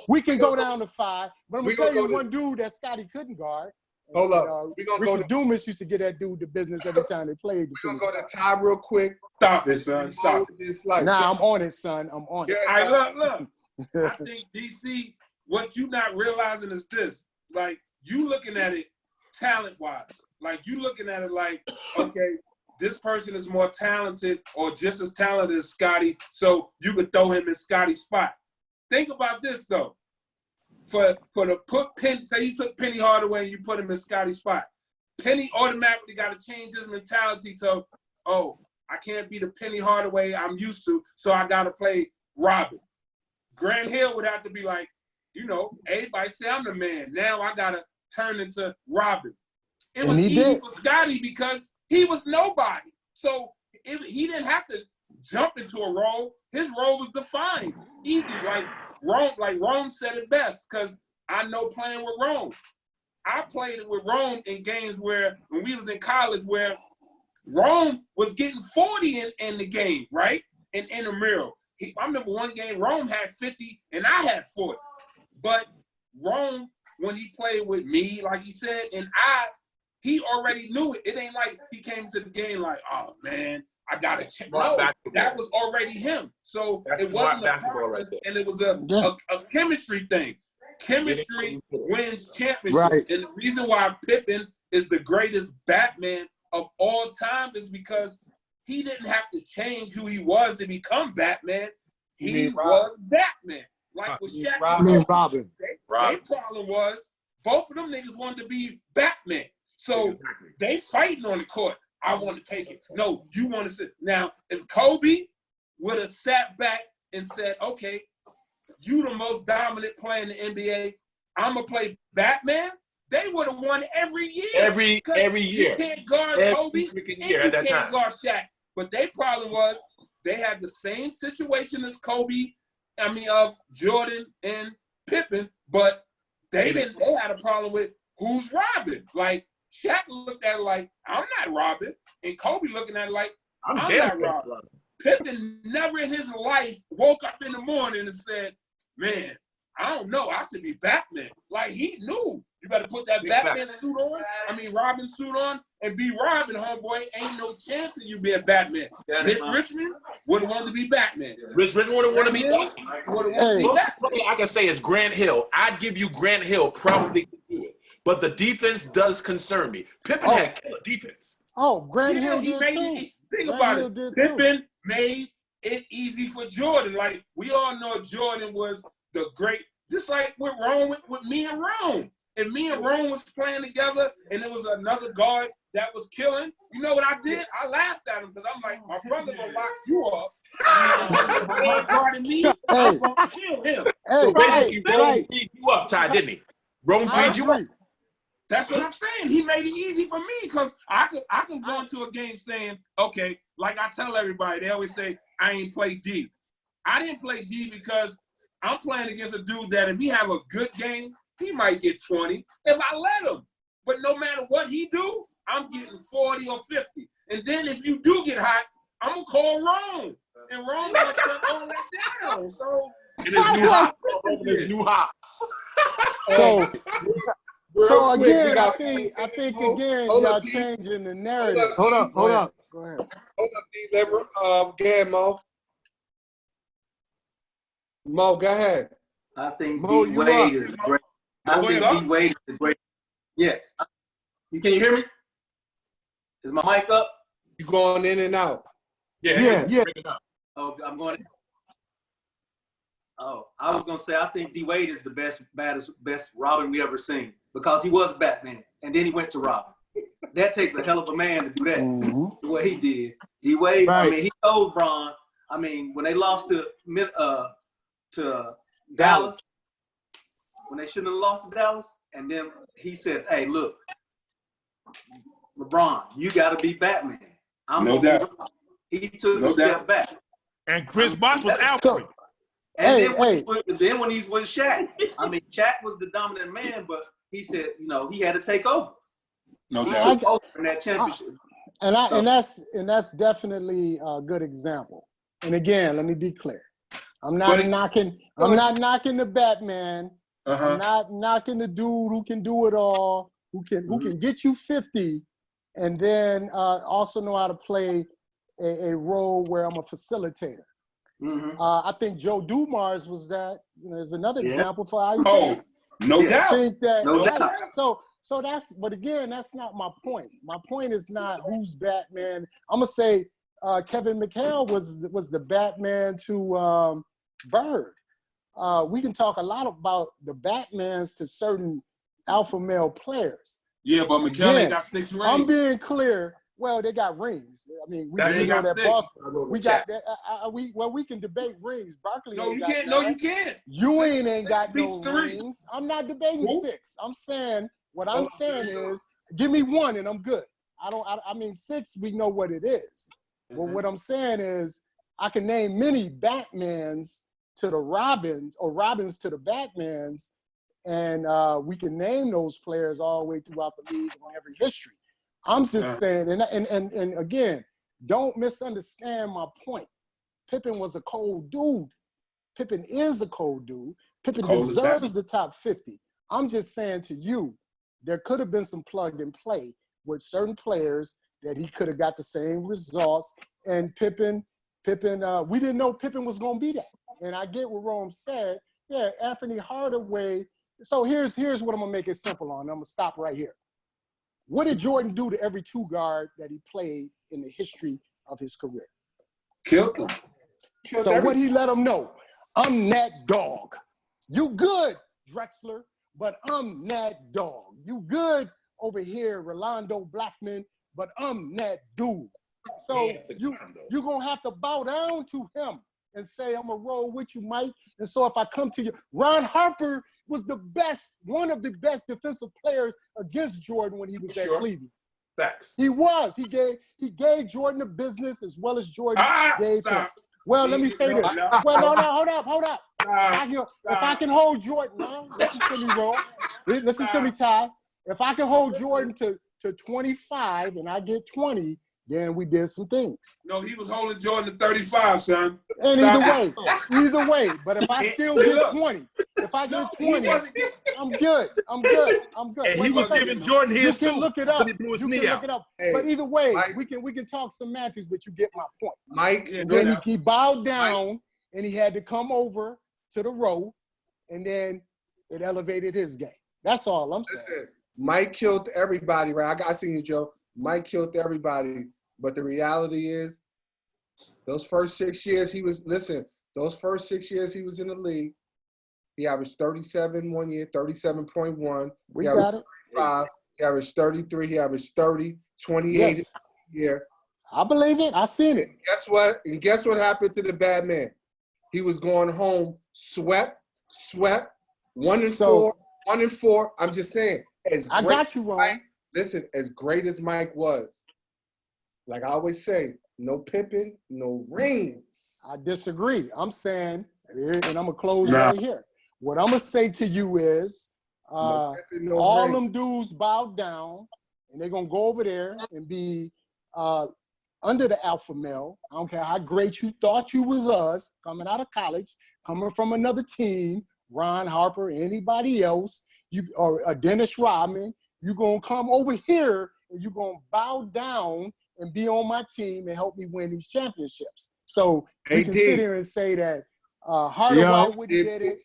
We can go down to 5, but I'm gonna tell you one dude that Scottie couldn't guard. Hold up, we're gonna go to Dumas used to get that dude the business every time they played. We're gonna go to Ty real quick. Stop it, son. Stop it. Nah, I'm on it, son. I'm on it. All right, look. I think DC, what you not realizing is this: like you looking at it talent-wise, like you looking at it like, okay, this person is more talented or just as talented as Scottie, so you could throw him in Scottie's spot. think about this though. For the put Penny, say you took Penny Hardaway and you put him in Scotty's spot. Penny automatically got to change his mentality to, oh, I can't be the Penny Hardaway I'm used to, so I got to play Robin. Grant Hill would have to be like, you know, everybody say I'm the man. Now I got to turn into Robin. It was easy for Scotty because he was nobody. So he didn't have to jump into a role. His role was defined. Easy. Like Rome said it best, because I know playing with Rome. I played it with Rome in games where, when we was in college, where Rome was getting 40 in the game, right? In intramural. I remember one game, Rome had 50 and I had 40. But Rome, when he played with me, like he said, and he already knew it. It ain't like he came to the game like, oh man, I gotta check. No, that was already him. So it wasn't a process, and it was a chemistry thing. Chemistry wins championships. Right. And the reason why Pippen is the greatest Batman of all time is because he didn't have to change who he was to become Batman. He was Batman. Like with Shaq and Robin. Their problem was both of them niggas wanted to be Batman. So they fighting on the court. I want to take it. No, you want to sit. Now, if Kobe would have sat back and said, okay, you the most dominant player in the NBA, I'm going to play Batman, they would have won every year. Every year. You can't guard Kobe and you can't guard Shaq. But their problem was they had the same situation as Jordan and Pippen, but they had a problem with who's Robin. Like, Shaq looked at it like, I'm not Robin. And Kobe looking at it like, I'm not Robin. Pippen never in his life woke up in the morning and said, man, I don't know, I should be Batman. Like, he knew you better put that Batman suit on, Robin suit on, and be Robin, homeboy. Ain't no chance of you being Batman. Mitch Richmond would have wanted to be Batman. Rich Richmond would have wanted to be Batman. I can say is Grant Hill. I'd give you Grant Hill probably to do it. But the defense does concern me. Pippen had killer defense. Grant Hill did too. Think about it. Pippen made it easy for Jordan. Like, we all know Jordan was the great, just like with Rome, with me and Rome. If me and Rome was playing together and there was another guard that was killing, you know what I did? I laughed at him because I'm like, my brother gonna lock you up. Guarding me, I'm gonna kill him. So basically, Rome beat you up, Ty, didn't he? Rome beat you up. That's what I'm saying. He made it easy for me because I can go into a game saying, okay, like I tell everybody, they always say, I ain't play D. I didn't play D because I'm playing against a dude that if he have a good game, he might get 20 if I let him. But no matter what he do, I'm getting 40 or 50. And then if you do get hot, I'm going to call Rome. And Rome going to shut all that down. So it's new hops. So again, I think y'all changing the narrative. Hold up. Go ahead. Hold up, D-Liver. Go ahead, Mo. Mo, go ahead. I think D-Wade is great. I think D-Wade is the great. Yeah. Can you hear me? Is my mic up? You going in and out. Yeah. Oh, I'm going in. Oh, I was going to say, I think D-Wade is the best Robin we ever seen because he was Batman, and then he went to Robin. That takes a hell of a man to do that, what he did. D-Wade, he told Bron, when they lost to Dallas, when they shouldn't have lost to Dallas, and then he said, hey, look, LeBron, you got to be Batman. No doubt. He took a step back. And Chris Bosh was out. And then when he's with Shaq, Shaq was the dominant man, but he said, he had to take over. No doubt. Took over in that championship. And that's definitely a good example. And again, let me be clear. I'm not knocking the Batman. I'm not knocking the dude who can do it all, who can get you 50, and then also know how to play a role where I'm a facilitator. I think Joe Dumars was that. Is another example for how you no doubt. I think that. No doubt. So that's. But again, that's not my point. My point is not who's Batman. I'm gonna say Kevin McHale was the Batman to Bird. we can talk a lot about the Batmans to certain alpha male players. Yeah, but Mikel ain't got 6 rings. I'm being clear. Well, they got rings. I mean, we know that Boston. We got that. We can debate rings. Barkley. No, you can't. No, you can't. Ewing ain't got no rings. I'm not debating 6. I'm saying what I'm saying is, give me 1 and I'm good. I mean 6. We know what it is. But what I'm saying is, I can name many Batmans to the Robins or Robins to the Batmans, and we can name those players all the way throughout the league on every history. I'm just saying, and again, don't misunderstand my point. Pippen was a cold dude. Pippen is a cold dude. Pippen deserves the top 50. I'm just saying to you, there could have been some plug and play with certain players that he could have got the same results. And Pippen, we didn't know Pippen was going to be that. And I get what Rome said. Yeah, Anthony Hardaway. So here's what I'm going to make it simple on. I'm going to stop right here. What did Jordan do to every 2 guard that he played in the history of his career? Killed them. So what he let them know? I'm that dog. You good, Drexler, but I'm that dog. You good over here, Rolando Blackman, but I'm that dude. So you're going to have to bow down to him and say, I'm going to roll with you, Mike. And so if I come to you, Ron Harper was one of the best defensive players against Jordan when he was at Cleveland. Facts. He was. He gave Jordan the business as well as Jordan gave him. Well, let me say this. Well, no, hold up. If I can hold Jordan, now, listen to me, Ron. Listen to me, Ty. If I can hold Jordan to 25 and I get 20, then we did some things. No, he was holding Jordan to 35, son. And either way. But if I still get 20, if I get 20, I'm good. And he was giving Jordan his too. You can look it up. He blew his knee out. Hey, but either way, Mike, we can talk semantics, but you get my point. Mike. And then he bowed down, and he had to come over to the row, and then it elevated his game. That's all I'm saying. Listen, Mike killed everybody, right? I seen you, Joe. Mike killed everybody, but the reality is, those first 6 years he was in the league, he averaged 37 one year, 37.1. We got it. 35. He averaged 33. He averaged 30, 28 a year. I believe it. I seen it. Guess what? And guess what happened to the bad man? He was going home swept. 1-4. I'm just saying. I got you, Ron. Listen, as great as Mike was, like I always say, no Pippen, no rings. I disagree. I'm saying, and I'm going to close right here. What I'm going to say to you is, all them dudes bowed down, and they're going to go over there and be under the alpha male. I don't care how great you thought you was us, coming out of college, coming from another team, Ron Harper, anybody else, or Dennis Rodman, you're going to come over here and you're going to bow down and be on my team and help me win these championships. So we can sit here and say that Hardaway wouldn't did it.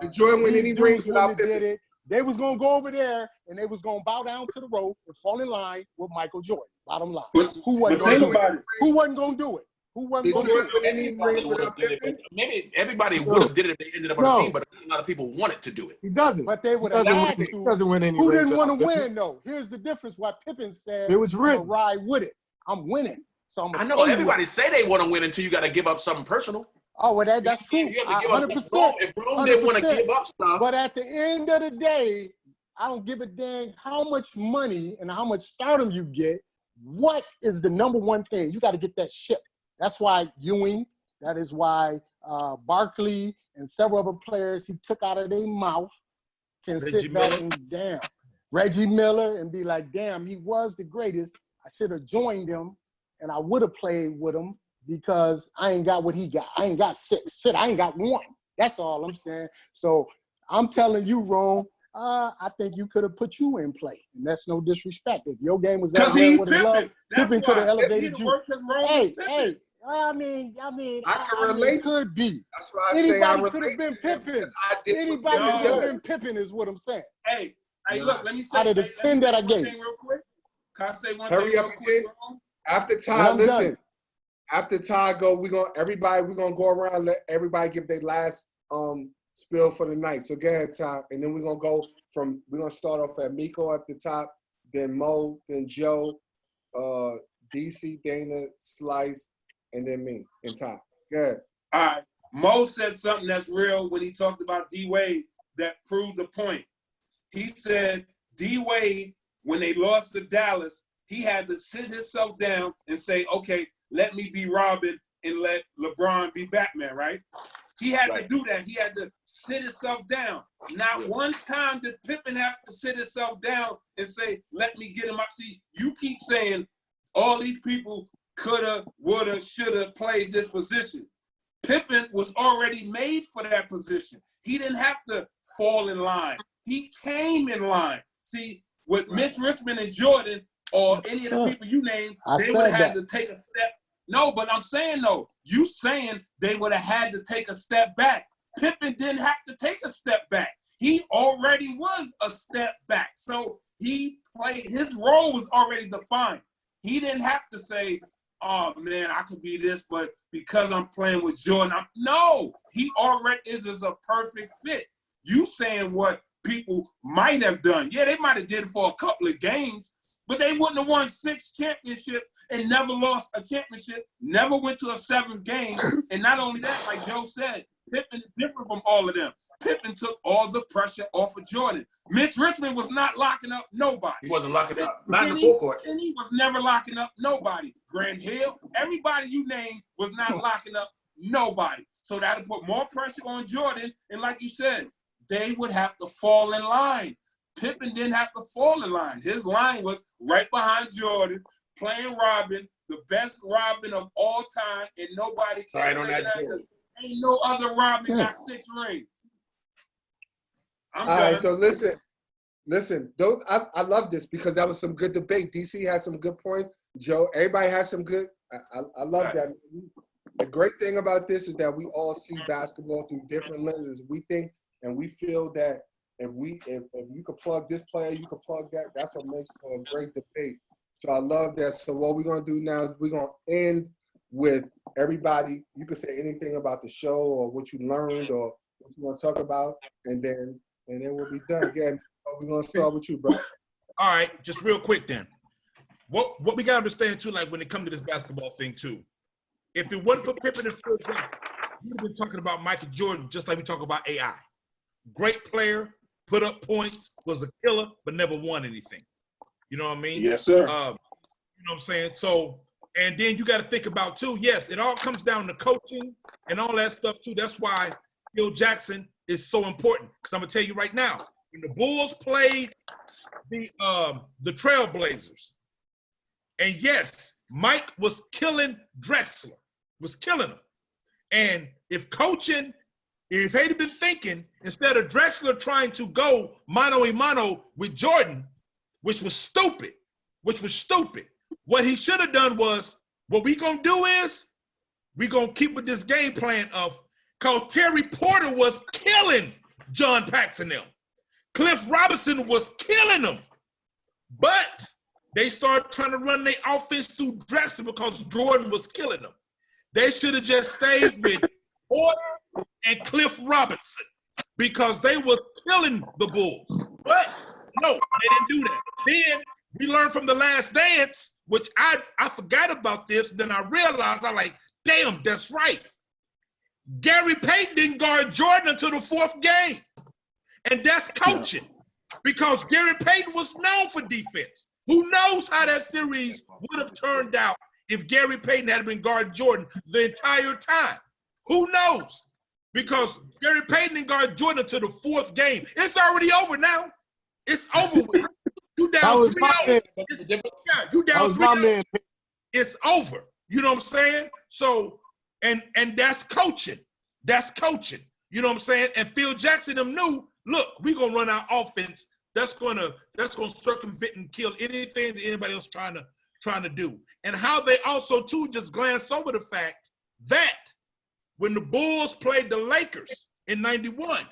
Did Jordan win any rings without Pippen? They was going to go over there and they was going to bow down to the rope and fall in line with Michael Jordan. Bottom line. Who wasn't going to do it? Who wasn't going to do it? Who wasn't going to do it? Maybe everybody would have did it if they ended up on the team, but a lot of people wanted to do it. He doesn't. But they would have had to. He doesn't win any Who rings didn't want to win, though? Here's the difference. Why Pippen said, it was written. I'm ride with it. I'm winning. So I know everybody say they want to win until you got to give up something personal. Oh, well, that's true. 100%. If Rome didn't want to give up stuff. But at the end of the day, I don't give a dang how much money and how much stardom you get. What is the number one thing? You got to get that ship. That's why Ewing, that is why Barkley and several other players he took out of their mouth can sit back and damn. Reggie Miller and be like, damn, he was the greatest. I should have joined him and I would have played with him because I ain't got what he got. I ain't got 6. Shit, I ain't got 1. That's all I'm saying. So I'm telling you, Rome, I think you could have put you in play. And that's no disrespect. If your game was out there with love, Pippen could have elevated you. Hey, I mean, I can relate. It could be. That's why I say I relate. Anybody could have been Pippen. Anybody could have been Pippen is what I'm saying. Hey, look, let me say. Out of the 10 that I gave. Real quick. Can I say one thing real quick? After Ty, listen. After Ty go, we're gonna go around, let everybody give their last spill for the night. So go ahead, Ty. And then we're gonna start off at Miko at the top, then Mo, then Joe, DC, Dana, Slice, and then me and Ty. Go ahead. All right. Mo said something that's real when he talked about D Wade that proved the point. He said D Wade, when they lost to Dallas, he had to sit himself down and say, okay, let me be Robin and let LeBron be Batman, right? He had to do that. He had to sit himself down. Not one time did Pippen have to sit himself down and say, let me get him up. See, you keep saying all these people coulda, woulda, shoulda played this position. Pippen was already made for that position. He didn't have to fall in line. He came in line. See, with Mitch Richmond and Jordan or any of the people you named, they would have had to take a step. No, but I'm saying, though, you saying they would have had to take a step back. Pippen didn't have to take a step back. He already was a step back. So he played, his role was already defined. He didn't have to say, oh, man, I could be this, but because I'm playing with Jordan, no, he already is a perfect fit. You saying what people might have done. Yeah, they might have did it for a couple of games, but they wouldn't have won 6 championships and never lost a championship, never went to a 7th game. And not only that, like Joe said, Pippen is different from all of them. Pippen took all the pressure off of Jordan. Mitch Richmond was not locking up nobody. He wasn't locking up. Not in the full court. And he was never locking up nobody. Grant Hill, everybody you named was not locking up nobody. So that'll put more pressure on Jordan. And like you said, they would have to fall in line. Pippen didn't have to fall in line. His line was right behind Jordan, playing Robin, the best Robin of all time, and nobody can say that because ain't no other Robin got 6 rings. I'm all done. right, so listen. I love this because that was some good debate. DC had some good points. Joe, everybody has some good. I love that. The great thing about this is that we all see basketball through different lenses. We think and we feel that if you could plug this player, you could plug that. That's what makes for a great debate. So I love that. So what we're gonna do now is we're gonna end with everybody. You can say anything about the show or what you learned or what you want to talk about, and then we'll be done. Again, we're gonna start with you, bro. All right, just real quick then. What we gotta understand too, like when it comes to this basketball thing too, if it wasn't for Pippen and Phil Jackson, we'd have been talking about Michael Jordan just like we talk about AI. Great player, put up points, was a killer, but never won anything. You know what I mean? Yes, sir. You know what I'm saying? So, and then you got to think about too, yes, it all comes down to coaching and all that stuff too. That's why Phil Jackson is so important. Because I'm going to tell you right now, when the Bulls played the Trailblazers, and yes, Mike was killing Drexler, was killing him. And if coaching, if he'd been thinking, instead of Drexler trying to go mano-a-mano with Jordan, which was stupid, what he should have done was, what we gonna do is, we gonna keep with this game plan of, because Terry Porter was killing John Paxson them. Cliff Robinson was killing them. But they started trying to run their offense through Drexler because Jordan was killing them. They should have just stayed with Porter and Cliff Robinson because they was killing the Bulls. But no, they didn't do that. Then we learned from The Last Dance, which I forgot about this. Then I realized, I'm like, damn, that's right. Gary Payton didn't guard Jordan until the 4th game. And that's coaching. Because Gary Payton was known for defense. Who knows how that series would have turned out if Gary Payton had been guarding Jordan the entire time? Who knows? Because Gary Payton didn't guard Jordan until the 4th game. It's already over now. It's over with. You down 3-0. Yeah, you down 3-0. It's over. You know what I'm saying? So, and that's coaching. That's coaching. You know what I'm saying? And Phil Jackson them knew, look, we're gonna run our offense. That's gonna circumvent and kill anything that anybody else trying to do. And how they also too just glance over the fact that when the Bulls played the Lakers in '91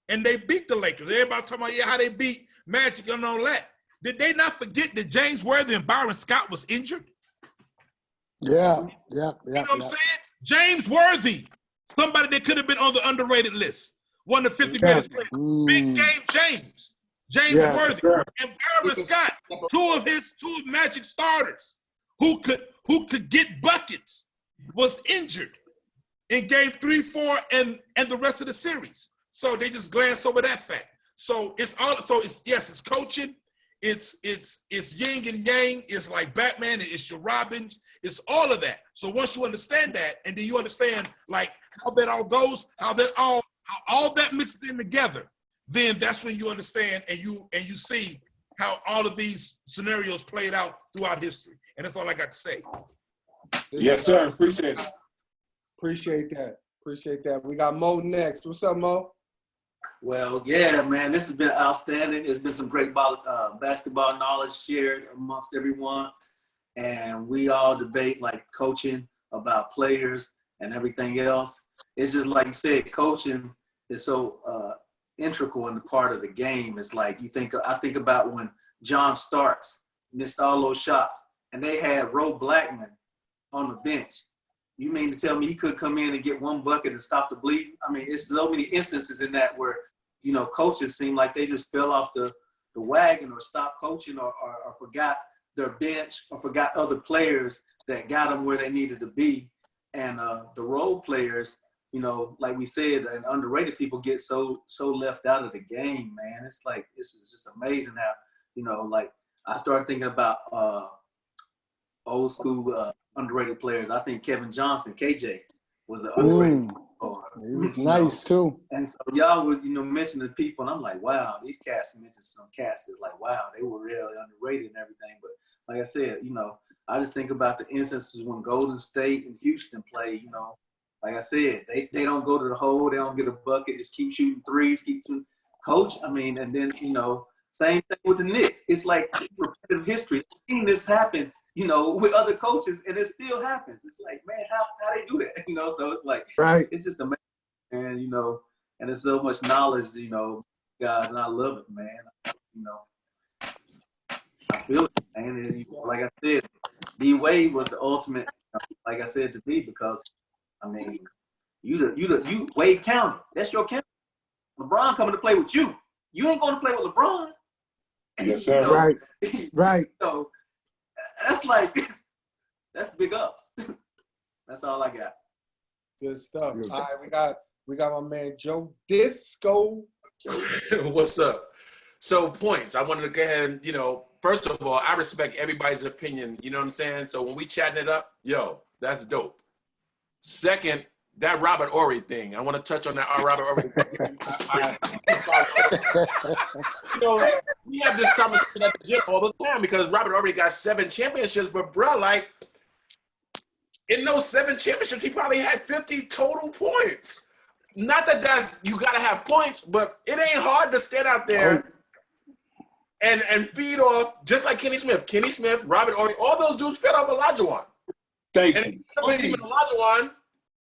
and they beat the Lakers, everybody talking about how they beat Magic and all that. Did they not forget that James Worthy and Byron Scott was injured? Yeah. You know what I'm saying? James Worthy, somebody that could have been on the underrated list, one of the 50 greatest players. Big Game James, Worthy, and Barry Scott, two of Magic starters who could get buckets, was injured in game 3, 4, and the rest of the series. So they just glanced over that fact. So it's coaching, it's yin and yang, it's like Batman, it's your Robins, it's all of that. So once you understand that, and then you understand like how that all goes, how all that mixes in together, then that's when you understand and you see how all of these scenarios played out throughout history. And that's all I got to say. Yes, sir. Appreciate it. Appreciate that. We got Mo next. What's up, Mo? Well, yeah, man, this has been outstanding. There's been some great basketball knowledge shared amongst everyone. And we all debate like coaching about players and everything else. It's just like you said, coaching is so integral in the part of the game. It's like I think about when John Starks missed all those shots and they had Ro Blackman on the bench. You mean to tell me he could come in and get one bucket and stop the bleeding? I mean, it's so many instances in that where, you know, coaches seem like they just fell off the wagon or stopped coaching or forgot their bench or forgot other players that got them where they needed to be. And the role players, you know, like we said, and underrated people get so left out of the game, man. It's like, this is just amazing how, you know, like I started thinking about old school underrated players. I think Kevin Johnson, KJ, was an underrated player. He was nice too. And so y'all was, you know, mentioning people, and I'm like, wow, these cats mentioned some cats that like, wow, they were really underrated and everything. But like I said, you know, I just think about the instances when Golden State and Houston play, you know, like I said, they don't go to the hole, they don't get a bucket, just keep shooting threes, keep shooting. Coach, I mean, and then, you know, same thing with the Knicks. It's like repetitive history. I've seen this happen, you know, with other coaches, and it still happens. It's like, man, how they do that? You know, so it's like, it's just amazing, man, you know, and there's so much knowledge, you know, guys, and I love it, man. You know, I feel it, man. And like I said, D Wade was the ultimate, like I said, to me, because I mean, you Wade County, that's your county. LeBron coming to play with you. You ain't going to play with LeBron. Yes, sir. You know? Right. So that's like, that's big ups. That's all I got. Good stuff. All right, we got my man Joe Disco. What's up? So points. I wanted to go ahead and, you know, first of all, I respect everybody's opinion. You know what I'm saying? So when we chatting it up, yo, that's dope. Second, that Robert Horry thing. I want to touch on that Robert Horry thing. You know, we have this conversation at the gym all the time because Robert Horry got 7 championships, but bro, like, in those 7 championships, he probably had 50 total points. Not that that's, you got to have points, but it ain't hard to stand out there and feed off, just like Kenny Smith. Kenny Smith, Robert Horry, all those dudes fed off Olajuwon. Thank you. And Olajuwon,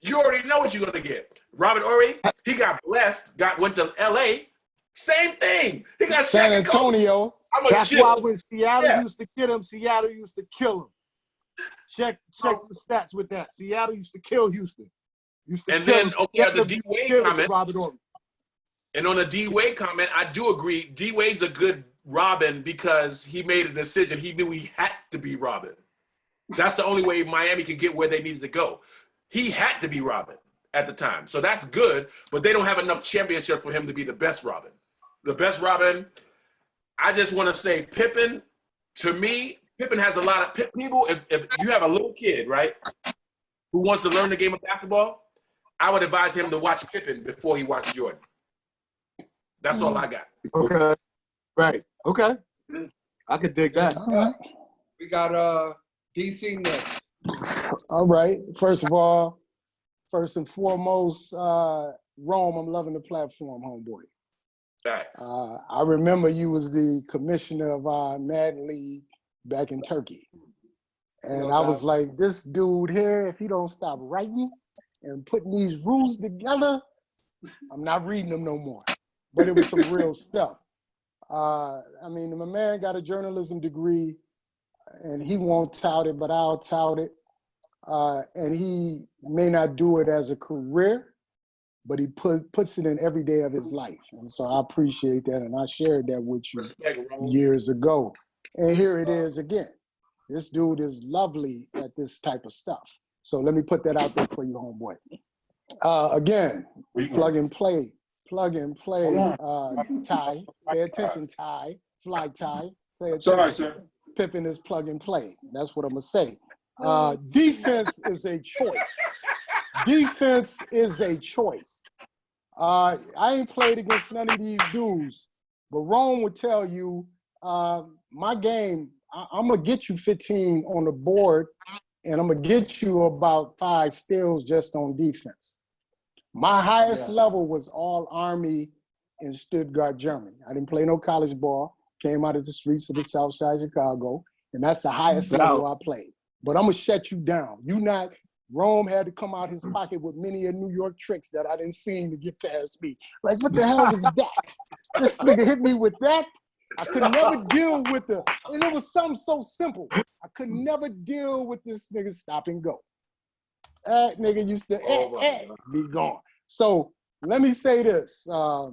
you already know what you're going to get. Robert Horry, he got blessed, went to L.A., same thing. He got San Antonio. That's why when Seattle used to get him, Seattle used to kill him. Check the stats with that. Seattle used to kill Houston. And then, okay, the D-Wade comment. And on the D-Wade comment, I do agree. D-Wade's a good Robin because he made a decision. He knew he had to be Robin. That's the only way Miami could get where they needed to go. He had to be Robin at the time. So that's good, but they don't have enough championships for him to be the best Robin. The best Robin, I just want to say Pippen, to me, Pippen has a lot of people. If you have a little kid, right, who wants to learn the game of basketball, I would advise him to watch Pippen before he watches Jordan. That's all I got. Okay. Right. Okay. I could dig that. All right. We got DC next. All right. First and foremost, Rome, I'm loving the platform, homeboy. Thanks. I remember you was the commissioner of our Madden League back in Turkey. And I was like, this dude here, if he don't stop writing and putting these rules together, I'm not reading them no more. But it was some real stuff. I mean, my man got a journalism degree, and he won't tout it, but I'll tout it. And he may not do it as a career, but he puts it in every day of his life. And so I appreciate that, and I shared that with you years ago. And here it is again. This dude is lovely at this type of stuff. So let me put that out there for you, homeboy. Again, plug and play. Ty, pay attention, Ty. Fly Ty. Pay attention. Sorry, sir. Pippen is plug and play. That's what I'm gonna say. Defense is a choice. Defense is a choice. I ain't played against none of these dudes, but Rome would tell you, my game, I'm gonna get you 15 on the board, and I'm gonna get you about 5 steals just on defense. My highest level was all Army in Stuttgart, Germany. I didn't play no college ball, came out of the streets of the South Side of Chicago, and that's the highest level I played. But I'm gonna shut you down. Rome had to come out his pocket with many a New York tricks that I didn't see to get past me. Like, what the hell was that? This nigga hit me with that. I could never deal with and it was something so simple. I could never deal with this nigga stop and go. That nigga used to be gone. So let me say this. I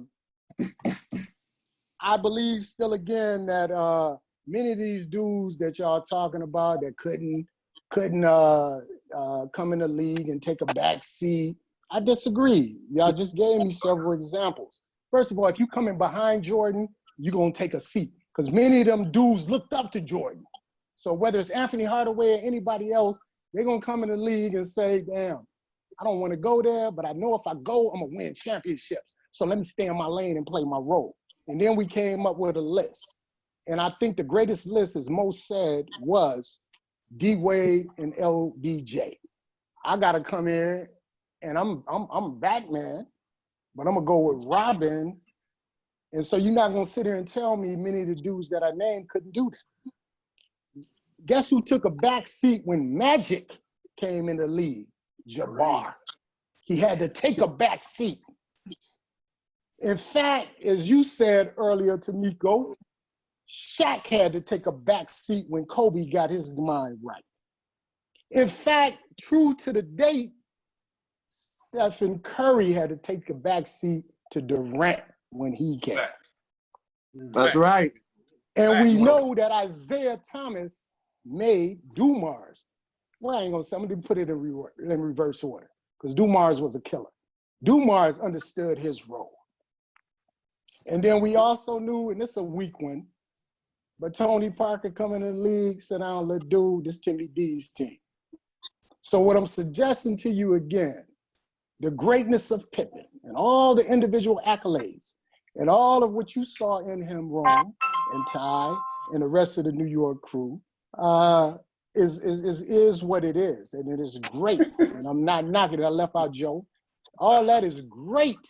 believe still again that many of these dudes that y'all talking about that couldn't come in the league and take a back seat, I disagree. Y'all just gave me several examples. First of all, if you coming behind Jordan, you're going to take a seat because many of them dudes looked up to Jordan. So whether it's Anthony Hardaway or anybody else, they're going to come in the league and say, damn, I don't want to go there, but I know if I go, I'm going to win championships. So let me stay in my lane and play my role. And then we came up with a list. And I think the greatest list, as Mo said, was D-Wade and LBJ. I got to come in, and I'm Batman, but I'm going to go with Robin. And so you're not going to sit here and tell me many of the dudes that I named couldn't do that. Guess who took a back seat when Magic came in the league? Jabbar. He had to take a back seat. In fact, as you said earlier, Tamiko, Shaq had to take a back seat when Kobe got his mind right. In fact, true to the date, Stephen Curry had to take a back seat to Durant when he came. That's right. And we know that Isaiah Thomas made Dumars. Well, I ain't gonna say, I'm gonna put it in reverse order, because Dumars was a killer. Dumars understood his role. And then we also knew, and this is a weak one, but Tony Parker coming in the league, sit down, let dude, this Timmy D's team. So what I'm suggesting to you again, the greatness of Pippen and all the individual accolades and all of what you saw in him, Rome and Ty and the rest of the New York crew, is what it is, and it is great. And I'm not knocking it. I left out Joe. All that is great.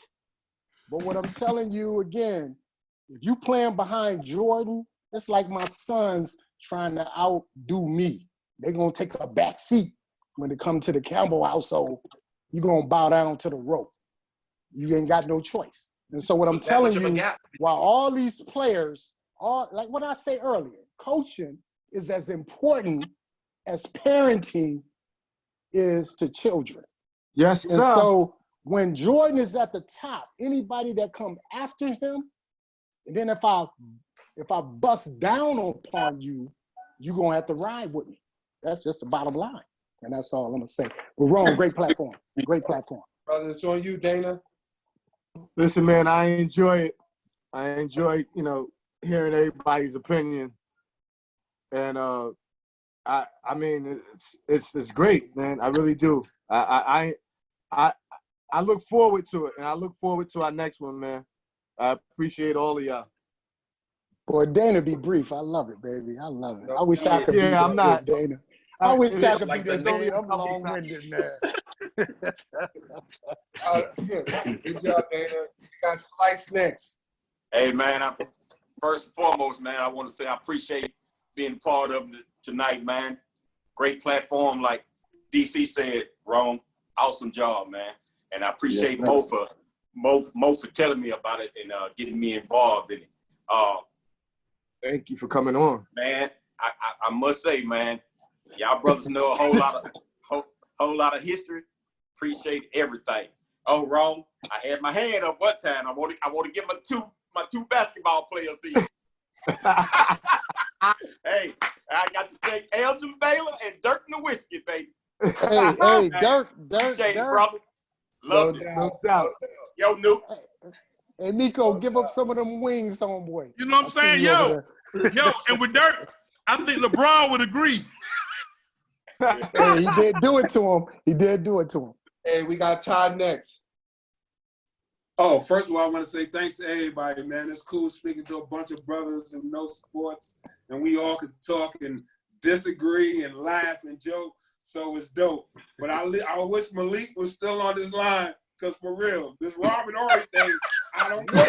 But what I'm telling you again, if you playing behind Jordan, it's like my sons trying to outdo me. They're gonna take a back seat when it comes to the Campbell household. You're gonna bow down to the rope. You ain't got no choice. And so what I'm telling you, while all these players, like what I said earlier, coaching is as important as parenting is to children. Yes, sir. And so when Jordan is at the top, anybody that come after him, and then if I bust down upon you, you're gonna have to ride with me. That's just the bottom line. And that's all I'm gonna say. But Ron, great platform. Great platform. Brother, it's on you, Dana. Listen, man, I enjoy it. I enjoy, hearing everybody's opinion. And I mean, it's great, man. I really do. I look forward to it, and I look forward to our next one, man. I appreciate all of y'all. Boy, Dana, be brief. I love it, baby. I love it. I wish I could be there, I'm not. Dana. I wish I could like be there, the Dana. I'm long-winded, man. Good job, Dana. You got Slice next. Hey, man, first and foremost, man, I want to say I appreciate being part of it tonight, man. Great platform, like DC said, Rome. Awesome job, man. And I appreciate Mo for telling me about it and getting me involved in it. Thank you for coming on. Man, I must say, man, y'all brothers know a whole lot of history. Appreciate everything. Oh, wrong. I had my hand up one time. I want to get my two basketball players here. Hey, I got to say Elgin Baylor and Dirk Nowitzki, baby. Hey, Dirk, brother. Love it. No doubt. Yo, Nuke. Hey, Nico, give up some of them wings, homeboy. You know what I'm saying? Yo, and with Dirk, I think LeBron would agree. Hey, he did do it to him. Hey, we got Todd next. Oh, first of all, I want to say thanks to everybody, man. It's cool speaking to a bunch of brothers who know sports, and we all can talk and disagree and laugh and joke. So it's dope. But I wish Malik was still on this line, because for real, this Robert Horry thing, I don't know.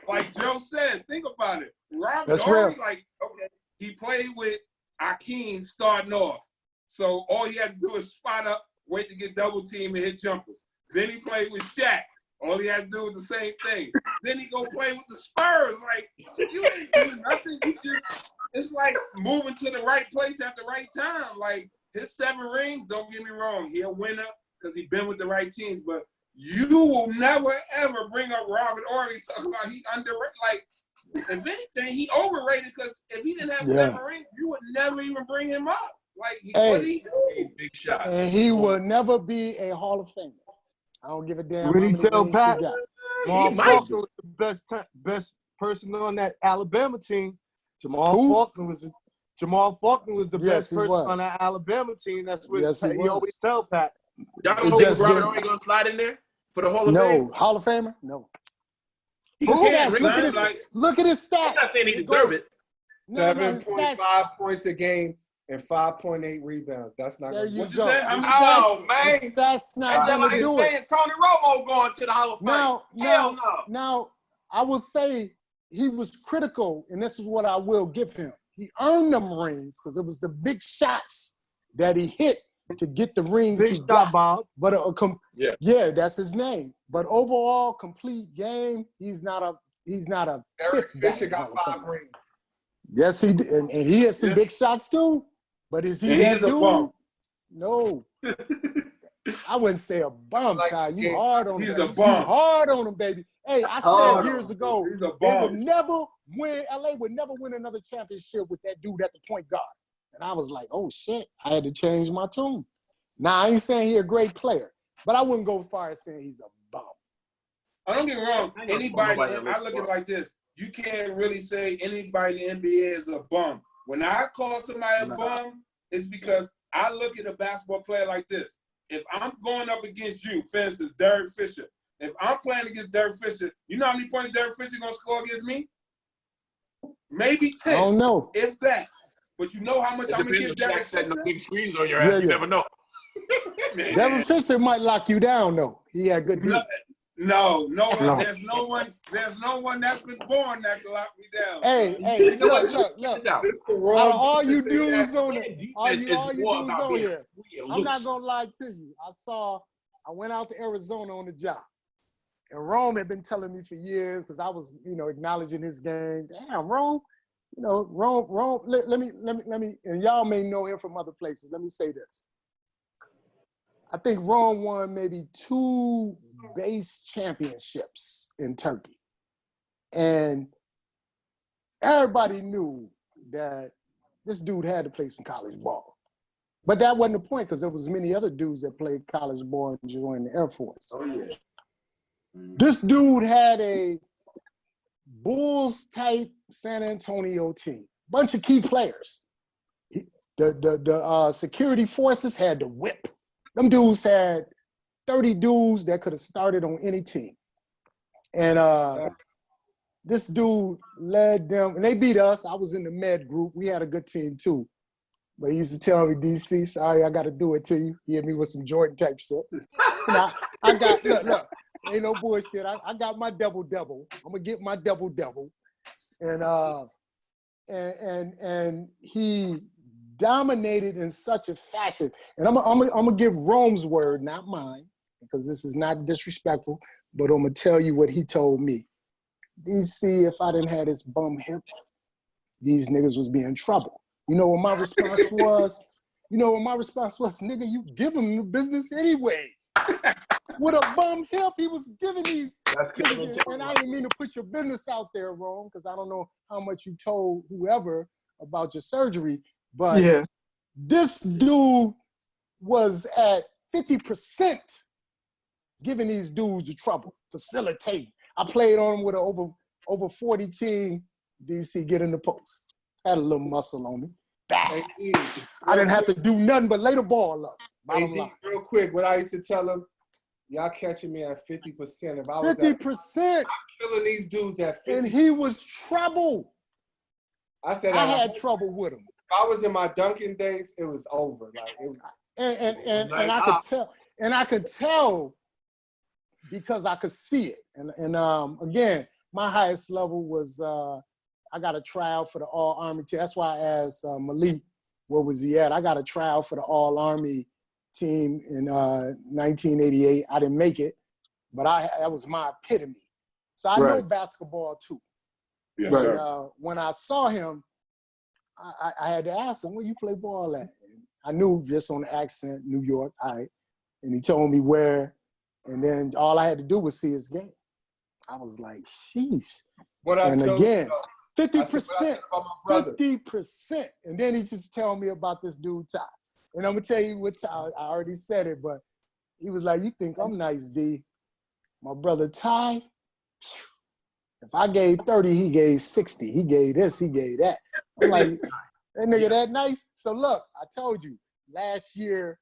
like Joe said, think about it. Robert Horry, like, okay, he played with Akeem starting off. So all he had to do is spot up, wait to get double team and hit jumpers. Then he played with Shaq. All he had to do was the same thing. Then he go play with the Spurs. Like, you ain't doing nothing. You just, it's like moving to the right place at the right time. Like, his 7 rings, don't get me wrong, he a winner because he been with the right teams. But you will never, ever bring up Robert Horry talking about he underrated. Like, if anything, he overrated because if he didn't have 7 rings, you would never even bring him up. Like, what did he do? Big shot. And he will never be a Hall of Famer. I don't give a damn. What did he tell Pat? Jamal Faulkner was the best person on that Alabama team. Jamal Faulkner was the best person on that Alabama team. That's what he always tell Pat. Y'all don't think Robert Horry gonna slide in there for the Hall of Fame? No, Hall of Famer? No. Look at his stats. I'm not saying he deserve it. 7.5 points a game and 5.8 rebounds. That's not there good. you What go. Oh, man. That's not going to do it. Tony Romo going to the Hall of Fame. Now, I will say he was critical, and this is what I will give him. He earned them rings because it was the big shots that he hit to get the rings. Big shot, Bob. But that's his name. But overall, complete game, he's not a. Eric Fisher got 5 rings. Yes, he did, and he had some big shots too. But is he that dude? No. I wouldn't say a bum, Ty. You hard on him. He's a bum. You hard on him, baby. Hey, I said years ago, they would never win. LA would never win another championship with that dude at the point guard. And I was like, oh shit, I had to change my tune. Now I ain't saying he's a great player, but I wouldn't go far as saying he's a bum. I don't get me wrong. Anybody, I look at it like this. You can't really say anybody in the NBA is a bum. When I call somebody a bum, it's because I look at a basketball player like this. If I'm going up against you, for instance, Derek Fisher, if I'm playing against Derek Fisher, you know how many points Derek Fisher going to score against me? Maybe 10. I don't know. If that. But you know how much I'm going to give Derek setting Fisher? the big screens on your ass. You never know. Derek Fisher might lock you down, though. He had good beat. No. There's no one that's been born that can lock me down. Hey, you know what? Look. All you dudes on it. All you dudes on here. I'm not gonna lie to you. I went out to Arizona on the job. And Rome had been telling me for years, because I was, acknowledging his game. Damn, Rome, Rome, let me, and y'all may know him from other places. Let me say this. I think Rome won maybe 2 base championships in Turkey. And everybody knew that this dude had to play some college ball. But that wasn't the point, because there was many other dudes that played college ball and joined the Air Force. Oh, yeah. This dude had a Bulls-type San Antonio team. Bunch of key players. The security forces had the whip. Them dudes had 30 dudes that could have started on any team. And this dude led them, and they beat us. I was in the med group. We had a good team too. But he used to tell me, DC, sorry, I got to do it to you. He hit me with some Jordan type shit. Now, I got, look, ain't no bullshit. I got my double-double. I'm going to get my double-double. And he dominated in such a fashion. And I'm gonna give Rome's word, not mine, because this is not disrespectful, but I'm gonna tell you what he told me. DC, if I didn't have this bum hip, these niggas was being in trouble. You know what my response was? Nigga, you give them the business anyway. with a bum hip. He was giving these. That's And I didn't mean to put your business out there wrong, because I don't know how much you told whoever about your surgery, but Yeah. this dude was at 50% giving these dudes the trouble, facilitating. I played on him with an over 40 team. DC get in the post. Had a little muscle on me. Bang. I didn't have to do nothing but lay the ball up. Bottom line. Real quick, what I used to tell him, y'all catching me at 50%. If I was 50%. I'm killing these dudes at 50%. And he was trouble. I said I had trouble with him. If I was in my dunking days, it was over. Like it was, and I could tell. And I could tell because I could see it. And again, my highest level was I got a tryout for the All-Army team. That's why I asked Malik, where was he at? I got a tryout for the All-Army team in 1988. I didn't make it, but that was my epitome. So I know basketball too. Yes, sir. When I saw him, I had to ask him, where you play ball at? And I knew just on the accent, New York, all right. And he told me where, and then all I had to do was see his game. I was like, sheesh. And again, 50%, 50%. And then he just told me about this dude, Ty. And I'm going to tell you what Ty, I already said it, but he was like, you think I'm nice, D. My brother Ty, if I gave 30, he gave 60. He gave this, he gave that. I'm like, that nigga that nice? So look, I told you, last year,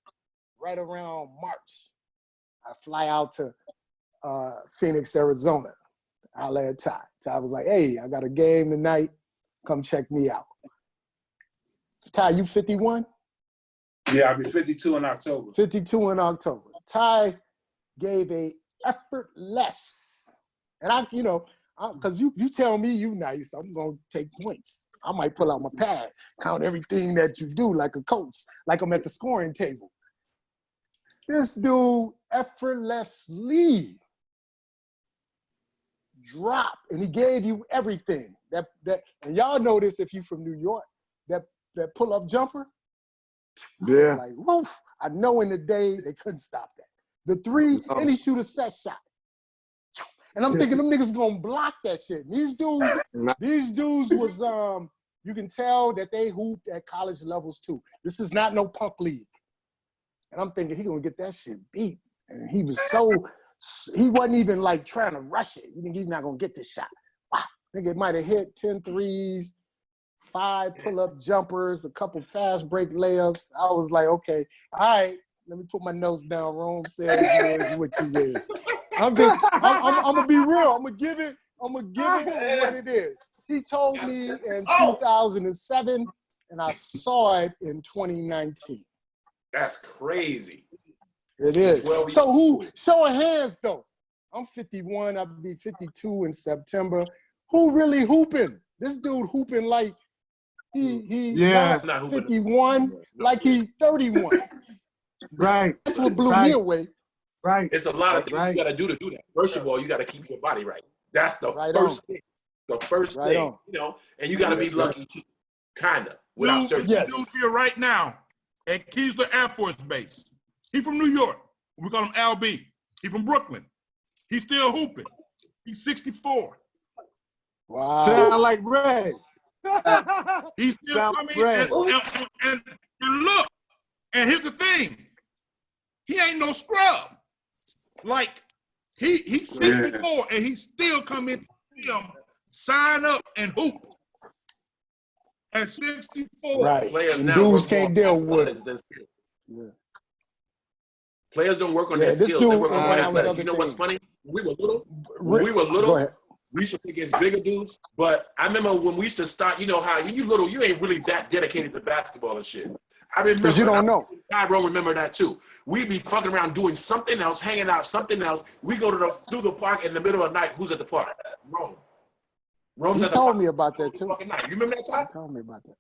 right around March, I fly out to Phoenix, Arizona. I'll let Ty. Ty was like, hey, I got a game tonight. Come check me out. Ty, you 51? Yeah, I'll be 52 in October. 52 in October. Ty gave a effortless, and I, because you tell me you nice, I'm going to take points. I might pull out my pad, count everything that you do like a coach, like I'm at the scoring table. This dude effortlessly dropped, and he gave you everything. That and y'all know this if you from New York, that pull-up jumper. Yeah. Like, woof. I know in the day they couldn't stop that. The three, and he shoot a set shot. And I'm thinking them niggas gonna block that shit. And these dudes was you can tell that they hooped at college levels too. This is not no punk league. And I'm thinking he gonna get that shit beat. And he wasn't even like trying to rush it. You think he's not gonna get this shot. Wow. Nigga might have hit 10 threes, 5 pull-up jumpers, a couple fast break layups. I was like, okay, all right, let me put my notes down. Rome says what you is. I'm gonna be real. I'm gonna give it what it is. He told me in 2007, and I saw it in 2019. That's crazy. It is. So who, show of hands though. I'm 51, I'll be 52 in September. Who really hooping? This dude hooping like he not 51, like he 31. Right. That's what blew me away. Right. It's a lot of things you got to do that. First of all, you got to keep your body right. That's the first thing. The first thing, and you got to be lucky, kind of. Dude here right now at Keesler Air Force Base. He from New York. We call him LB. He from Brooklyn. He's still hooping. He's 64. Wow. Sound like Ray. He's still coming and look. And here's the thing. He ain't no scrub. Like, he's 64 and he still come in to sign up and hoop. At 64. Right. And dudes can't deal with it. Yeah. Players don't work on their skills. They work on their athletic. You know what's funny? When we were little, we used to play against bigger dudes. But I remember when we used to start, you know how when you little, you ain't really that dedicated to basketball and shit. I remember. Because you don't know. Tyrone remember that too. We'd be fucking around doing something else, hanging out, something else. We go through the park in the middle of the night. Who's at the park? Rome's at the park. He told me about that too. You remember that time? He told me about that.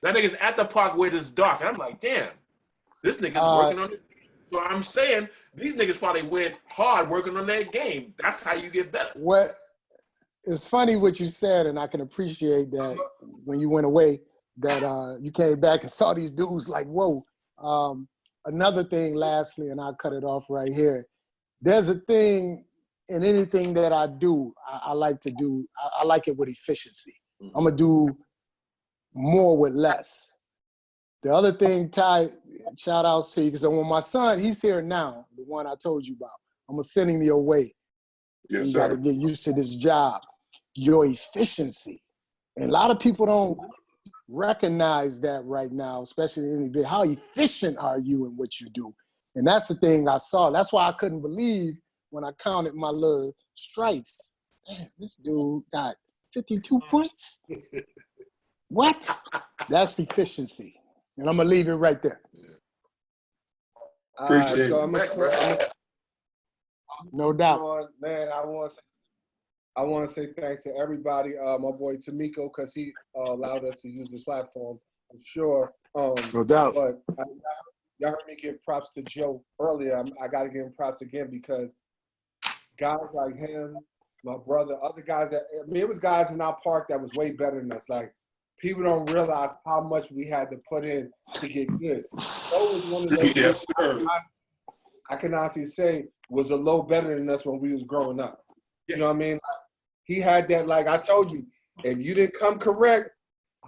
That nigga's at the park where it's dark. And I'm like, damn, this nigga's working on it. So I'm saying these niggas probably went hard working on their game. That's how you get better. It's funny what you said, and I can appreciate that when you went away, that you came back and saw these dudes like, whoa. Another thing, lastly, and I'll cut it off right here, there's a thing in anything that I do, I like to do, I like it with efficiency. I'm going to do more with less. The other thing, Ty, shout outs to you, because when my son, he's here now, the one I told you about, I'm going to send him your way. Yes, you sir. got to get used to this job. Your efficiency. And a lot of people don't recognize that right now, especially in the how efficient are you in what you do? And that's the thing I saw. That's why I couldn't believe when I counted my little strikes. Man, this dude got 52 points? What? That's efficiency. And I'm going to leave it right there. Appreciate it. So No doubt. Man, I want to say thanks to everybody. My boy Tamiko, because he allowed us to use this platform for sure. No doubt. But y'all heard me give props to Joe earlier. I got to give him props again because guys like him, my brother, other guys it was guys in our park that was way better than us. Like, people don't realize how much we had to put in to get good. Joe was one of those Yes, sir. I can honestly say was a little better than us when we was growing up. You know what I mean? He had that, like I told you, if you didn't come correct,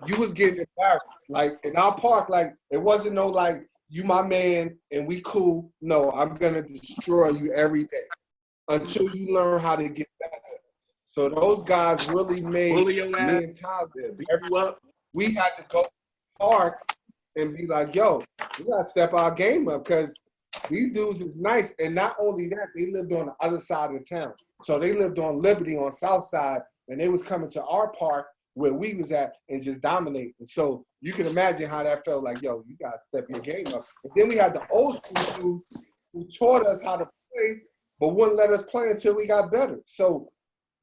you was getting embarrassed. Like, in our park, like, it wasn't no, like, you my man and we cool. No, I'm going to destroy you every day until you learn how to get better. So those guys really made me and Tyler, we had to go to the park and be like, yo, we got to step our game up because these dudes is nice. And not only that, they lived on the other side of the town. So they lived on Liberty on South Side, and they was coming to our park where we was at and just dominating. So you can imagine how that felt like, yo, you got to step your game up. And then we had the old school dudes who taught us how to play, but wouldn't let us play until we got better. So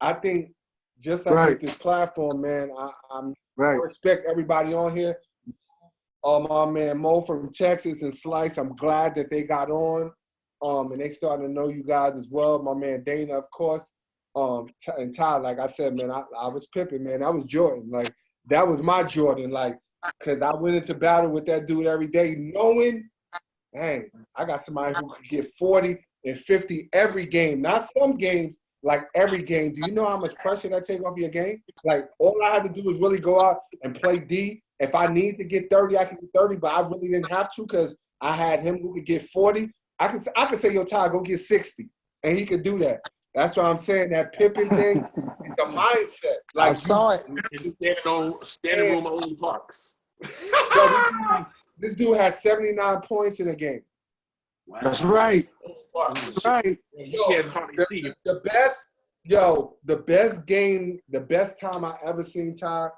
I think just like with this platform, man, I respect everybody on here. My man Mo from Texas and Slice, I'm glad that they got on. And they starting to know you guys as well. My man Dana, of course. And Ty, like I said, man, I was Pippen, man. I was Jordan. Like, that was my Jordan. Like, because I went into battle with that dude every day knowing, dang, I got somebody who could get 40 and 50 every game. Not some games, like every game. Do you know how much pressure that take off your game? Like, all I had to do was really go out and play D. If I need to get 30, I can get 30, but I really didn't have to because I had him who could get 40. I could say, yo, Ty, go get 60. And he could do that. That's why I'm saying that Pippen thing is a mindset. Like, I saw it. Standing room only parks. This dude has 79 points in a game. Wow. That's right. That's right. The best game, the best time I ever seen Ty,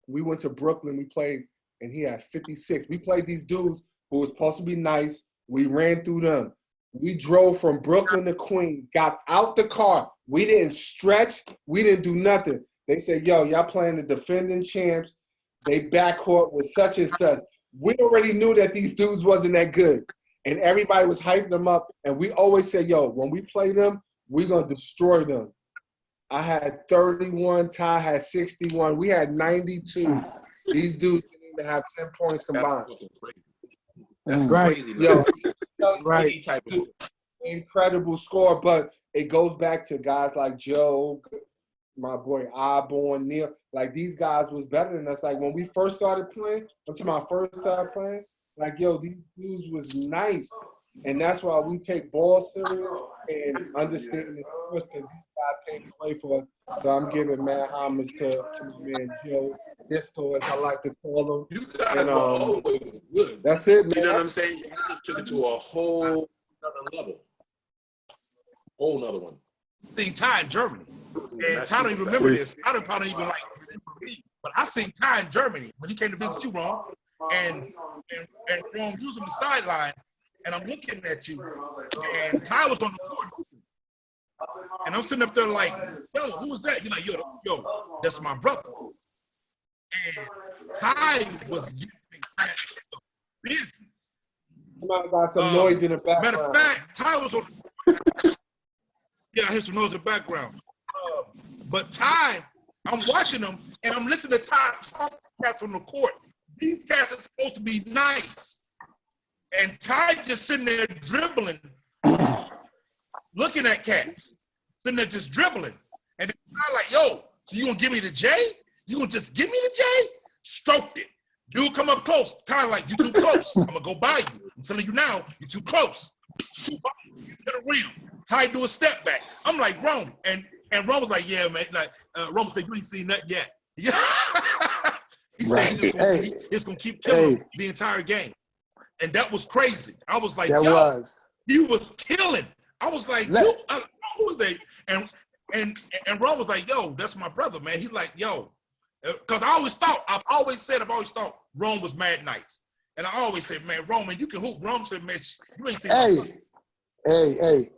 we went to Brooklyn, we played, and he had 56. We played these dudes who was supposed to be nice. We ran through them. We drove from Brooklyn to Queens, got out the car. We didn't stretch. We didn't do nothing. They said, yo, y'all playing the defending champs. They backcourt with such and such. We already knew that these dudes wasn't that good. And everybody was hyping them up. And we always said, yo, when we play them, we're going to destroy them. I had 31. Ty had 61. We had 92. These dudes didn't even have 10 points combined. That's crazy. Yo, Right. Incredible score, but it goes back to guys like Joe, my boy Osborne, Neil. Like, these guys was better than us. Like, when we first started playing, like, yo, these dudes was nice. And that's why we take ball serious and understand this because these guys came to play for us. So I'm giving mad homage to my man Joe Disco, as I like to call him. You guys were always good. That's it, man. You know what I'm saying? You just took it to a whole other level. Whole other one. I seen Ty in Germany. And Ty don't even remember this. I don't probably even like me. But I seen Ty in Germany when he came to visit you, Ron. And Ron, you was on the sideline. And I'm looking at you, and Ty was on the court. And I'm sitting up there like, yo, who was that? You're like, yo, that's my brother. And Ty was giving business. You might have got some noise in the background. Matter of fact, Ty was on the court. Yeah, I hear some noise in the background. But Ty, I'm watching him, and I'm listening to Ty talk to cats on the court. These cats are supposed to be nice. And Ty just sitting there dribbling. looking at cats, sitting there just dribbling. And I'm like, yo, so you gonna give me the J? You gonna just give me the J? Stroked it. Dude come up close, kind of like, you too close. I'm gonna go by you. I'm telling you now, you too close. Shoot to the rim. Ty do a step back. I'm like, Rome. And Rome was like, yeah, man. Like, Rome said, you ain't seen nothing yet. Yeah. He said he's gonna keep killing him the entire game. And that was crazy. I was like, he was killing. I was like, who was they? And Ron was like, yo, that's my brother, man. He's like, yo, because I've always thought Ron was mad nice. And I always said, man, Roman, you can hoop. Ron said, man, you ain't seen my brother. Hey.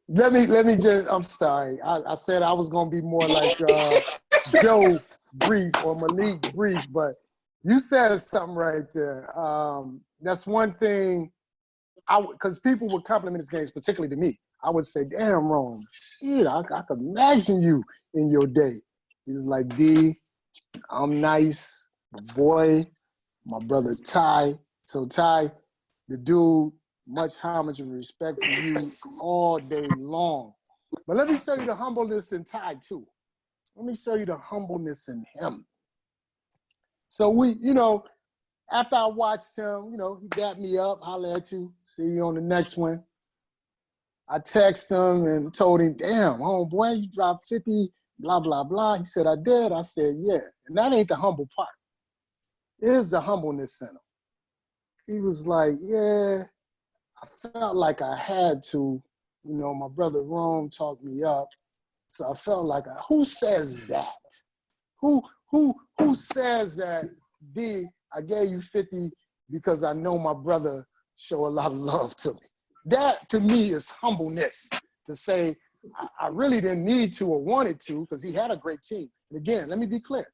Let me just, I'm sorry. I said I was going to be more like Joe brief or Malik brief, but you said something right there. That's one thing, because people would compliment his games, particularly to me. I would say, damn, Rome, shit, I could imagine you in your day. He was like, D, I'm nice, my boy, my brother Ty. So Ty, the dude, much homage and respect for you all day long. But let me show you the humbleness in Ty too. Let me show you the humbleness in him. So we, after I watched him, he dapped me up, holla at you, see you on the next one. I texted him and told him, damn, homeboy, you dropped 50, blah, blah, blah. He said, I did. I said, yeah. And that ain't the humble part. Here's the humbleness in him. He was like, yeah, I felt like I had to. My brother Rome talked me up. So I felt like, who says that? Who says that, B, I gave you 50 because I know my brother show a lot of love to me? That, to me, is humbleness, to say, I really didn't need to or wanted to because he had a great team. And again, let me be clear.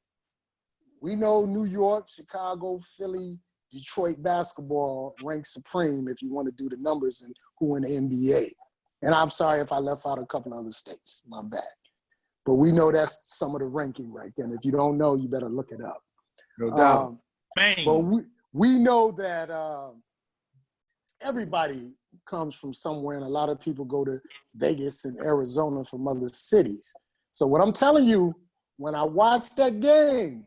We know New York, Chicago, Philly, Detroit basketball ranks supreme if you want to do the numbers and who in the NBA. And I'm sorry if I left out a couple other states, my bad. But we know that's some of the ranking right there. And if you don't know, you better look it up. No doubt. But we know that everybody comes from somewhere, and a lot of people go to Vegas and Arizona from other cities. So what I'm telling you, when I watched that game,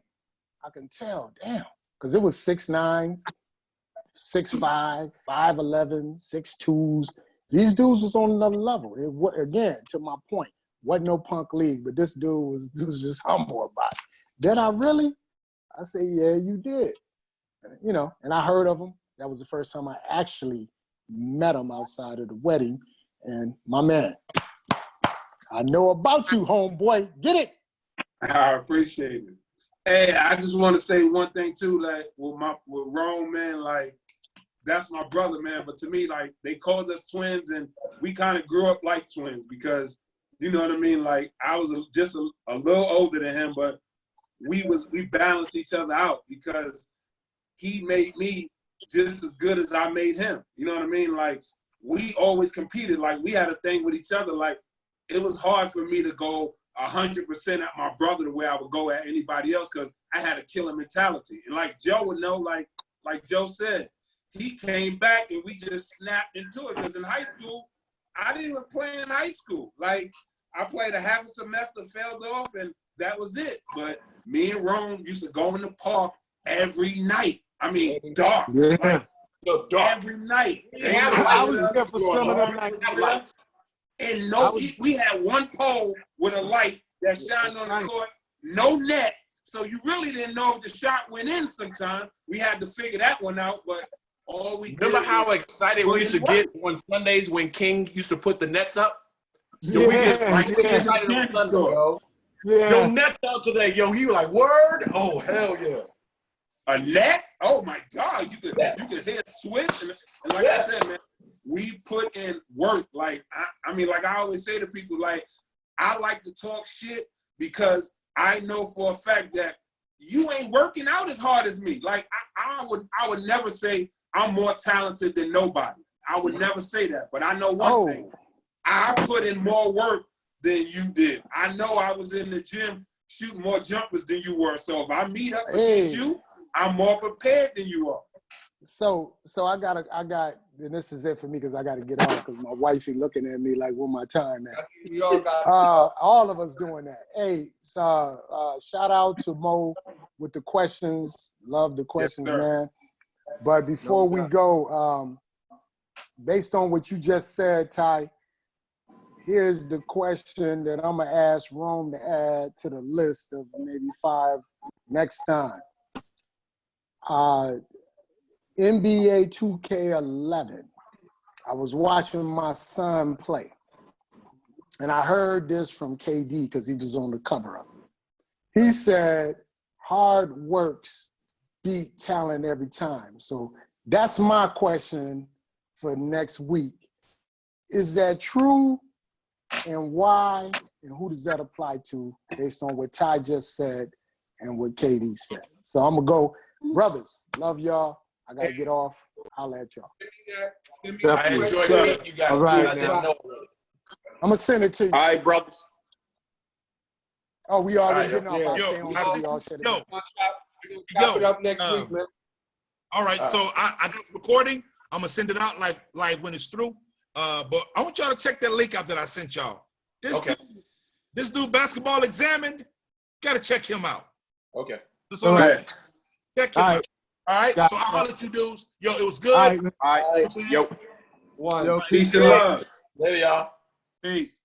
I can tell, damn, because it was 6'9", 6'5", 5'11", 6'2". These dudes was on another level. Again, to my point, wasn't no punk league, but this dude was just humble about it. Did I really? I say, yeah, you did. And I heard of him. That was the first time I actually met him outside of the wedding. And my man, I know about you, homeboy. Get it? I appreciate it. Hey, I just want to say one thing too, like with Rome, man, like that's my brother, man. But to me, like they called us twins, and we kind of grew up like twins because you know what I mean. Like I was just a little older than him, but we balanced each other out because he made me just as good as I made him. You know what I mean? Like we always competed. Like we had a thing with each other. Like it was hard for me to go 100% at my brother the way I would go at anybody else because I had a killer mentality. And like Joe would know, like Joe said, he came back and we just snapped into it. Because in high school, I didn't even play in high school. Like I played a half a semester, failed off, and that was it. But me and Rome used to go in the park every night. I mean, dark. Yeah. Like, every night. I was there for some of them nights. And we had one pole with a light that shined on the court, no net. So you really didn't know if the shot went in sometimes. We had to figure that one out, but all we Remember did how excited we used to get on Sundays when King used to put the nets up? Yeah, we get excited on Sunday, yo. Yeah. Yo, nets out today, yo. He was like, word? Oh, hell yeah. A net? Oh my God! You could hit a switch, and like I said, man, we put in work. Like I mean, like I always say to people, like I like to talk shit because I know for a fact that you ain't working out as hard as me. Like I would never say I'm more talented than nobody. I would never say that. But I know one thing: I put in more work than you did. I know I was in the gym shooting more jumpers than you were. So if I meet up against you, I'm more prepared than you are. So I got, and this is it for me because I got to get off because my wifey looking at me like, where my time at? We all got All of us doing that. Hey, shout out to Mo with the questions. Love the questions, man. But before we go, based on what you just said, Ty, here's the question that I'm gonna ask Rome to add to the list of maybe 5 next time. NBA 2K11. I was watching my son play, and I heard this from KD because he was on the cover of it. He said, hard works beat talent every time. So that's my question for next week. Is that true, and why, and who does that apply to based on what Ty just said and what KD said? So I'm going to go. Brothers, love y'all. I got to get off. I'll let y'all. I enjoyed meeting you guys. All right, I didn't now. know. I'm going to send it to you. All right, brothers. Oh, we already All right, getting off. yeah. I'll stay on until we all shut it down. We're gonna chop it up next week, man. All right, so I got the recording. I'm gonna send it out like when it's through. But I want y'all to check that link out that I sent y'all. This dude basketball examined. Gotta check him out. Okay. All right. Check him All out. right. All right. Got So I'll holler at you dudes. Yo, it was good. All right. All right. Yo. One. Yo, Peace and love. Later, y'all. Peace.